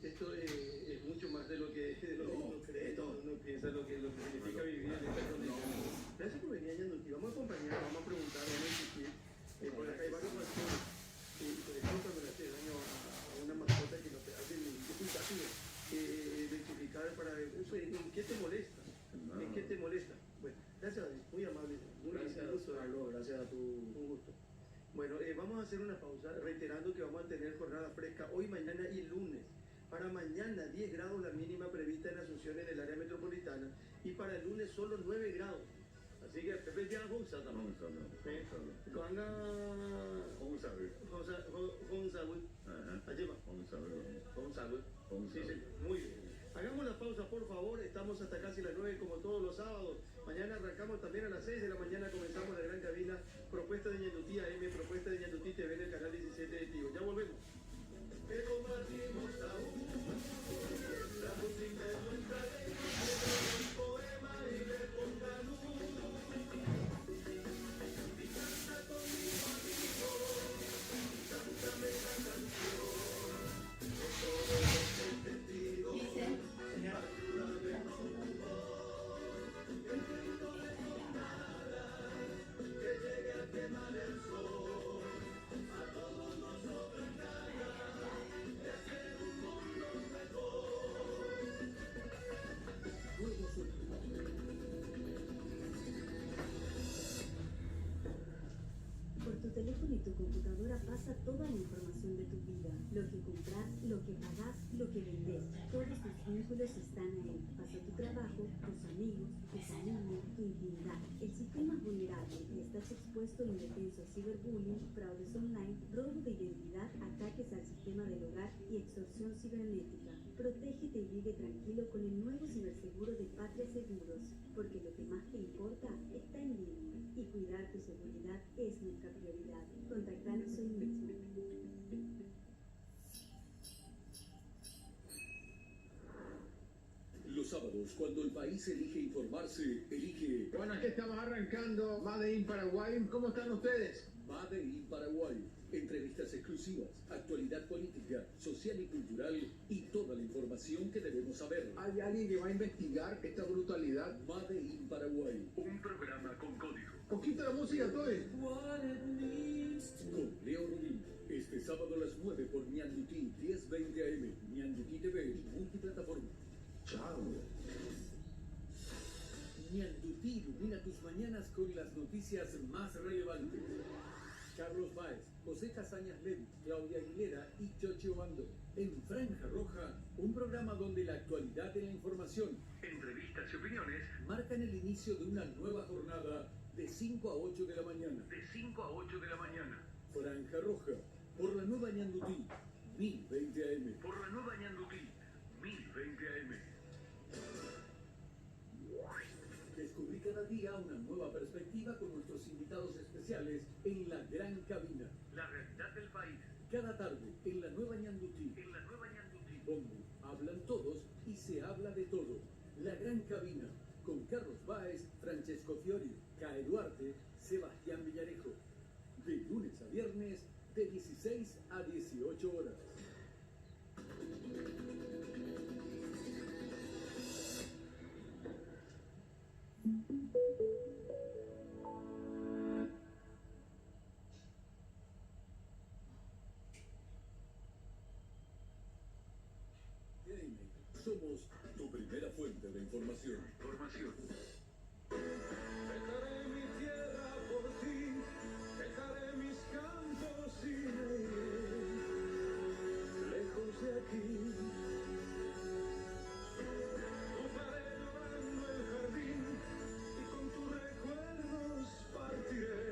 Esto es mucho más de lo que uno cree, uno piensa lo que significa vivir en esta condición. Gracias por venir, Yanduti. Vamos a acompañar, vamos a preguntar, vamos a insistir. Por acá hay varios factores. Por ejemplo, cuando le hace daño a una mascota que no te hace dificultativo identificar para ver, ¿en qué te molesta? ¿En qué te molesta? Bueno, gracias, David. Muy amable. Gracias, Carlos. Gracias a tu... Un gusto. Bueno, vamos a hacer una pausa, reiterando que vamos a tener jornada fresca hoy, mañana y lunes. Para mañana 10 grados la mínima prevista en Asunción en el área metropolitana y para el lunes solo 9 grados. Así que Pepe ya Gonza también. Cuando Sí, sí, muy bien. Hagamos la pausa, por favor. Estamos hasta casi las 9 como todos los sábados. Mañana arrancamos también a las 6 de la mañana. Comenzamos la gran cabina. Propuesta de Ñandutí AM, propuesta de Ñandutí TV en el canal 17 de Tigo. Ya volvemos. Que compartimos aún la música de nuestra lengua, el poema y le ponga luz. Y canta conmigo, amigo, cántame la canción, con todos los entendidos, ayúdame con humor, que el viento de jornada, que llegue a quemar el sol, a todos nosotros ganas. Por tu teléfono y tu computadora pasa toda la información de tu vida. Lo que compras, lo que pagas, lo que vendes. Todos tus vínculos están ahí. Pasa tu trabajo, tus amigos, tu familia, tu intimidad. El sistema es vulnerable y estás expuesto a indefenso, ciberbullying, fraudes online, robo de identidad, ataques al sistema del hogar y extorsión cibernética. Protégete y vive tranquilo con el nuevo ciberseguro de Patria Seguros, porque lo que más te importa está en línea y cuidar tu seguridad es nuestra prioridad. Contactanos hoy mismo. Los sábados, cuando el país elige informarse, elige... Bueno, aquí estamos arrancando Made in Paraguay. ¿Cómo están ustedes? Made in Paraguay. Entrevistas exclusivas, actualidad política, social y cultural y toda la información que debemos saber. ¿Hay alguien que va a investigar esta brutalidad? Made in Paraguay. Un programa con código. Poquito la música, Toy. Con Leo Rubín. Este sábado a las 9 por Ñandutí, 10:20 AM, Ñandutí TV y multiplataforma. Chao. Ñandutí ilumina tus mañanas con las noticias más relevantes. Carlos Báez, José Casañas Levy, Claudia Aguilera y Choche Obando. En Franja Roja, un programa donde la actualidad de la información, entrevistas y opiniones marcan el inicio de una nueva jornada de 5 a 8 de la mañana. De 5 a 8 de la mañana. Franja Roja, por la nueva Ñandutí, 1020 AM. Por la nueva Ñandutí, 1020 AM. Descubrí cada día una nueva perspectiva con nuestros invitados especiales en la gran cabina. La realidad del país. Cada tarde en la nueva Ñandutí. En la nueva Ñandutí. Bombo. Hablan todos y se habla de todo. La Gran Cabina, con Carlos Báez, Francesco Fiori, Cae Duarte, Sebastián Villarejo. De lunes a viernes, de 16 a 18 horas. Somos tu primera fuente de información. Dejaré mi tierra por ti, dejaré mis campos y me iré lejos de aquí. Cruzaré llorando el jardín y con tus recuerdos partiré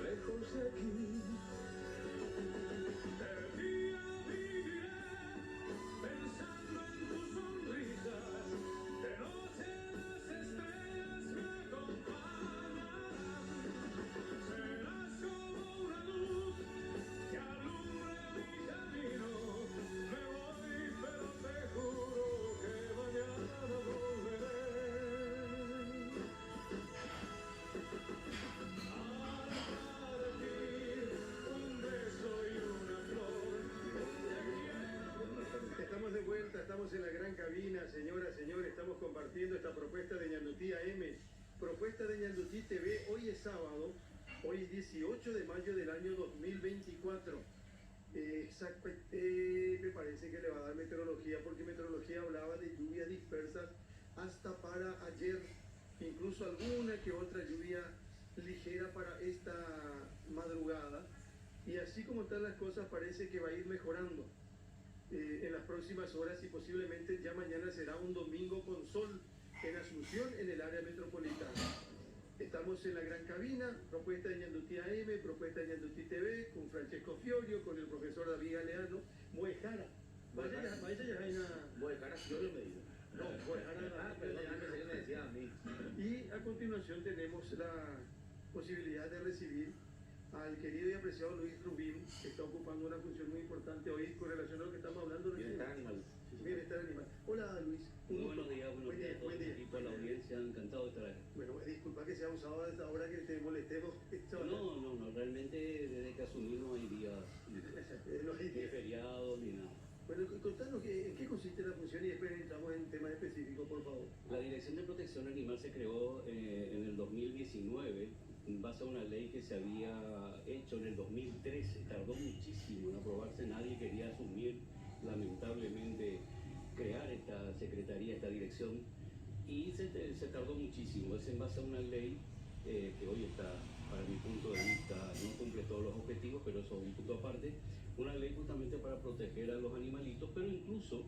lejos de aquí. De día viviré pensando en tus sonrisas, de noche las estrellas me acompañarán. Serás como una luz que alumbre mi camino. Me voy, pero te juro que mañana volveré. Al partir, un beso y una flor, te quiero. Estamos de vuelta, estamos en la gran cabina, señoras, señores, estamos compartiendo esta propuesta de Ñandutí AM, propuesta de Ñandutí TV. Hoy es sábado, hoy es 18 de mayo del año 2024. Me parece que le va a dar meteorología, porque meteorología hablaba de lluvias dispersas hasta para ayer, incluso alguna que otra lluvia ligera para esta madrugada. Y así como están las cosas, parece que va a ir mejorando en las próximas horas, y posiblemente ya mañana será un domingo con sol en Asunción, en el área metropolitana. Estamos en la gran cabina, propuesta de Ñandutí AM, propuesta de Ñandutí TV, con Francesco Fiorio, con el profesor David Galeano. Moejara. Vaya ya hay una... Moejara Fiorio me dijo. No, Moejara. Perdón, ya me decía a mí. Y a continuación tenemos la posibilidad de recibir al querido y apreciado Luis Rubín, que está ocupando una función muy importante hoy con relación a lo que estamos hablando recién. Bienestar animal. Bienestar animal. Hola, Luis. Muy buenos días a todos el equipo, a la audiencia, encantado de estar aquí. Bueno, disculpa que sea usado a esta hora, que te molestemos. No, realmente desde que asumí no hay días ni feriados ni nada. Bueno, contanos en qué consiste la función y después entramos en temas específicos, por favor. La Dirección de Protección Animal se creó en el 2019 en base a una ley que se había hecho en el 2013. Tardó muchísimo en aprobarse, nadie quería asumir, lamentablemente, crear esta secretaría, esta dirección, y se tardó muchísimo. Es en base a una ley que hoy está, para mi punto de vista, no cumple todos los objetivos, pero eso es un punto aparte. Una ley justamente para proteger a los animalitos, pero incluso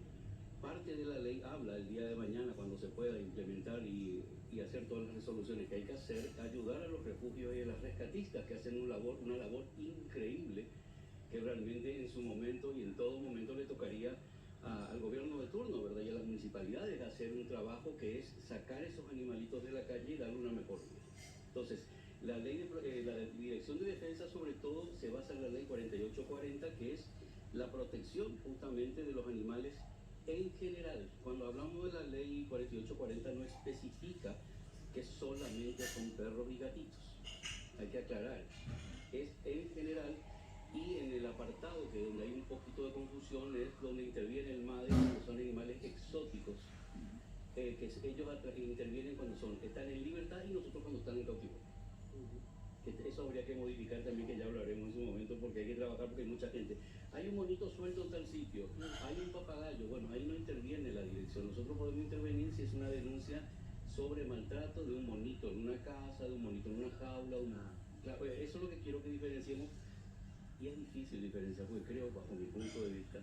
parte de la ley habla el día de mañana, cuando se pueda implementar y hacer todas las resoluciones que hay que hacer, ayudar a los refugios y a las rescatistas, que hacen una labor increíble, que realmente en su momento y en todo momento le tocaría al gobierno de turno, ¿verdad? Y a las municipalidades hacer un trabajo que es sacar esos animalitos de la calle y darle una mejor vida. Entonces, la Dirección de Defensa sobre todo se basa en la ley 4840, que es la protección justamente de los animales en general. Cuando hablamos de la ley 4840 no especifica que solamente son perros y gatitos. Hay que aclarar, es en general, y en el apartado que donde hay un poquito de confusión es donde interviene el MADE, que son animales exóticos, que ellos intervienen cuando están en libertad y nosotros cuando están en cautiverio. Eso habría que modificar también, que ya hablaremos en su momento, porque hay que trabajar, porque hay mucha gente. Hay un monito suelto en tal sitio, hay un papagayo, bueno, ahí no interviene la dirección. Nosotros podemos intervenir si es una denuncia sobre maltrato de un monito en una casa, de un monito en una jaula, Claro, eso es lo que quiero que diferenciemos, y es difícil diferenciar, porque creo, bajo mi punto de vista,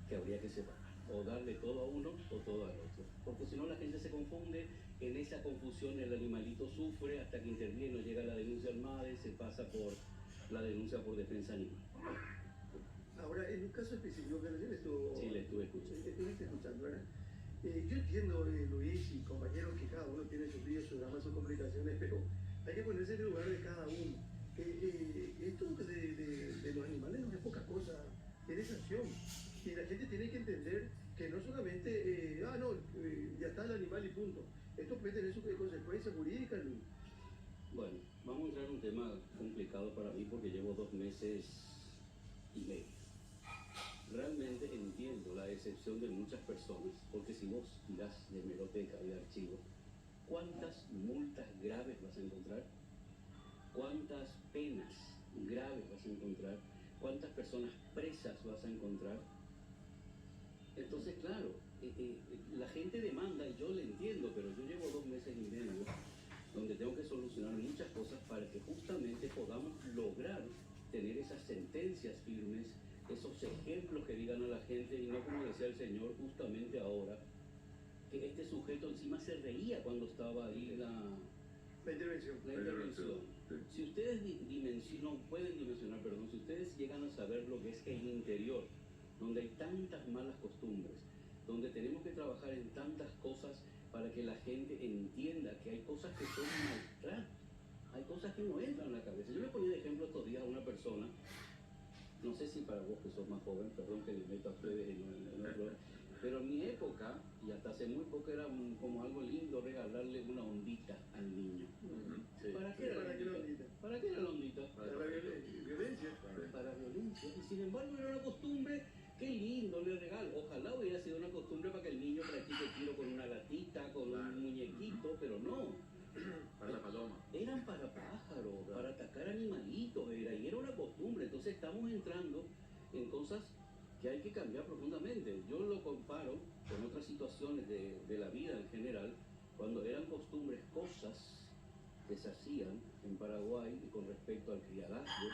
que habría que separar, o darle todo a uno o todo al otro, porque si no la gente se confunde. En esa confusión el animalito sufre hasta que interviene, llega la denuncia al MADE, se pasa por la denuncia por defensa animal. Ahora, en un caso específico que recién Sí, le estuve escuchando. Estuviste escuchando, ¿verdad? Yo entiendo, Luis y compañeros, que cada uno tiene sus líos, sus dramas, sus complicaciones, pero hay que ponerse en el lugar de cada uno. Esto de los animales no es poca cosa, tiene sanción. Y la gente tiene que entender que no solamente, ya está el animal y punto. Esto puede tener sus consecuencias jurídicas, Luis. Bueno, vamos a entrar en un tema complicado para mí porque llevo 2 meses y medio. Realmente entiendo la decepción de muchas personas, porque si vos tirás de hemeroteca y de archivo, ¿cuántas multas graves vas a encontrar? ¿Cuántas penas graves vas a encontrar? ¿Cuántas personas presas vas a encontrar? Entonces, claro, la gente demanda, y yo le entiendo, pero yo llevo 2 meses y medio donde tengo que solucionar muchas cosas para que justamente podamos lograr tener esas sentencias firmes, esos ejemplos que digan a la gente, y no como decía el señor justamente ahora, que este sujeto encima se reía cuando estaba ahí la intervención. Si ustedes pueden dimensionar, perdón, si ustedes llegan a saber lo que es el interior, donde hay tantas malas costumbres, donde tenemos que trabajar en tantas cosas para que la gente entienda que hay cosas que son maltrato, hay cosas que no entran en la cabeza. Yo le ponía de ejemplo estos días a una persona, no sé si para vos que sos más joven, perdón que le meto a ustedes en otro, pero en mi época, y hasta hace muy poco, era como algo lindo regalarle una ondita al niño. Sí. ¿Para qué era la ondita? ¿Para qué era la ondita? Para la violencia. Para violencia. Y sin embargo era una costumbre. Qué lindo le regalo. Ojalá hubiera sido una costumbre para que el niño practique tiro con una gatita, con un muñequito, pero no. Para la paloma. Eran para pájaros, para atacar animalitos, y era una costumbre. Entonces estamos entrando en cosas que hay que cambiar profundamente. Yo lo comparo con otras situaciones de la vida en general, cuando eran costumbres, cosas que se hacían en Paraguay con respecto al criadazgo,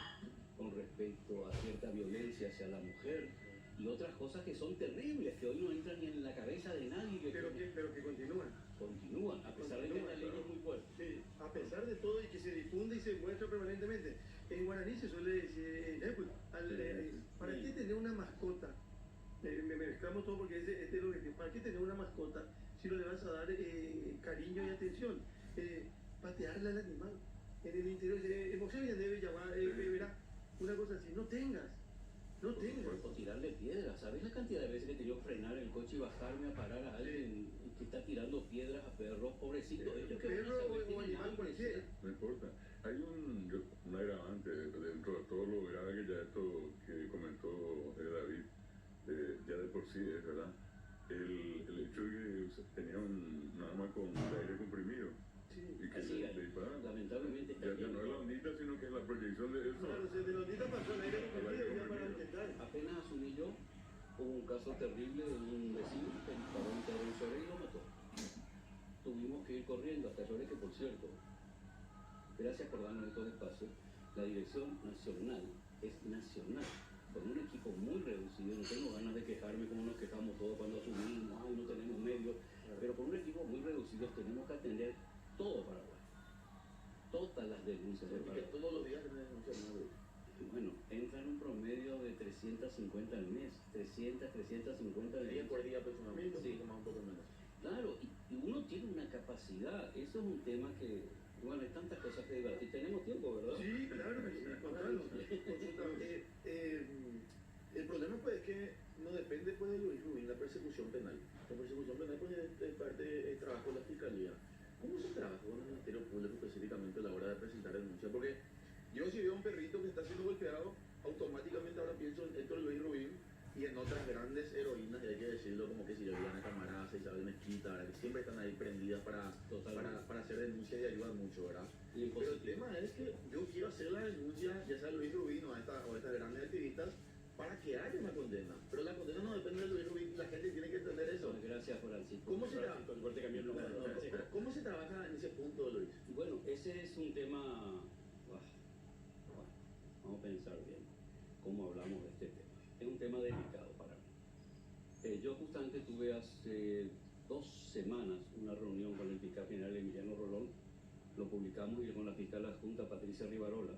con respecto a cierta violencia hacia la mujer, y otras cosas que son terribles, que hoy no entran ni en la cabeza de nadie. Pero que continúan. Continúan, a pesar de que la ley es muy fuerte. Sí, a pesar de todo y que se difunde y se muestra permanentemente. En guaraní se suele decir, ¿para qué tener una mascota? Me mezclamos todo porque este es lo que ¿para qué tener una mascota si no le vas a dar cariño y atención? Patearle al animal. En el interior, emoción ya debe llamar, verá, una cosa así, no tengas. O tirarle piedras. ¿Sabes la cantidad de veces que he tenido que frenar el coche y bajarme a parar a alguien que está tirando piedras a perros? Pobrecito, ellos que perro o animal cualquiera. No importa. Hay un agravante dentro de todo lo grave que ya esto que comentó David, ya de por sí es verdad. El hecho de que tenía un arma con aire comprimido. Y que así le dispararon. Lamentablemente ya no es la ondita, sino que es la proyección de eso. Claro, de la ondita pasó al aire comprimido ya para intentar. Apenas asumí yo, hubo un caso terrible de un vecino que disparó un televisor y lo mató. Tuvimos que ir corriendo hasta Llore, que por cierto, gracias por darnos estos espacios, la dirección nacional es nacional, con un equipo muy reducido. No tengo ganas de quejarme como nos quejamos todos cuando asumimos, no tenemos medios, pero con un equipo muy reducido tenemos que atender todo Paraguay, todas las denuncias de Paraguay. Todos los días tenés denuncias nuevas. Bueno, entran un promedio de 350 al mes, 350 al mes. Día por día aproximadamente, sí. Un poco menos. Claro, y uno tiene una capacidad, eso es un tema que, bueno, hay tantas cosas que debatir. Tenemos tiempo, ¿verdad? Sí, claro, contanos. El problema pues es que no depende pues de Luis Rubín la persecución penal. La persecución penal pues es parte del trabajo de la Fiscalía. ¿Cómo se trabaja con el Ministerio Público específicamente a la hora de presentar denuncia? Porque yo si veo a un perrito que está siendo golpeado, automáticamente ahora pienso en Héctor Luis Rubín y en otras grandes heroínas, y hay que decirlo, como que si Viviana Camarasa, Isabel Mezquita, ¿verdad? Que siempre están ahí prendidas para hacer denuncia y ayudan mucho, ¿verdad? Pero el tema es que yo quiero hacer la denuncia, ya sea Luis Rubín o a estas grandes activistas, para que haya una condena. Pero la condena no depende de Luis Rubín, la gente tiene que entender eso. Gracias, Francisco. ¿Cómo se trabaja en ese punto, Luis? Bueno, ese es un tema... Vamos a pensar bien cómo hablamos de este tema. Es un tema delicado para mí. Yo justamente tuve hace 2 semanas una reunión con el fiscal general Emiliano Rolón, lo publicamos, y con la fiscal adjunta Patricia Rivarola,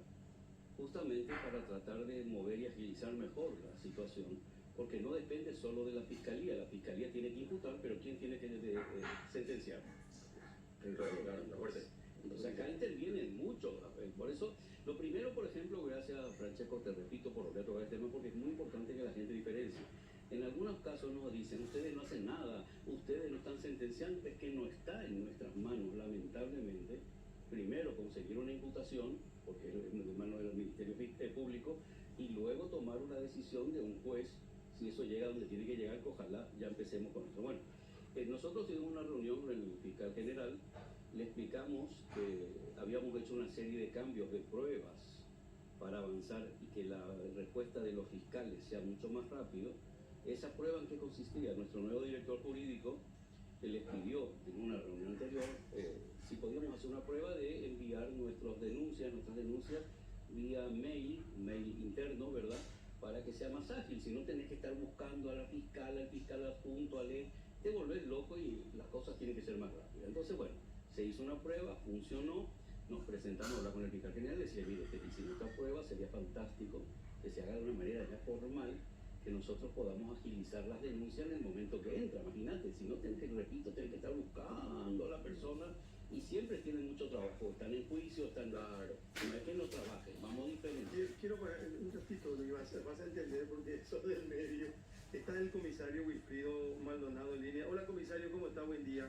justamente para tratar de mover y agilizar mejor la situación, porque no depende solo de la fiscalía tiene que imputar, pero ¿quién tiene que sentenciar? Entonces acá intervienen mucho, por eso, lo primero, por ejemplo, gracias Francesco, te repito, por volver a tocar el tema, porque es muy importante que la gente diferencie. En casos nos dicen, ustedes no hacen nada, ustedes no están sentenciando, es que no está en nuestras manos, lamentablemente, primero conseguir una imputación, porque es en manos del Ministerio Público, y luego tomar una decisión de un juez, si eso llega donde tiene que llegar, que ojalá ya empecemos con eso. Bueno, nosotros tuvimos una reunión con el fiscal general, le explicamos que habíamos hecho una serie de cambios de pruebas para avanzar y que la respuesta de los fiscales sea mucho más rápido. ¿Esa prueba en qué consistía? Nuestro nuevo director jurídico les pidió en una reunión anterior si podíamos hacer una prueba de enviar nuestras denuncias vía mail interno, ¿verdad? Para que sea más ágil, si no tenés que estar buscando a la fiscal, al fiscal adjunto, te volvés loco y las cosas tienen que ser más rápidas. Entonces, bueno, se hizo una prueba, funcionó, nos presentamos a hablar con el fiscal general, le decía, mire, si esta prueba sería fantástico que se haga de una manera ya formal, que nosotros podamos agilizar las denuncias en el momento que entra. Imagínate, si no tenés que estar buscando a la persona y siempre tienen mucho trabajo, están en juicio, están claro, no es que no trabajen, vamos diferente. Quiero parar un ratito, lo que vas a entender porque eso del medio. Está el comisario Wilfrido Maldonado en línea. Hola comisario, ¿cómo está? Buen día.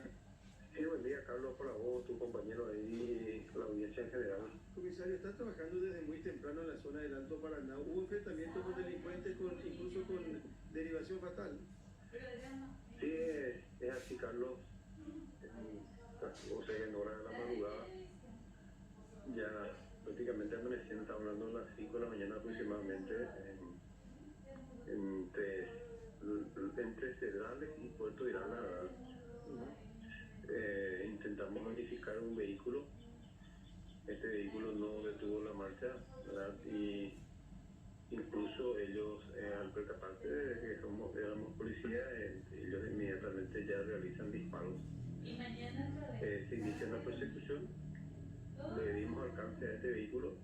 Sí, buen día, Carlos, para vos, tu compañero ahí, la audiencia en general. Comisario, está trabajando desde muy temprano en la zona del Alto Paraná. ¿Hubo enfrentamientos con delincuentes, incluso con derivación fatal? Sí, es así, Carlos. O sea, en hora de la madrugada, ya prácticamente amaneciendo, está hablando a las 5 de la mañana aproximadamente, entre Cedrales y Puerto Irán, la verdad. Intentamos modificar un vehículo. Este vehículo no detuvo la marcha, ¿verdad? Y incluso ellos, al percatarse de que éramos policías, ellos inmediatamente ya realizan disparos. Se inicia una persecución, le dimos alcance a este vehículo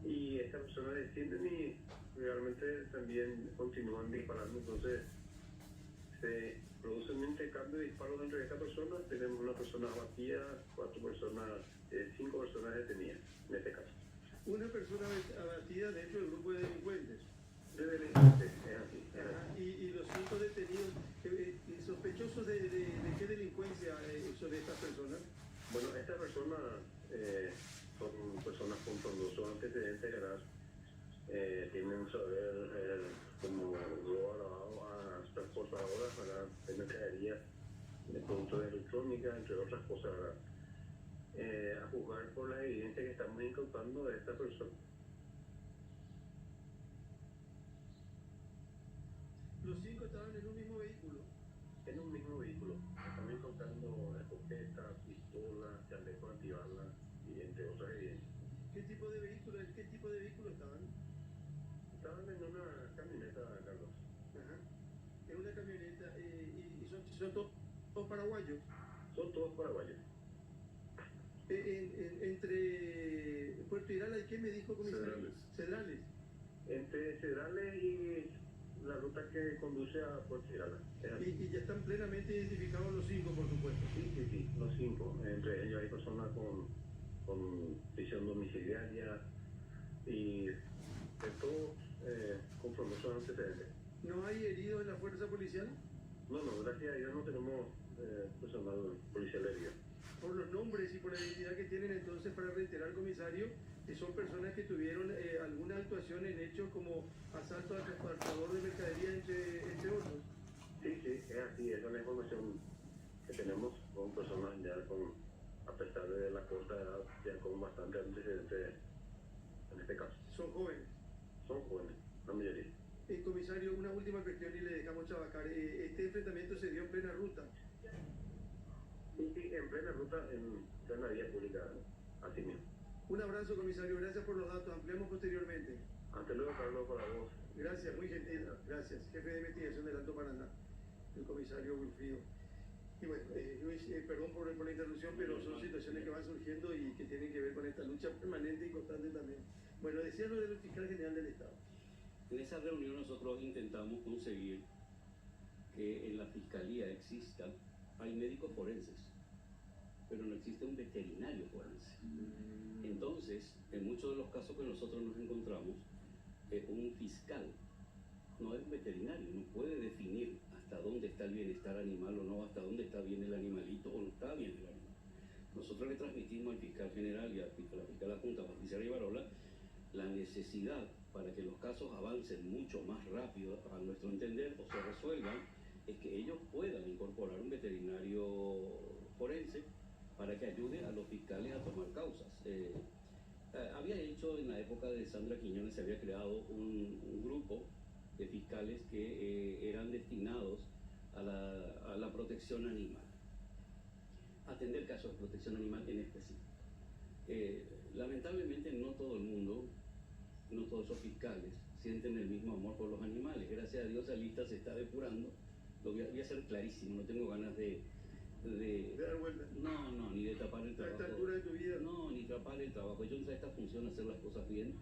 y estas personas descienden y realmente también continúan disparando. Entonces se produce un intercambio de disparos entre estas personas. Tenemos una persona abatida, 5 personas detenidas en este caso. Una persona abatida dentro del grupo de delincuentes. De delincuentes, es así. Y los 5 detenidos, sospechosos de qué delincuencia son estas personas. Bueno, estas personas son personas con frondosos antecedentes graves. Tienen un saber como robo agravado a transportadoras, ¿verdad? De mercadería, de productos de electrónica, entre otras cosas, ¿verdad? A juzgar por la evidencia que estamos incautando de esta persona. Los 5 estaban en un mismo vehículo. En un mismo vehículo. Estamos incautando escopetas, pistolas, chalecos antibalas y entre otras evidencias. ¿En qué tipo de vehículo estaban? Estaban en una camioneta, Carlos. Ajá. En una camioneta. ¿Y son todos paraguayos? Son todos paraguayos. Entre Puerto Irala y ¿qué me dijo comisario? Cedrales. Entre Cedrales y la ruta que conduce a Puerto Irala. Y ya están plenamente identificados los 5, por supuesto. Sí, los 5. Entre ellos hay personas con prisión domiciliaria y de todos con frondosos antecedentes. ¿No hay heridos en la fuerza policial? No, gracias a Dios no tenemos personal policial herido. Por los nombres y por la identidad que tienen, entonces, para reiterar, comisario, que son personas que tuvieron alguna actuación en hechos como asalto al transportador de mercadería, entre otros. Sí, es así, esa es la información que tenemos con personas ya a pesar de la corta edad, ya con bastante antecedentes en este caso. ¿Son jóvenes? Son jóvenes, la mayoría. Comisario, una última cuestión y le dejamos trabajar. Este enfrentamiento se dio en plena ruta. Sí, en plena ruta, en plena vía pública, así mismo. Un abrazo, comisario. Gracias por los datos. Ampliamos posteriormente. Hasta luego, Carlos, para vos. Gracias, muy gentil. Gracias. Jefe de investigación del Alto Paraná, el comisario Wilfrido. Y bueno, Luis, perdón por la interrupción, pero son situaciones que van surgiendo y que tienen que ver con esta lucha permanente y constante también. Bueno, decía lo del fiscal general del Estado. En esa reunión nosotros intentamos conseguir que en la fiscalía hay médicos forenses, pero no existe un veterinario forense. Entonces, en muchos de los casos que nosotros nos encontramos, un fiscal no es veterinario, no puede definir hasta dónde está el bienestar animal o no, hasta dónde está bien el animalito o no está bien el animal. Nosotros le transmitimos al fiscal general y a la fiscal adjunta Patricia Rivarola la necesidad para que los casos avancen mucho más rápido, a nuestro entender, o se resuelvan, es que ellos puedan incorporar un veterinario forense para que ayude a los fiscales a tomar causas. Había hecho en la época de Sandra Quiñones, se había creado un grupo de fiscales que eran destinados a la protección animal, atender casos de protección animal en específico. Lamentablemente no todo el mundo, no todos esos fiscales sienten el mismo amor por los animales. Gracias a Dios la lista se está depurando. Lo voy a hacer clarísimo, no tengo ganas de dar vuelta. No, ni de tapar el trabajo. A esta altura de tu vida. No, ni tapar el trabajo. Yo no sé esta función, hacer las cosas bien.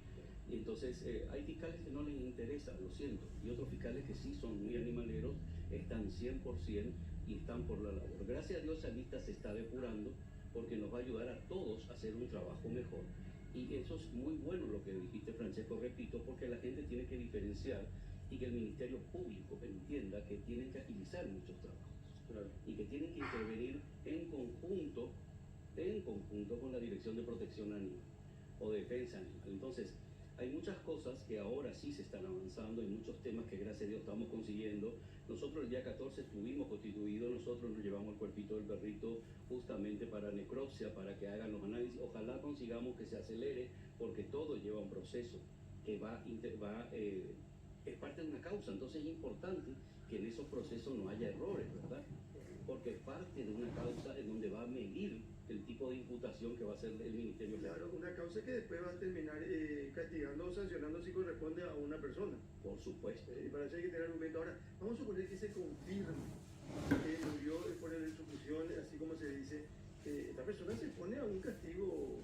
Y entonces hay fiscales que no les interesa, lo siento. Y otros fiscales que sí son muy animaleros, están 100% y están por la labor. Gracias a Dios esa lista se está depurando porque nos va a ayudar a todos a hacer un trabajo mejor. Y eso es muy bueno lo que dijiste, Francesco, repito, porque la gente tiene que diferenciar y que el Ministerio Público entienda que tienen que agilizar muchos trabajos. Claro. Y que tienen que intervenir en conjunto con la Dirección de Protección Animal o Defensa Animal. Entonces, hay muchas cosas que ahora sí se están avanzando, hay muchos temas que gracias a Dios estamos consiguiendo. Nosotros el día 14 estuvimos constituidos, nosotros nos llevamos el cuerpito del perrito justamente para necropsia, para que hagan los análisis. Ojalá consigamos que se acelere, porque todo lleva un proceso que es parte de una causa. Entonces es importante que en esos procesos no haya errores, ¿verdad? Porque es parte de una causa en donde va a medir el tipo de imputación que va a hacer el Ministerio. Claro, una causa que después va a terminar castigando o sancionando si corresponde a una persona. Por supuesto. Y para eso hay que tener argumento. Ahora, vamos a suponer que se confirme que murió por la electrocución, así como se dice, esta persona se pone a un castigo.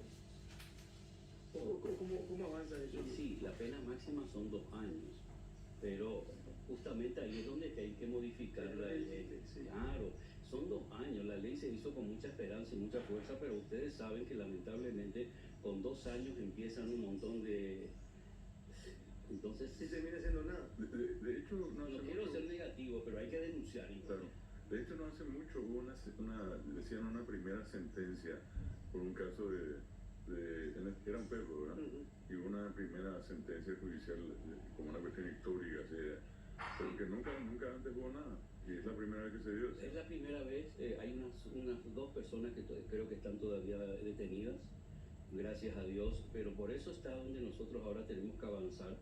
¿Cómo avanza eso? Sí, la pena máxima son 2 años, pero justamente ahí es donde hay que modificar la ley. Sí. Claro, son 2 años, la ley se hizo con mucha esperanza y mucha fuerza, pero ustedes saben que lamentablemente con 2 años empiezan un montón de... Entonces... Sí, termina siendo nada. De hecho, no quiero ser negativo, pero hay que denunciar. Claro. De hecho, no hace mucho hubo decían una primera sentencia por un caso era un perro, ¿verdad? Y hubo una primera sentencia judicial como una cuestión histórica, pero que nunca antes hubo nada. Y es la primera vez que se dio. Es la primera vez. Hay unas 2 personas que creo que están todavía detenidas, gracias a Dios, pero por eso está donde nosotros ahora tenemos que avanzar.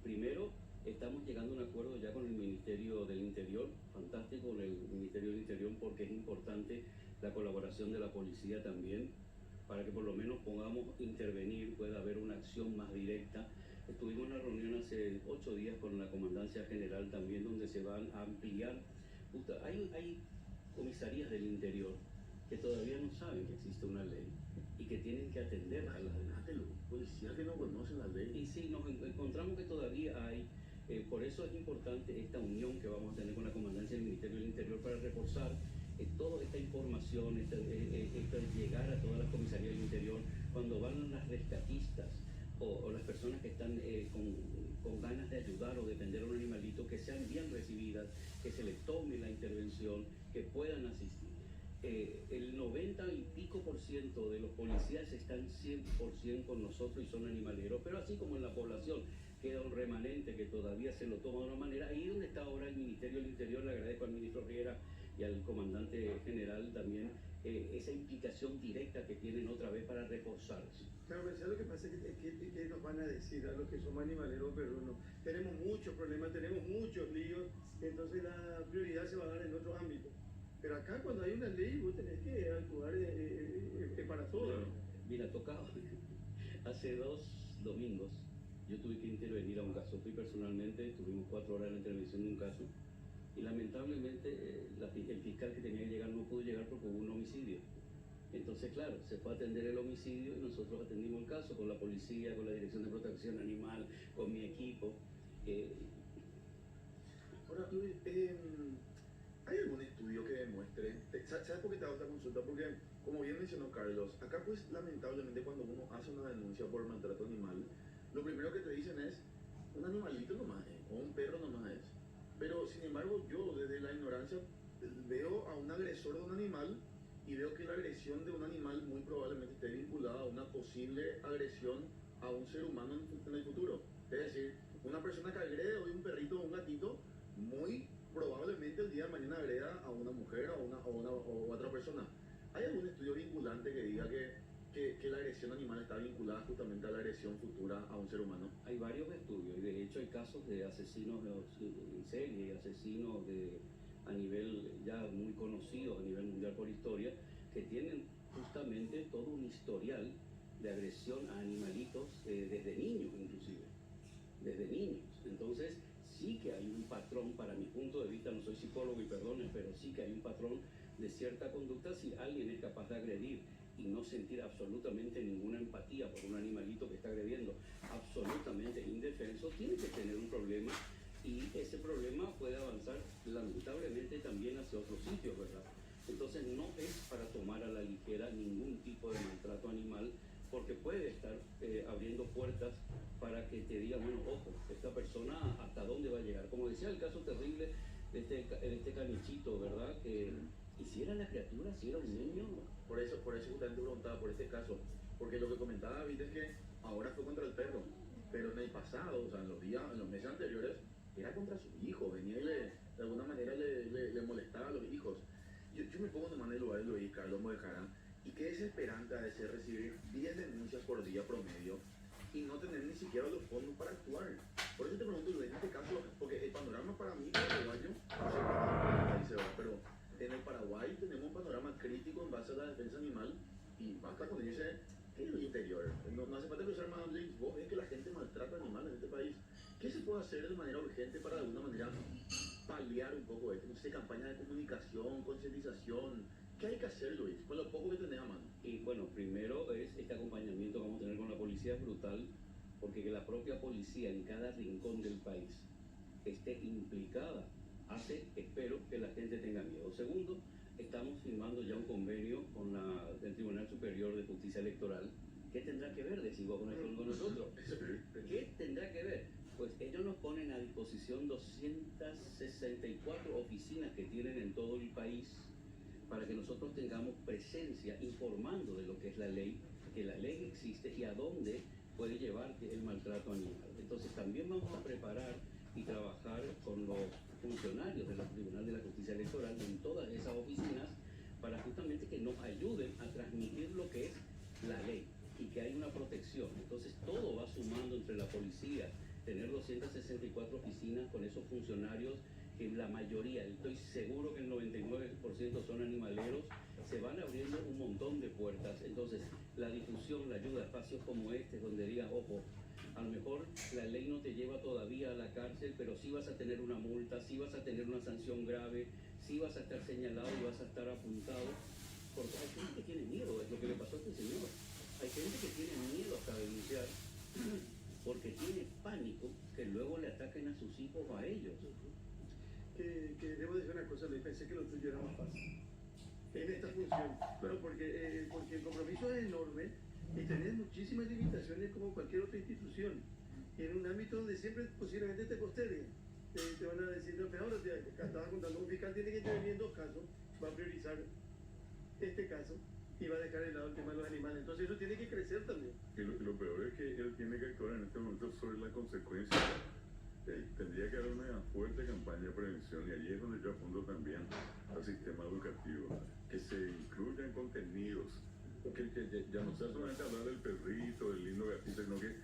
Primero, estamos llegando a un acuerdo ya con el Ministerio del Interior, fantástico con el Ministerio del Interior, porque es importante la colaboración de la policía también, para que por lo menos podamos intervenir, pueda haber una acción más directa. Estuvimos en una reunión hace 8 días con la Comandancia General también, donde se van a ampliar. Hay comisarías del interior que todavía no saben que existe una ley y que tienen que atender a las policías que no conocen la ley. Y sí, nos encontramos que todavía hay. Por eso es importante esta unión que vamos a tener con la Comandancia del Ministerio del Interior para reforzar toda esta información, llegar a todas las comisarías del interior, cuando van las rescatistas o las personas que están con ganas de ayudar o defender a un animalito, que sean bien recibidas, que se les tome la intervención, que puedan asistir. El 90 y pico % de los policías están 100% con nosotros y son animaleros, pero así como en la población queda un remanente que todavía se lo toma de una manera. Ahí donde está ahora el Ministerio del Interior, le agradezco al ministro Riera y al comandante general también esa implicación directa que tienen otra vez para reforzarse. Claro, pero lo que pasa es que nos van a decir a los que somos animaleros, pero no. Tenemos muchos problemas, tenemos muchos líos, entonces la prioridad se va a dar en otros ámbitos. Pero acá cuando hay una ley, vos tenés que actuar para todo. Mira, tocaba hace 2 domingos, yo tuve que intervenir a un caso. Fui personalmente, tuvimos 4 horas en la intervención de un caso, y lamentablemente el fiscal que tenía que llegar no pudo llegar porque hubo un homicidio. Entonces, claro, se fue a atender el homicidio y nosotros atendimos el caso con la policía, con la Dirección de Protección Animal, con mi equipo. Ahora, Luis, ¿hay algún estudio que demuestre? ¿Sabes por qué te hago esta consulta? Porque, como bien mencionó Carlos, acá pues lamentablemente cuando uno hace una denuncia por maltrato animal, lo primero que te dicen es, un animalito nomás es, o un perro nomás es. Pero sin embargo, yo desde la ignorancia veo a un agresor de un animal y veo que la agresión de un animal muy probablemente esté vinculada a una posible agresión a un ser humano en el futuro. Es decir, una persona que agrede hoy un perrito o un gatito, muy probablemente el día de mañana agreda a una mujer o otra persona. ¿Hay algún estudio vinculante que diga que la agresión animal está vinculada justamente a la agresión futura a un ser humano? Hay varios estudios y de hecho hay casos de asesinos en serie, asesinos a nivel ya muy conocidos a nivel mundial por historia, que tienen justamente todo un historial de agresión a animalitos desde niños inclusive, desde niños. Entonces sí que hay un patrón, para mi punto de vista, no soy psicólogo y perdonen, pero sí que hay un patrón de cierta conducta si alguien es capaz de agredir y no sentir absolutamente ninguna empatía por un animalito que está agrediendo, absolutamente indefenso, tiene que tener un problema y ese problema puede avanzar lamentablemente también hacia otros sitios, ¿verdad? Entonces no es para tomar a la ligera ningún tipo de maltrato animal, porque puede estar abriendo puertas para que te digan, bueno, ojo, esta persona hasta dónde va a llegar. Como decía el caso terrible de este canichito, ¿verdad? Que y si era la criatura, si era un niño. Por eso justamente preguntaba por este caso, porque lo que comentaba David es que ahora fue contra el perro, pero en el pasado, o sea, en los meses anteriores, era contra sus hijos, venía y de alguna manera le molestaba a los hijos. Yo me pongo nomás en el lugar de Luis Carlos Modejarán, y qué desesperante ha de ser recibir 10 denuncias por día promedio y no tener ni siquiera los fondos para actuar. Por eso te pregunto, Luis, en este caso, porque el panorama para mí, paraguayo, no sé cuánto ahí se va, pero en el Paraguay tenemos un panorama crítico en base a la defensa animal y basta con irse en el interior. No hace falta cruzar más links. Vos ves que la gente maltrata animales en este país. ¿Qué se puede hacer de manera urgente para de alguna manera paliar un poco esto? No sé, campañas de comunicación, concientización. ¿Qué hay que hacer, Luis, con lo poco que tenés a mano? Y bueno, primero es este acompañamiento que vamos a tener con la policía es brutal, porque que la propia policía en cada rincón del país esté implicada hace, espero, que la gente tenga miedo. Segundo, estamos firmando ya un convenio con el Tribunal Superior de Justicia Electoral. ¿Qué tendrá que ver, decís vos, con nosotros? ¿Qué tendrá que ver? Pues ellos nos ponen a disposición 264 oficinas que tienen en todo el país para que nosotros tengamos presencia informando de lo que es la ley, que la ley existe y a dónde puede llevar el maltrato animal. Entonces también vamos a preparar y trabajar con los funcionarios de la Tribunal de la Justicia Electoral en todas esas oficinas para justamente que nos ayuden a transmitir lo que es la ley y que hay una protección. Entonces todo va sumando entre la policía, tener 264 oficinas con esos funcionarios que la mayoría, estoy seguro que el 99% son animaleros, se van abriendo un montón de puertas. Entonces la difusión, la ayuda a espacios como este donde digan, ojo, a lo mejor la ley no te lleva todavía a la cárcel, pero sí vas a tener una multa, sí vas a tener una sanción grave, sí vas a estar señalado y vas a estar apuntado, porque hay gente que tiene miedo, es lo que le pasó a este señor. Hay gente que tiene miedo hasta denunciar porque tiene pánico que luego le ataquen a sus hijos o a ellos. Que debo decir una cosa, Luis, pensé que lo tuyo era más fácil en esta función, pero porque el compromiso es enorme y tenés muchísimas limitaciones como cualquier otra institución, y en un ámbito donde siempre posiblemente te posterguen. Te van a decir, no, pero ahora te estaba contando, un fiscal tiene que intervenir en 2 casos, va a priorizar este caso y va a dejar de lado el tema de los animales. Entonces eso tiene que crecer también. Y lo peor es que él tiene que actuar en este momento sobre la consecuencia. Tendría que haber una fuerte campaña de prevención, y allí es donde yo apunto también al sistema educativo, que se incluyan contenidos, que ya no sea solamente hablar del perrito, del lindo gatito, sino que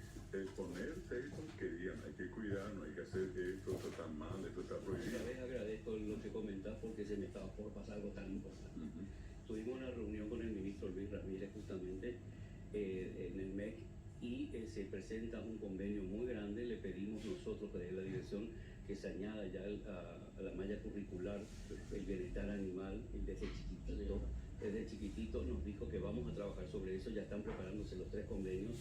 poner textos que digan, hay que cuidarnos, hay que hacer esto está mal, esto está prohibido. Otra vez agradezco lo que comentás porque se me estaba por pasar algo tan importante. Tuvimos una reunión con el ministro Luis Ramírez justamente en el MEC, y se presenta un convenio muy grande. Le pedimos nosotros desde la dirección que se añada ya a la malla curricular el bienestar animal desde chiquitito nos dijo que vamos a trabajar sobre eso. Ya están preparándose los 3 convenios.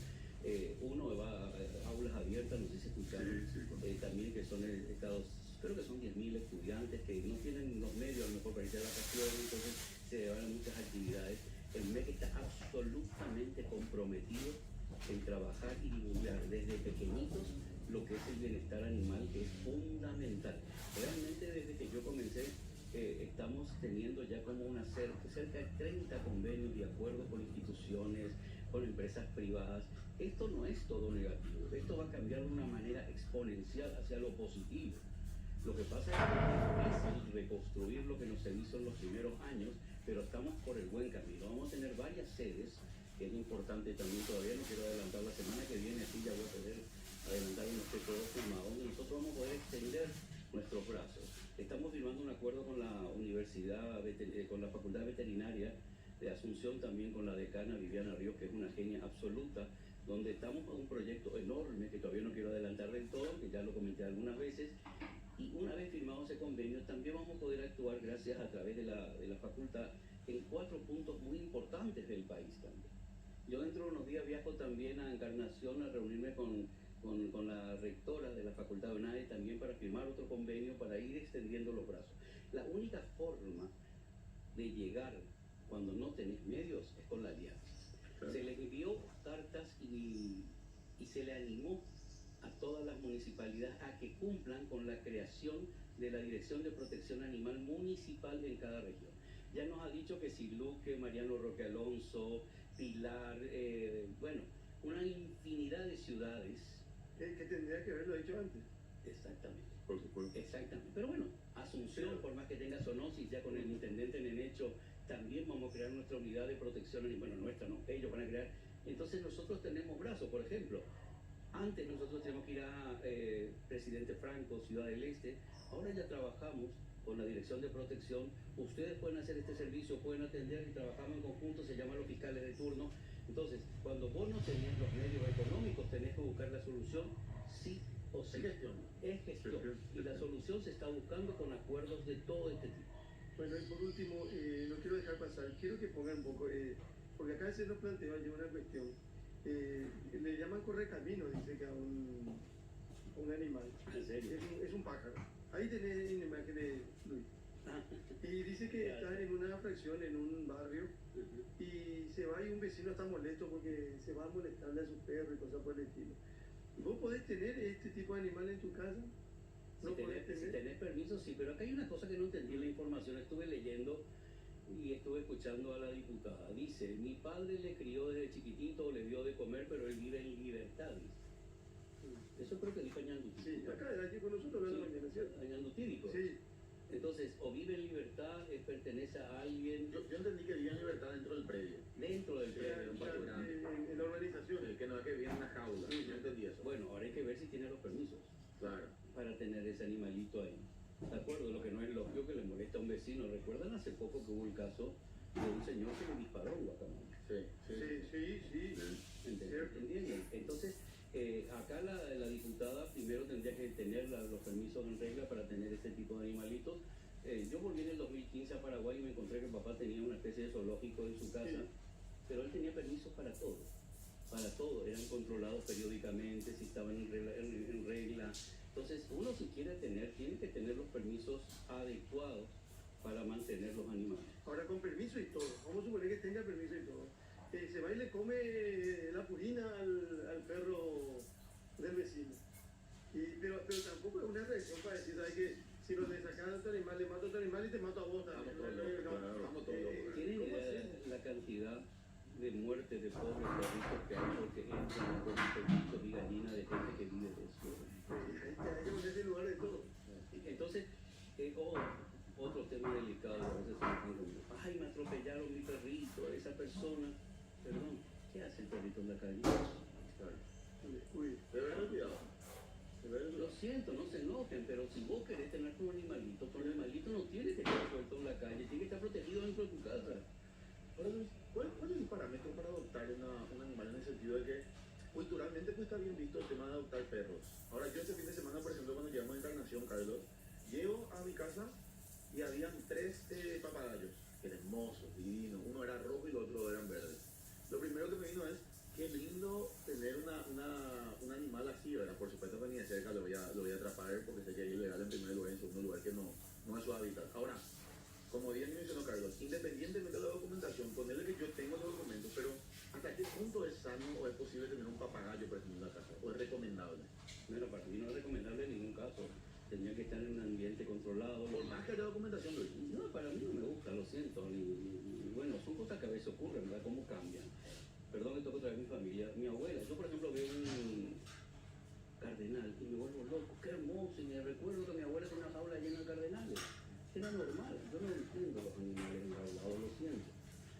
Uno va a aulas abiertas, no sé si escucharon, también que son estados, creo que son 10.000 estudiantes que no tienen los medios a lo mejor para irse a vacaciones, entonces se llevan muchas actividades. El MEC está absolutamente comprometido en trabajar y divulgar desde pequeñitos lo que es el bienestar animal, que es fundamental. Realmente hacer cerca de 30 convenios y acuerdos con instituciones, con empresas privadas. Esto no es todo negativo, esto va a cambiar de una manera exponencial hacia lo positivo. Lo que pasa es que es difícil reconstruir lo que no se hizo en los primeros años, pero estamos por el buen camino. Vamos a tener varias sedes, que es importante también, todavía no quiero adelantar, la semana que viene aquí ya voy a poder adelantar y no estoy todo firmado, donde nosotros vamos a poder extender nuestros brazos. Estamos firmando un acuerdo con la universidad, con la Facultad Veterinaria de Asunción, también con la decana Viviana Ríos, que es una genia absoluta, donde estamos con un proyecto enorme que todavía no quiero adelantar del todo, que ya lo comenté algunas veces, y una vez firmado ese convenio también vamos a poder actuar gracias a través de la facultad en 4 puntos muy importantes del país también. Yo dentro de unos días viajo también a Encarnación a reunirme con la rectora de la Facultad de UNAE también para firmar otro convenio para ir extendiendo los brazos. La única forma de llegar cuando no tenés medios es con la alianza. Claro. Se les envió cartas y se le animó a todas las municipalidades a que cumplan con la creación de la Dirección de Protección Animal Municipal en cada región. Ya nos ha dicho que Siluque, Mariano Roque Alonso, Pilar, bueno, una infinidad de ciudades. Que tendría que haberlo hecho antes. Exactamente. Por supuesto. Exactamente. Pero bueno, Asunción, por más que tenga zoonosis, ya con el intendente Nenecho, también vamos a crear nuestra unidad de protección animal. Bueno, nuestra no, ellos van a crear. Entonces nosotros tenemos brazos, por ejemplo. Antes nosotros teníamos que ir a Presidente Franco, Ciudad del Este. Ahora ya trabajamos con la Dirección de Protección. Ustedes pueden hacer este servicio, pueden atender y trabajamos en conjunto, se llaman los fiscales de turno. Entonces, cuando vos no tenés los medios económicos, tenés que buscar la solución sí o sí. Es gestión. Y la solución se está buscando con acuerdos de todo este tipo. Bueno, y por último, no quiero dejar pasar, quiero que pongan un poco, porque acá se nos planteó allí una cuestión. Le llaman correcamino, dice que a un animal. ¿En serio? Es un pájaro. Ahí tenés una imagen de Luis. Y dice que está en una fracción, en un barrio, y se va y un vecino está molesto porque se va a molestarle a su perro y cosas por el estilo. ¿Vos podés tener este tipo de animal en tu casa? ¿No si tenés permiso, sí, pero acá hay una cosa que no entendí en la información. Estuve leyendo y estuve escuchando a la diputada. Dice, mi padre le crió desde chiquitito, le dio de comer, pero él vive en libertad. Eso creo que dijo Ñandutí. Sí, acá aquí con nosotros hablando mañana, ¿cierto? Ñandutí dijo. Sí. Entonces, o vive en libertad, pertenece a alguien. Yo entendí que vive en libertad dentro del predio. Dentro del predio. En la urbanización. Sí, que no es que vive en una jaula. Sí, yo entendí eso. Bueno, ahora hay que ver si tiene los permisos. Claro. Para tener ese animalito ahí. ¿De acuerdo? Lo que no es lógico que le molesta a un vecino. ¿Recuerdan hace poco que hubo el caso de un señor que le disparó en Guatemala? Sí. ¿Entienden? Entonces, acá la diputada primero tendría que tener los permisos en regla para tener este tipo de animalitos. Yo volví en el 2015 a Paraguay y me encontré que el papá tenía una especie de zoológico en su casa, pero él tenía permisos para todo. Para todo, eran controlados periódicamente, si estaban en regla. Entonces, uno si quiere tener, tiene que tener los permisos adecuados para mantener los animales. Ahora con permiso y todo, vamos a suponer que tenga permiso y todo. Se va y le come la purina al perro del vecino. Pero tampoco es una reacción para decir, ¿sabes qué? Si lo le sacan a otro animal, le mato a otro animal y te mato a vos también. ¿Tienen idea la cantidad de muertes de pobres perritos que hay porque entran con perritos y gallinas de gente que vive de eso? Hay que ponerse en lugar de todo. Entonces, otro tema delicado, a veces ay, me atropellaron mi perrito, esa persona. Perdón, ¿qué hace el perrito en la calle? Uy, debe cuidado. Lo siento, no se enojen, pero si vos querés tener tu animalito no tiene que estar suelto en la calle, tiene que estar protegido dentro de tu casa. ¿Cuál es el parámetro para adoptar un animal en el sentido de que culturalmente pues está bien visto el tema de adoptar perros? Ahora yo este fin de semana, por ejemplo, cuando llegamos a Encarnación, Carlos, llego a mi casa y habían 3 papagayos, hermosos, divinos, uno era rojo y los otros eran verdes. Lo primero que me vino es, qué lindo tener un animal así, ¿verdad? Por supuesto que ni de cerca lo voy a atrapar porque sé que es ilegal en primer lugar, en segundo lugar que no es su hábitat. Ahora, como bien mencionó Carlos, independientemente de la documentación, ponerle que yo tengo los documentos, pero ¿hasta qué punto es sano o es posible tener un papagayo, por ejemplo, en la casa? ¿O es recomendable? Bueno, para mí no es recomendable en ningún caso. Tendría que estar en un ambiente controlado. controlado. Por más que haya documentación, Luis. No, para mí no me gusta, lo siento. Y bueno, son cosas que a veces ocurren, ¿verdad? ¿Cómo cambian? Perdón que toco otra vez mi familia. Mi abuela, yo por ejemplo veo un cardenal y me vuelvo loco. Qué hermoso. Y me recuerdo que mi abuela tenía una jaula llena de cardenales. Era normal. Yo no entiendo los animales enjaulados, lo siento.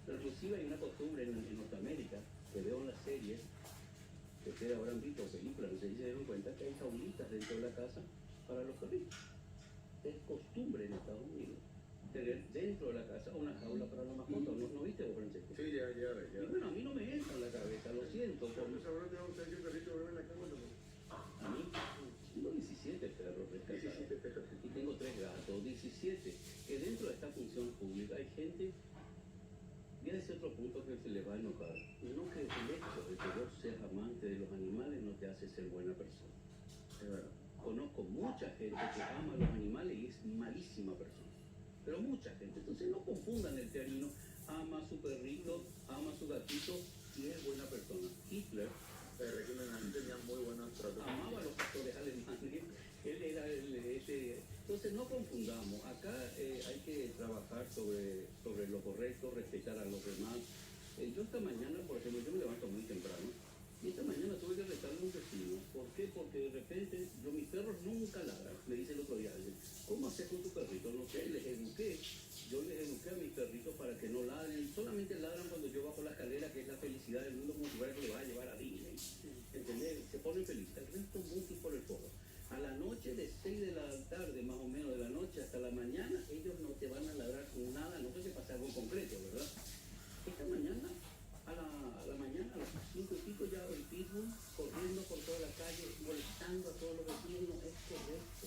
Pero inclusive hay una costumbre en Norteamérica que veo en las series, que ustedes habrán visto películas, no sé si se dieron cuenta que hay jaulitas dentro de la casa para los perritos. Es costumbre en Estados Unidos tener dentro de la casa una jaula para la mascota. ¿No viste vos, Francesco? Sí, ya. Y bueno, a mí no me entra en la cabeza, lo siento. ¿Cuántos ahora te va a gustar que un perrito duerme en la cama? A mí tengo 17 perros rescatados y tengo 3 gatos, 17. Que dentro de esta función pública hay gente, y ese otro punto que se le va a enojar, no que el hecho de que vos seas amante de los animales no te hace ser buena persona. Es verdad. Conozco mucha gente que ama a los animales y es malísima persona. Pero mucha gente. Entonces no confundan el término ama a su perrito, ama a su gatito y es buena persona. Hitler tenía muy buenos tratos. amaba a los pastores alemanes. Él era Entonces no confundamos. Acá hay que trabajar sobre lo correcto, respetar a los demás. Yo esta mañana, por ejemplo, yo me levanto muy temprano. Y esta mañana tuve que retarle a un vecino. ¿Por qué? Porque de repente mis perros nunca ladran. Me dice el otro día alguien, ¿cómo haces con tu perrito? No sé, les eduqué. Yo les eduqué a mis perritos para que no ladren. Solamente ladran cuando yo bajo la escalera, que es la felicidad del mundo, como si fuera que le va a llevar a Disney. ¿Entendés? Se ponen felices. El resto mucho por el forro. A la noche, de 6 de la tarde, más o menos de la noche hasta la mañana, ellos no te van a ladrar con nada. No sé si pasa algo concreto, ¿verdad? Esta mañana, a la mañana, a las 5 y pico, ya el pitbull corriendo por toda la calle, molestando a todos los vecinos. No es correcto.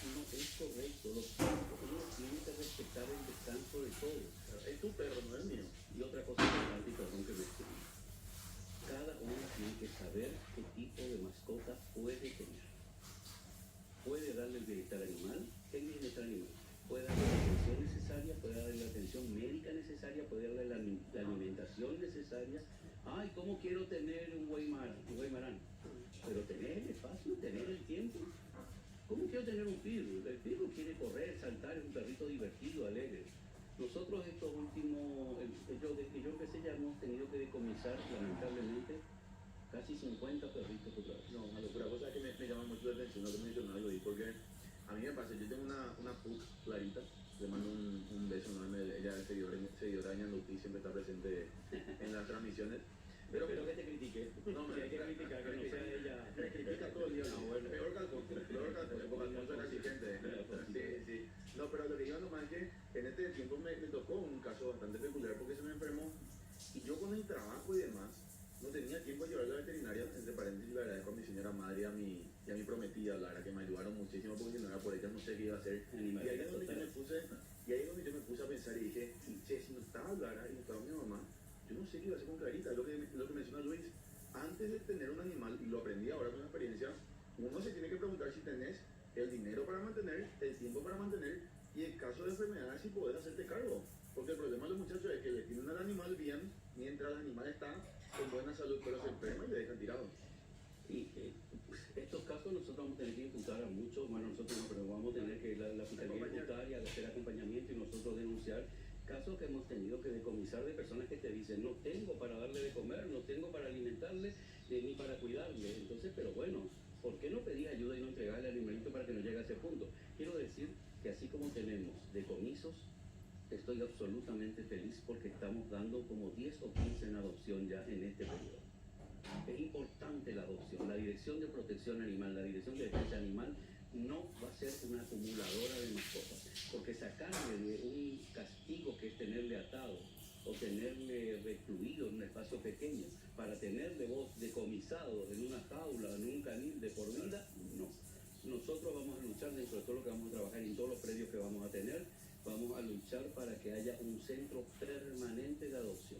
No es correcto. Los perros, uno tiene que respetar el descanso de todos. Es tu perro, no es el mío. Y otra cosa importante, y perdón que me extienda. Cada uno tiene que saber qué tipo de mascota puede tener. Puede darle el bienestar animal. ¿Qué es el bienestar animal? Puede darle la atención necesaria, puede darle la atención médica necesaria, puede darle la alimentación necesaria. Ay, ¿cómo quiero tener un guaymarán? Pero tener el espacio, tener el tiempo. ¿Cómo quiero tener un pitbull? El pitbull quiere correr, saltar, es un perrito divertido, alegre. Nosotros estos últimos, desde que yo empecé ya hemos tenido que decomisar, lamentablemente, casi 50 perritos otra vez. No, una locura. Cosa que me llama mucho la atención lo que mencionaba Luis, porque a mí me pasa, yo tengo una pug clarita, le mando un beso enorme, ella es seguidora de Ñanduti, siempre está presente en las transmisiones. Pero que te critique. No, hay que criticar, que no sea ella. Me critica todo el día. No, bueno, peor que Alfonso, porque Alfonso era exigente. Sí. No, pero lo que digo nomás es que en este tiempo me tocó un caso bastante peculiar porque se me enfermó y yo con el trabajo y demás no tenía tiempo de llevarla a la veterinaria. Entre paréntesis, le agradezco a mi señora madre y a mi prometida, Lara, que me ayudaron muchísimo porque si no era por ella no sé qué iba a hacer. Y ahí es donde yo me puse a pensar y dije, che, si no estaba Lara y no estaba mi mamá, yo no sé qué iba a hacer con Clarita. Lo que menciona Luis, antes de tener un animal, y lo aprendí ahora con la experiencia, uno se tiene que preguntar si tenés el dinero para mantener, el tiempo para mantener, y en caso de enfermedades si podés hacerte cargo. Porque el problema de los muchachos es que le tienen al animal bien mientras el animal está con buena salud, pero se enferma y le dejan tirado. Y estos casos nosotros vamos a tener que imputar a muchos, bueno, nosotros no, pero vamos a tener que la fiscalía imputar y hacer acompañamiento y nosotros denunciar casos que hemos tenido que decomisar de personas que te dicen no tengo para darle de comer, no tengo para alimentarle ni para cuidarle. Entonces, pero bueno, ¿por qué no pedís ayuda y no entregarle el animalito para que no llegue a ese punto? Quiero decir que así como tenemos decomisos, estoy absolutamente feliz porque estamos dando como 10 o 15 en adopción ya en este periodo. Es importante la adopción. La Dirección de Protección Animal, la Dirección de Defensa Animal no va a ser una acumuladora de mascotas, porque sacarle de un castigo que es tenerle atado o tenerle recluido en un espacio pequeño para tenerle vos decomisado en una jaula, en un canil de por vida, no. Nosotros vamos a luchar dentro de todo lo que vamos a trabajar y en todos los predios que vamos a tener, vamos a luchar para que haya un centro permanente de adopción.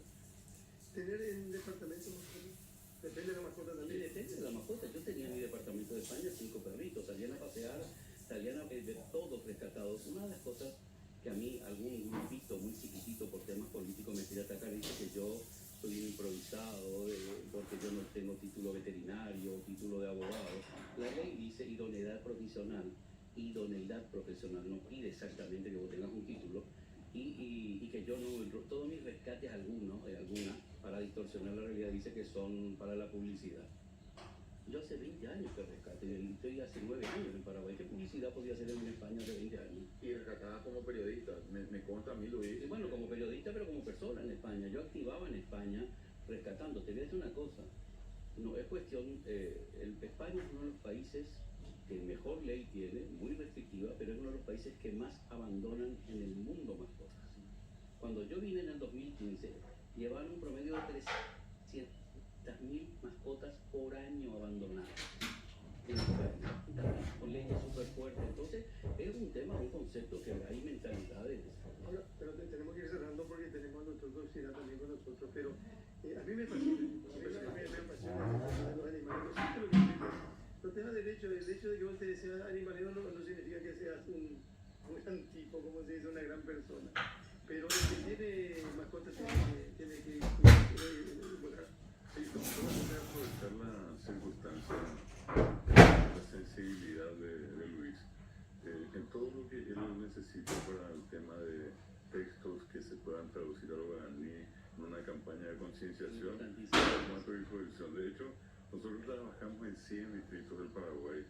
¿Tener en departamento depende de la mascota también? Depende de la mascota. Yo tenía en mi departamento de España 5 perritos, salían a pasear, salían a ver todos rescatados. Una de las cosas que a mí algún grupito muy chiquitito por temas políticos me quiere atacar dice que yo soy un improvisado porque yo no tengo título veterinario, título de abogado. La ley dice idoneidad profesional idoneidad profesional, no pide exactamente que vos tengas un título y que yo no, todos mis rescates, algunas, para distorsionar la realidad, dice que son para la publicidad. Yo hace 20 años que rescate, estoy hace 9 años en Paraguay. ¿Qué publicidad podía hacer en España hace 20 años? Y rescatada como periodista, me consta a mí, Luis. Sí, bueno, como periodista, pero como persona en España. Yo activaba en España rescatando. Te voy a decir una cosa, no es cuestión, España es uno de los países que mejor ley tiene, muy restrictiva, pero es uno de los países que más abandonan en el mundo mascotas. Cuando yo vine en el 2015, llevaban un promedio de 300.000 mascotas por año abandonadas en España, con leyes súper fuertes. Entonces, es un tema, un concepto que hay mentalidades. Ahora, pero tenemos que ir cerrando porque tenemos a nuestro doctor también con nosotros, pero a mí me apasiona, me apasiona los animales. No te da el hecho de que vos te seas animalero no significa que seas un gran tipo, como se dice, una gran persona. Pero el que tiene mascotas tiene que lograr. Sí, vamos a aprovechar la circunstancia, la sensibilidad de Luis, en todo lo que él necesita para el tema de textos que se puedan traducir al guaraní en una campaña de concienciación, formato de disposición. De hecho, nosotros trabajamos en 100 distritos del Paraguay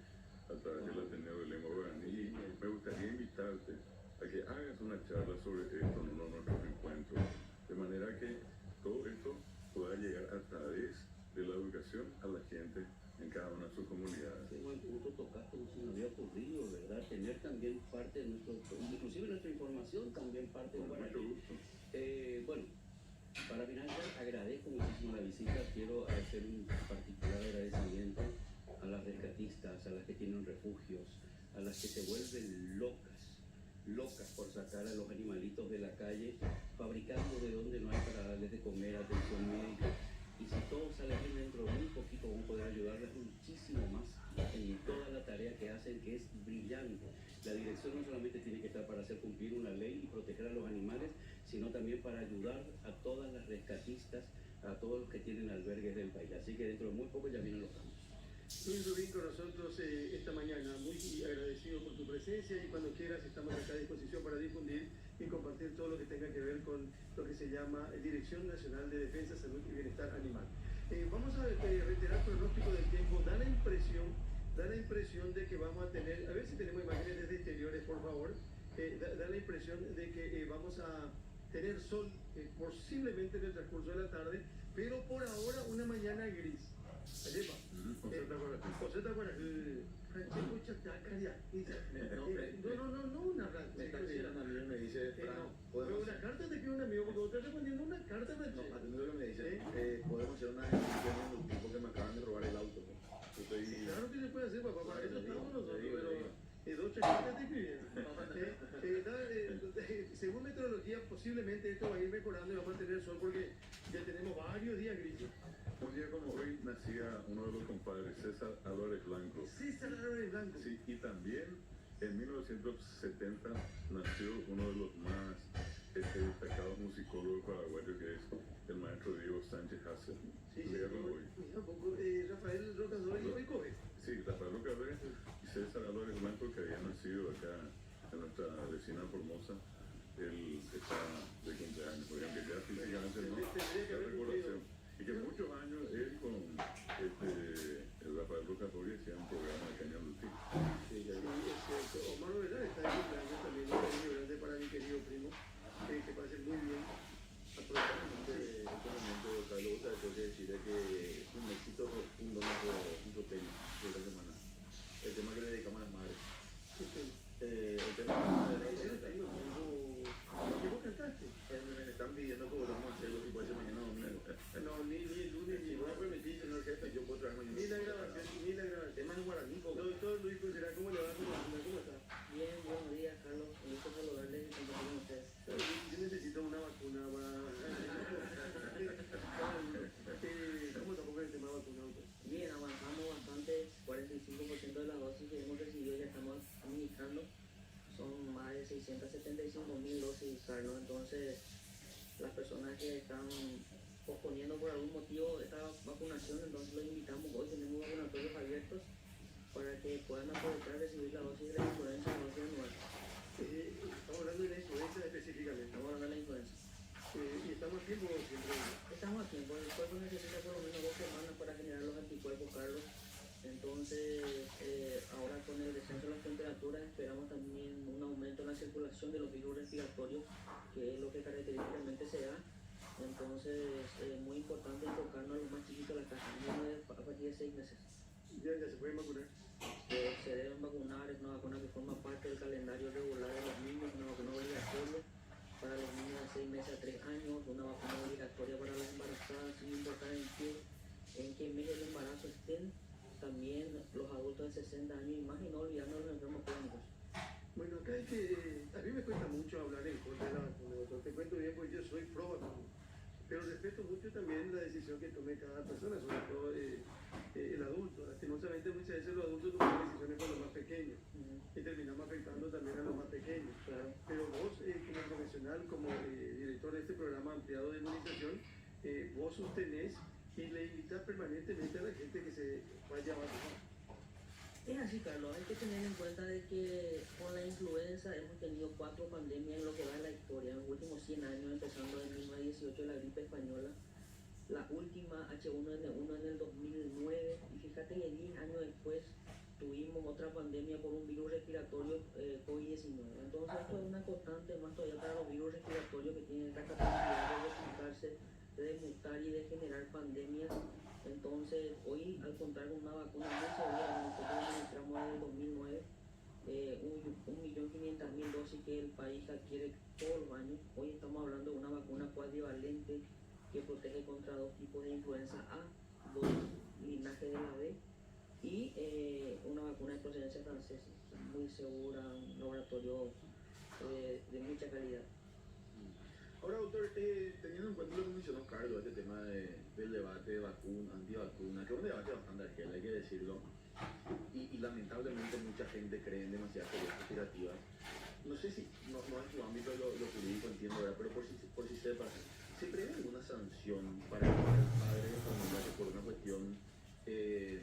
a través del Ateneo de Lengua Guaraní y me gustaría invitarte a que hagas una charla sobre esto en uno de nuestros encuentros, de manera que todo esto pueda llegar a través de la educación a la gente en cada una de sus comunidades. Qué buen punto tocaste, como se me había ocurrido, ¿verdad? Tener también parte de inclusive nuestra información, también parte del guaraní. Mucho gusto. Bueno, para finalizar, agradezco muchísimo la visita. Quiero hacer un particular agradecimiento a las rescatistas, a las que tienen refugios, a las que se vuelven locas por sacar a los animalitos de la calle, fabricando de donde no hay para darles de comer, atención médica. Y si todo sale bien, dentro de muy poquito vamos a poder ayudarles muchísimo más en toda la tarea que hacen, que es brillante. La dirección no solamente tiene que estar para hacer cumplir una ley y proteger a los animales, sino también para ayudar a todas las rescatistas, a todos los que tienen albergues del país. Así que dentro de muy poco ya vienen los cambios. Luis Rubín con nosotros esta mañana, muy agradecido por tu presencia y cuando quieras estamos acá a disposición para difundir y compartir todo lo que tenga que ver con lo que se llama Dirección Nacional de Defensa, Salud y Bienestar Animal. Vamos a reiterar pronóstico del tiempo, da la impresión de que vamos a tener, a ver si tenemos imágenes desde exteriores por favor, da la impresión de que vamos a tener sol posiblemente en el transcurso de la tarde, pero por ahora una mañana gris. Allí va. José Taguarajé, Francesco Chatacaria. No, una carta. Me está escribiendo un amigo y me dice, pero una carta te escribe un amigo, porque vos estás respondiendo una carta, Francesco. No, atendiendo lo que me dice, podemos hacer una discusión en el tipo que me acaban de robar el auto. Claro que se puede hacer, papá, para eso estamos nosotros, pero dos chaquitas te escribieron. Según meteorología, posiblemente esto va a ir mejorando y vamos a tener sol porque ya tenemos varios días grises. Un día como hoy nacía uno de los compadres, César Álvarez Blanco. César Álvarez Blanco. Sí, y también en 1970 nació uno de los más destacados musicólogos paraguayos, que es el maestro Diego Sánchez Hassel. Sí, Rafael Rocador y Cobe. Sí, Rafael Rocador y César Álvarez Blanco, que había nacido acá en nuestra vecina Formosa. Él está de cumpleaños, porque aunque ya físicamente no está recordación. Y que muchos años él con el Rafael Rocador hacía un programa de Caña Lutí. Sí, es cierto. Omar Verdad está de cumpleaños también, un cariño grande para mi querido primo, que pase muy bien. Aprovechando este momento, Carlos, tengo que decirle que es un éxito rotundo nuestro tema de esta semana. El tema que le dedicamos a las madres. El tema de ¿qué vos cantaste? Me están pidiendo que volvamos a hacerlo si puede ser mañana domingo. No, ni el lunes, ni voy a permitir, señor jefe, yo puedo traer mañana. Ni la grabación. Tema en guaraní. Doctor Luis Conserá, ¿cómo le va a la ¿Cómo está? Bien, buenos días, Carlos. Un gusto saludarles y compartir con ustedes. Yo necesito una vacuna para... ¿Cómo está el tema de vacuna? Bien, avanzamos bastante. 45% de las dosis que hemos recibido ya estamos administrando. Son más de 675.000 dosis, Carlos. Entonces, las personas que están posponiendo por algún motivo esta vacunación, entonces los invitamos. Hoy tenemos vacunatorios abiertos para que puedan aprovechar recibir la dosis de la influenza, la dosis anual. Estamos hablando de la influenza específicamente. Estamos hablando de la influenza. ¿Y estamos a tiempo siempre? Estamos a tiempo. El cuerpo necesita por lo menos 2 semanas para generar los anticuerpos, Carlos. Entonces, ahora con el descenso de las temperaturas esperamos también un aumento en la circulación de los virus respiratorios, que es lo que característicamente se da. Entonces, es muy importante enfocarnos a los más chiquitos de la casa, a partir de 6 meses. Ya se pueden vacunar. Se deben vacunar, es una vacuna que forma parte del calendario regular de los niños, una vacuna obligatoria para los niños de 6 meses a 3 años, una vacuna obligatoria para las embarazadas, sin importar en qué mes del embarazo estén, también los adultos de 60 años y más, y no olvidarnos de los enfermos crónicos. Bueno, acá es que a mí me cuesta mucho hablar en contra de la vacuna, doctor. Te cuento bien, pues yo soy pro vacuna, pero respeto mucho también la decisión que tome cada persona, sobre todo el adulto. Lastimosamente muchas veces los adultos toman decisiones con los más pequeños y terminamos afectando también a los más pequeños. Claro. Pero vos, como profesional, como director de este programa ampliado de inmunización, vos sostenés y le invitas permanentemente a la gente que se vaya a vacunar. Es así, Carlos, hay que tener en cuenta de que con la influenza hemos tenido 4 pandemias en lo que va de la historia, en los últimos 100 años, empezando en 1918 la gripe española, la última H1N1 en el 2009, y fíjate que 10 años después tuvimos otra pandemia por un virus respiratorio, COVID-19. Entonces esto es una constante más todavía para los virus respiratorios que tienen esta capacidad de replicarse, de mutar y de generar pandemias. Entonces, hoy al contar con una vacuna muy segura, nosotros administramos desde el 2009 1.500.000 dosis que el país adquiere todos los años. Hoy estamos hablando de una vacuna cuadrivalente que protege contra 2 tipos de influenza A, 2 linajes de la B, y una vacuna de procedencia francesa, muy segura, un laboratorio de mucha calidad. Ahora, doctor, teniendo en cuenta lo que mencionó Carlos, este tema del debate de vacuna, antivacuna, que es un debate bastante argel, hay que decirlo, y lamentablemente mucha gente cree en demasiadas teorías conspirativas. No sé si, no es tu ámbito lo jurídico, entiendo, ¿verdad? Pero por si sepas, ¿se prevé alguna sanción para el padre de familia que por una cuestión de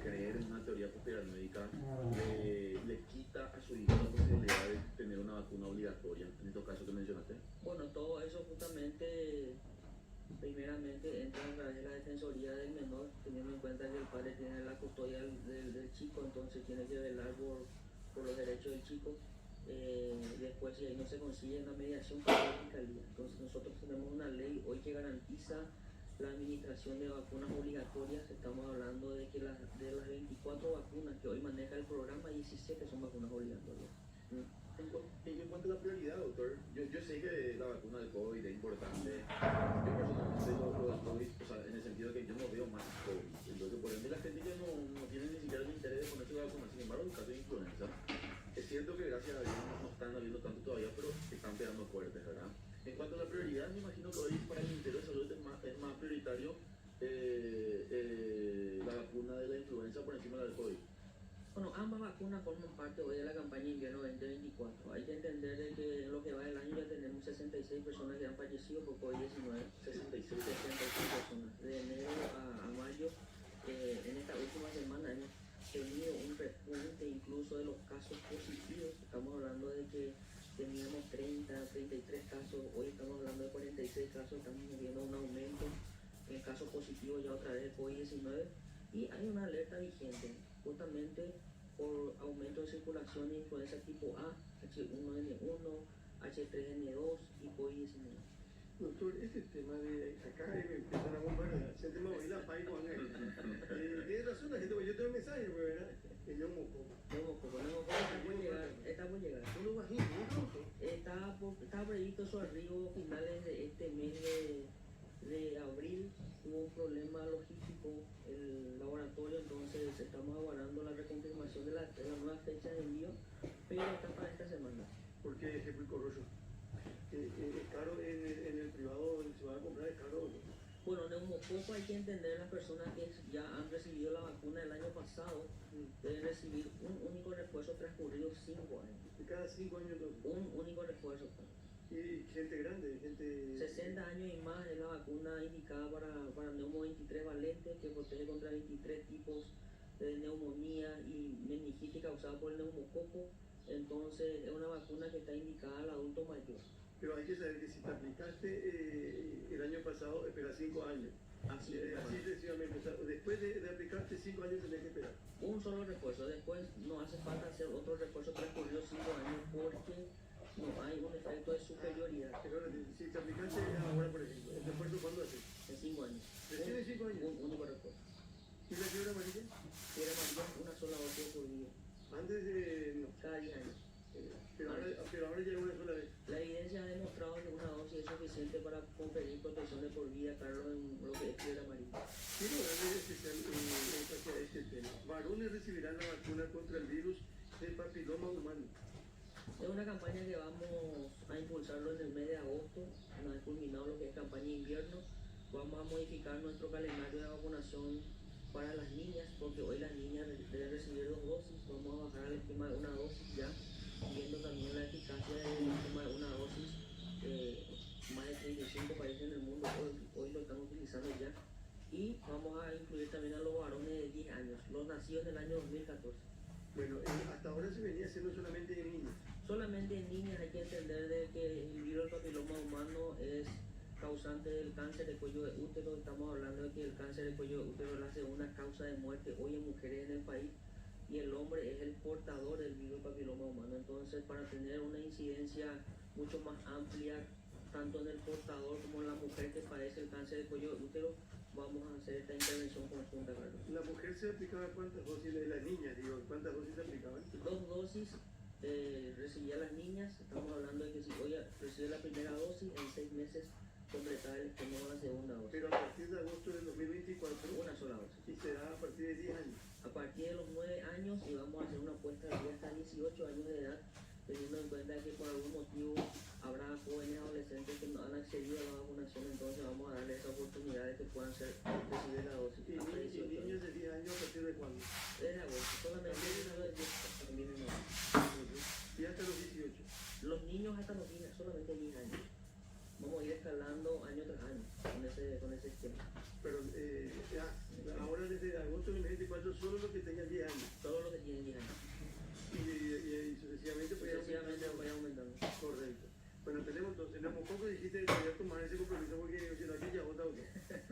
creer en una teoría conspiranoica le quita a su hijo la posibilidad de tener una vacuna obligatoria, en estos casos que mencionaste? Bueno, todo eso justamente, primeramente, entra a través de la defensoría del menor, teniendo en cuenta que el padre tiene la custodia del chico, entonces tiene que velar por los derechos del chico. Después, si ahí no se consigue una mediación para la fiscalía. Entonces nosotros tenemos una ley hoy que garantiza la administración de vacunas obligatorias. Estamos hablando de que de las 24 vacunas que hoy maneja el programa, 17 son vacunas obligatorias. En cuanto a la prioridad, doctor, yo sé que la vacuna del COVID es importante. Yo personalmente lo del COVID, o sea, en el sentido de que yo no veo más COVID. Entonces, por ejemplo, la gente que no tiene ni siquiera el interés de ponerse la vacuna. Sin embargo, en el caso de influenza, es cierto que gracias a Dios no están habiendo tanto todavía, pero están pegando fuertes, ¿verdad? En cuanto a la prioridad, me imagino que hoy para el Ministerio de Salud es más prioritario la vacuna de la influenza por encima de la del COVID. Bueno, ambas vacunas forman parte hoy de la campaña invierno 2024. Hay que entender de que en lo que va del año ya tenemos 66 personas que han fallecido por COVID-19. 66 personas. De enero a mayo, en esta última semana hemos tenido un repunte incluso de los casos positivos. Estamos hablando de que teníamos 30, 33 casos, hoy estamos hablando de 46 casos, estamos viendo un aumento en casos positivos ya otra vez de COVID-19, y hay una alerta vigente justamente por aumento de circulación de influenza tipo A, H1N1, H3N2 y COVID-19. Doctor, este tema de acá me empiezan a bombardear, ese tema hoy la país con él. Tiene razón la gente, yo tengo un mensaje, ¿verdad? Que yo mococo. Está por llegar. Está previsto su arribo a finales de este mes de abril. Hubo un problema logístico el laboratorio, entonces estamos aguardando la reconfirmación de la nueva fecha de envío, pero está para esta semana. ¿Por qué es muy corroso? ¿Es caro en el privado? ¿Se va a comprar? ¿Es caro? Bueno, neumococo hay que entender, las personas que ya han recibido la vacuna el año pasado deben recibir un único refuerzo transcurridos 5 años. ¿De cada 5 años entonces? Un único refuerzo. ¿Y gente grande? Gente 60 años y más es la vacuna indicada para neumo 23 valente, que protege contra 23 tipos de neumonía y meningitis causada por el neumococo. Entonces es una vacuna que está indicada al adulto mayor. Pero hay que saber que si te aplicaste el año pasado, espera 5 años. Así sucesivamente. O sea, después de aplicarte 5 años tenés que esperar. Un solo refuerzo, después no hace falta hacer otro refuerzo transcurridos 5 años porque no hay un efecto de superioridad. Pero si te aplicaste ahora, por ejemplo, ¿el refuerzo cuándo haces? En 5 años. ¿Recién en 5 años? Un único refuerzo. ¿Y la fiebre amarilla? Fiebre amarilla, una sola dosis por día. Antes no. Cada 10 años. Pero ahora ya una sola vez. La evidencia ha demostrado que una dosis es suficiente para conferir protección de por vida, Carlos, en lo que es fiebre amarilla. Quiero darle especial énfasis a este tema. Varones recibirán la vacuna contra el virus del papiloma humano. Es una campaña que vamos a impulsarlo en el mes de agosto, una vez culminado lo que es campaña de invierno. Vamos a modificar nuestro calendario de vacunación para las niñas, porque hoy las niñas deben recibir 2 dosis. Vamos a bajar al esquema de una dosis ya, viendo también la eficacia del esquema de una dosis. Más de 35 países en el mundo hoy lo están utilizando ya. Y vamos a incluir también a los varones de 10 años, los nacidos en el año 2014. Bueno, hasta ahora se venía haciendo solamente en niños. Solamente en niñas. Hay que entender de que el virus del papiloma humano es causante del cáncer de cuello de útero. Estamos hablando de que el cáncer de cuello de útero es la segunda causa de muerte hoy en mujeres en el país, y el hombre es el portador del virus del papiloma humano. Entonces, para tener una incidencia mucho más amplia, tanto en el portador como en la mujer que padece el cáncer de cuello de útero, vamos a hacer esta intervención conjunta, Carlos. ¿La mujer se aplicaba cuántas dosis? De las niñas, digo, ¿cuántas dosis se aplicaban? 2 dosis recibían las niñas. Estamos hablando de que si hoy recibe la primera dosis, en 6 meses completar el esquema de la segunda dosis. Pero a partir de agosto del 2024, una sola dosis. Y será a partir de 10 años. A partir de los 9 años, y vamos a hacer una apuesta de hasta 18 años de edad, teniendo en cuenta que por algún motivo habrá jóvenes adolescentes que no han accedido a la vacunación. Entonces vamos a darle esa oportunidad de que puedan recibir la dosis. ¿Y niños de 10 años a partir de cuándo? Desde agosto, solamente también en agosto. Y hasta los 18. Los niños hasta los 10, solamente 10 años. Vamos a ir escalando año tras año con ese esquema. Pero ahora desde agosto del 2024 solo los que tengan 10 años. Solo los que tienen 10 años. Y sucesivamente vaya aumentando. Correcto. Bueno, tenemos entonces, un poco dijiste que querías tomar ese compromiso porque si no aquí ya otra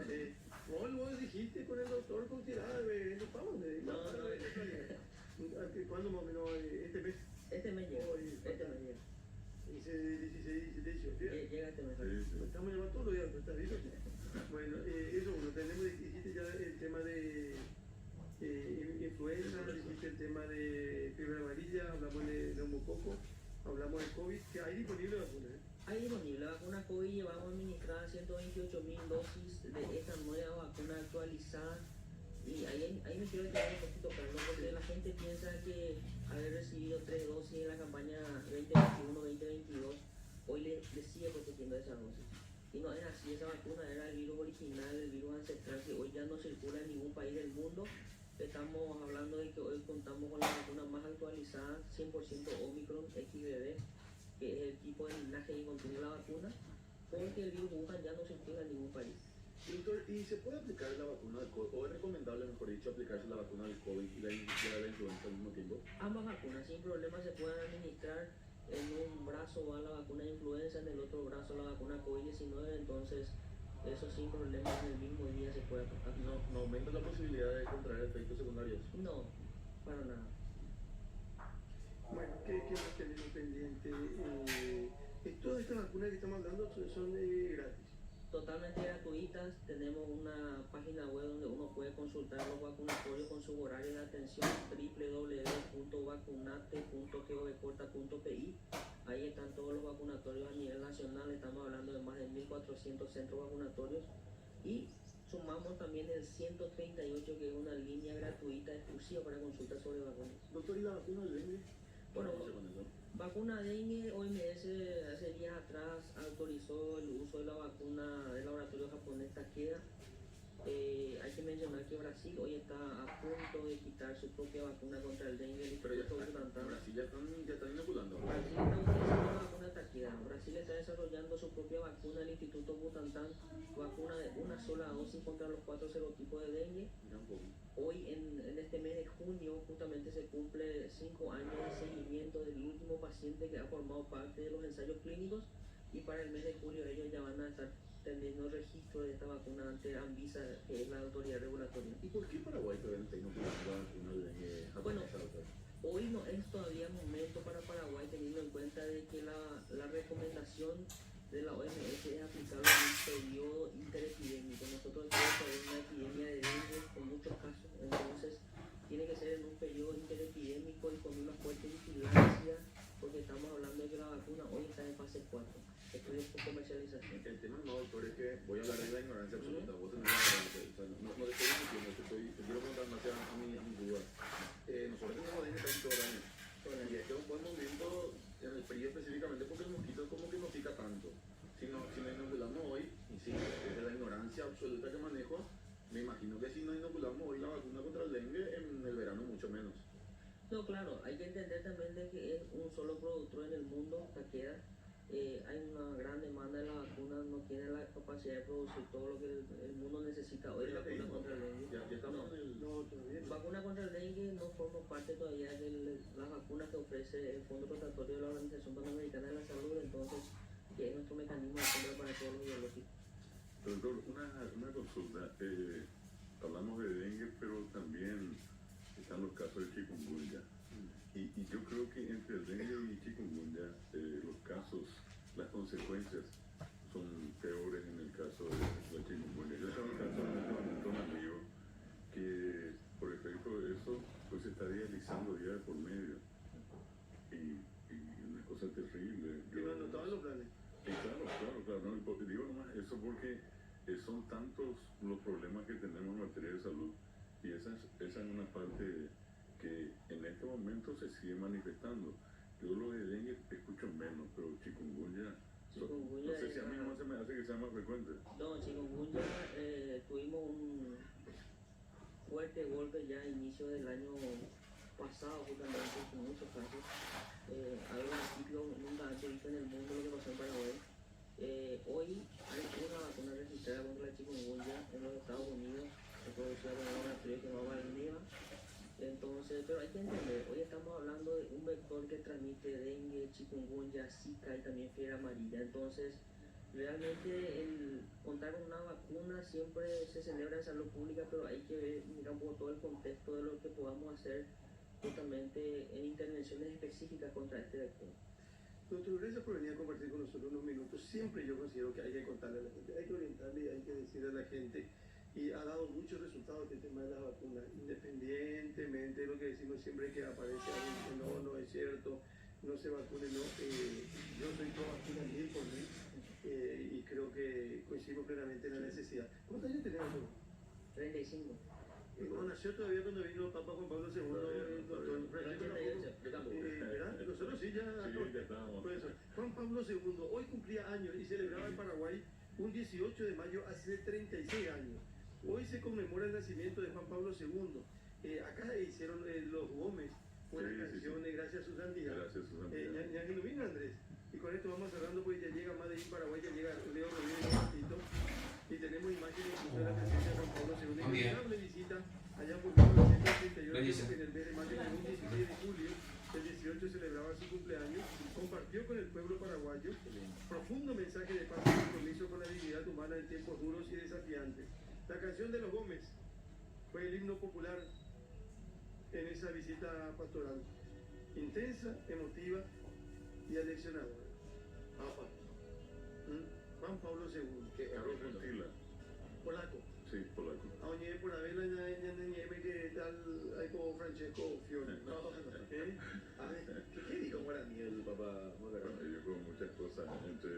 vez. Vos dijiste con el doctor con tirada de vamos. ¿Cuándo más o menos? ¿Este mes? Este mes llega. Este mes llega. Dice 16, 18 días. Llega este mes. Estamos llevando todos los días, ¿estás visto? Bueno, eso uno. Dijiste ya el tema de influenza, dijiste el tema de fiebre amarilla, hablamos de neumococo, hablamos de COVID, que hay disponible vacuna. Hay disponible vacuna COVID. Llevamos administradas 128.000 dosis de esta nueva vacuna actualizada. Y ahí me quiero detener un poquito, Carlos, porque la gente piensa que haber recibido 3 dosis en la campaña 2021-2022 hoy le sigue protegiendo esa dosis. Y no es así. Esa vacuna era el virus original, el virus ancestral, que hoy ya no circula en ningún país del mundo. Estamos hablando de que hoy contamos con la vacuna más actualizada, 100% Omicron XBB, que es el tipo de linaje que contiene la vacuna, porque el virus Wuhan ya no circula en ningún país. Doctor, ¿y se puede aplicar la vacuna del COVID, o es recomendable, mejor dicho, aplicarse la vacuna del COVID y la influenza al mismo tiempo? Ambas vacunas sin problema se pueden administrar. En un brazo va la vacuna de influenza, en el otro brazo la vacuna COVID-19, entonces eso sin problema en el mismo día se puede aplicar. ¿No aumenta la posibilidad de contraer efectos secundarios? No, para nada. Bueno, ¿qué más tenemos pendiente? Todas estas vacunas que estamos hablando son gratis. Totalmente gratuitas. Tenemos una página web donde uno puede consultar los vacunatorios con su horario de atención, www.vacunate.gov.pi. Ahí están todos los vacunatorios a nivel nacional. Estamos hablando de más de 1.400 centros vacunatorios. Y sumamos también el 138, que es una línea gratuita exclusiva para consultas sobre vacunas. Doctor, ¿y la vacuna del dengue? Bueno, vacuna dengue, OMS hace días atrás autorizó el uso de la vacuna del laboratorio japonés Takeda. Hay que mencionar que Brasil hoy está a punto de quitar su propia vacuna contra el dengue. Pero ya está, Brasil ya están inoculando. Brasil está utilizando la vacuna Takeda. Brasil está desarrollando su propia vacuna, el Instituto Butantan, vacuna de una sola dosis contra los 4 serotipos de dengue. Hoy en este mes de junio justamente se cumple 5 años de seguimiento del último paciente que ha formado parte de los ensayos clínicos, y para el mes de julio ellos ya van a estar teniendo registro de esta vacuna ante Anvisa, que es la autoridad regulatoria. ¿Y por qué Paraguay todavía no está inoculando la vacuna de dengue japonesa, doctor? Hoy no es todavía momento para Paraguay, teniendo en cuenta de que la recomendación de la OMS es aplicable en un periodo interepidémico. Nosotros tenemos una epidemia de dengue con muchos casos, entonces tiene que ser en un periodo interepidémico y con una fuerte vigilancia, porque estamos hablando de que la vacuna hoy está en fase 4, estudios por comercialización. El tema no, doctor, es que voy a hablar de la ignorancia absoluta. Vos tenés la ignorancia, o sea, no te estoy discutiendo, te quiero preguntar más a mi duda. Nosotros tenemos dengue casi todo el año. Y este es un buen momento en el frío específicamente porque el mosquito como que no pica tanto. Si nos inoculamos hoy, y sí, desde la ignorancia absoluta que manejo, me imagino que si nos inoculamos hoy la vacuna contra el dengue, en el verano mucho menos. No, claro, hay que entender también de que es un solo productor en el mundo, Takeda. Hay una gran demanda de la vacuna, no tiene la capacidad de producir todo lo que el mundo necesita hoy. La vacuna contra el dengue. Vacuna contra el dengue no forma parte todavía de las vacunas que ofrece el Fondo Rotatorio de la Organización Panamericana de la Salud, entonces que es nuestro mecanismo de compra para todos los biológicos. Doctor, una consulta. Hablamos de dengue, pero también están los casos de chikungunya. Y yo creo que entre el dengue y chikungunya, los casos, las consecuencias son peores en el caso de la chikungunya. Yo tengo un caso de un amigo que, por efecto de eso, pues se está dializando día de por medio. Y una cosa terrible. ¿Y no anotaban los planes? Sí, claro. No, digo nomás eso porque son tantos los problemas que tenemos en materia de salud, y esa es una parte que en este momento se sigue manifestando. Yo lo de dengue escucho menos, pero chikungunya, no sé si a mí no se me hace que sea más frecuente. No, chikungunya tuvimos un fuerte golpe ya a inicio del año pasado, justamente con muchos casos. Algo así que nunca antes visto en el mundo lo que pasó en Paraguay. Hoy hay una vacuna registrada contra la chikungunya en los Estados Unidos, producida por un laboratorio que se llama Valneva. Entonces, pero hay que entender, hoy estamos hablando de un vector que transmite dengue, chikungunya, zika y también fiebre amarilla. Entonces, realmente el contar con una vacuna siempre se celebra en salud pública, pero hay que ver, mirar un poco todo el contexto de lo que podamos hacer justamente en intervenciones específicas contra este vector. Doctor, gracias por venir a compartir con nosotros unos minutos. Siempre yo considero que hay que contarle a la gente, hay que orientarle y hay que decirle a la gente. Y ha dado muchos resultados este tema de las vacunas, independientemente de lo que decimos siempre que aparece alguien que no es cierto, no se vacune, no. Yo soy pro vacuna 1000%, y creo que coincidimos plenamente en la necesidad. ¿Cuántos años tenemos? 35. No nació todavía cuando vino el Papa Juan Pablo II, doctor. ¿Verdad? Nosotros sí ya estábamos. Por eso, Juan Pablo II hoy cumplía años y celebraba en Paraguay un 18 de mayo hace 36 años. Hoy se conmemora el nacimiento de Juan Pablo II. Acá hicieron los Gómez una canción gracias a su santidad. Gracias a su santidad. Ya que no vino Andrés. Y con esto vamos cerrando, pues ya llega Madrid, Paraguay, ya llega Leo Rodríguez un ratito. Y tenemos imágenes incluso de la presencia de Juan Pablo II. Inevitable visita allá por 1938 en el mes de mayo, un 16 de julio. El 18 celebraba su cumpleaños, compartió con el pueblo paraguayo profundo mensaje de paz y compromiso con la dignidad humana en tiempos duros y desafiantes. La canción de los Gómez fue el himno popular en esa visita pastoral, intensa, emotiva y aleccionadora. Juan Pablo II, que Carlos Montilla. polaco. Sí, polaco. A ogni por avere nieme che dal ecco Francesco Fiore. ¿Qué dijo guaraní el Papa? Bueno, yo con muchas cosas, entre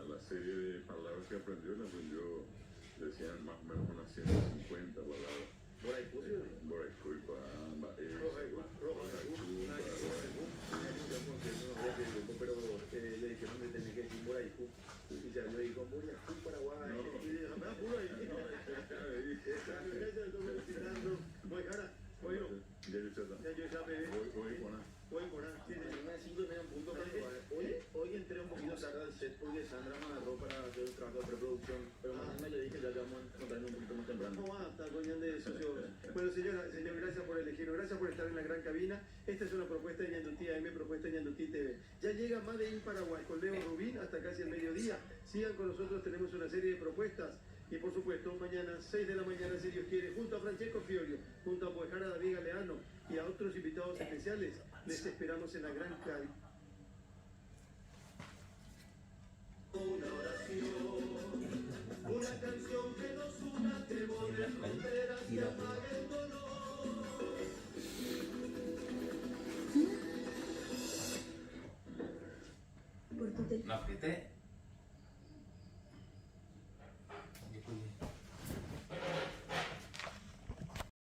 la serie de palabras que aprendió, decían más o menos unas 150 palabras. Pero le dijeron que tenía que decir Boraicú. Y se había dicho Boraicú, Paraguay. Hoy entré un poquito tarde al set porque Sandra me agarró para hacer el trabajo de preproducción, pero mañana le dije ya que vamos a encontrarnos un poquito más temprano. llega Made in Paraguay con Leo Rubín hasta casi el mediodía. Sigan con nosotros, tenemos una serie de propuestas. Y por supuesto, mañana, 6 de la mañana, si Dios quiere, junto a Francesco Fiorio, junto a Moejara David Galeano y a otros invitados especiales, les esperamos en la Gran Cabina. Una oración, una canción que nos una, que borre fronteras y apague el dolor. Por tu No,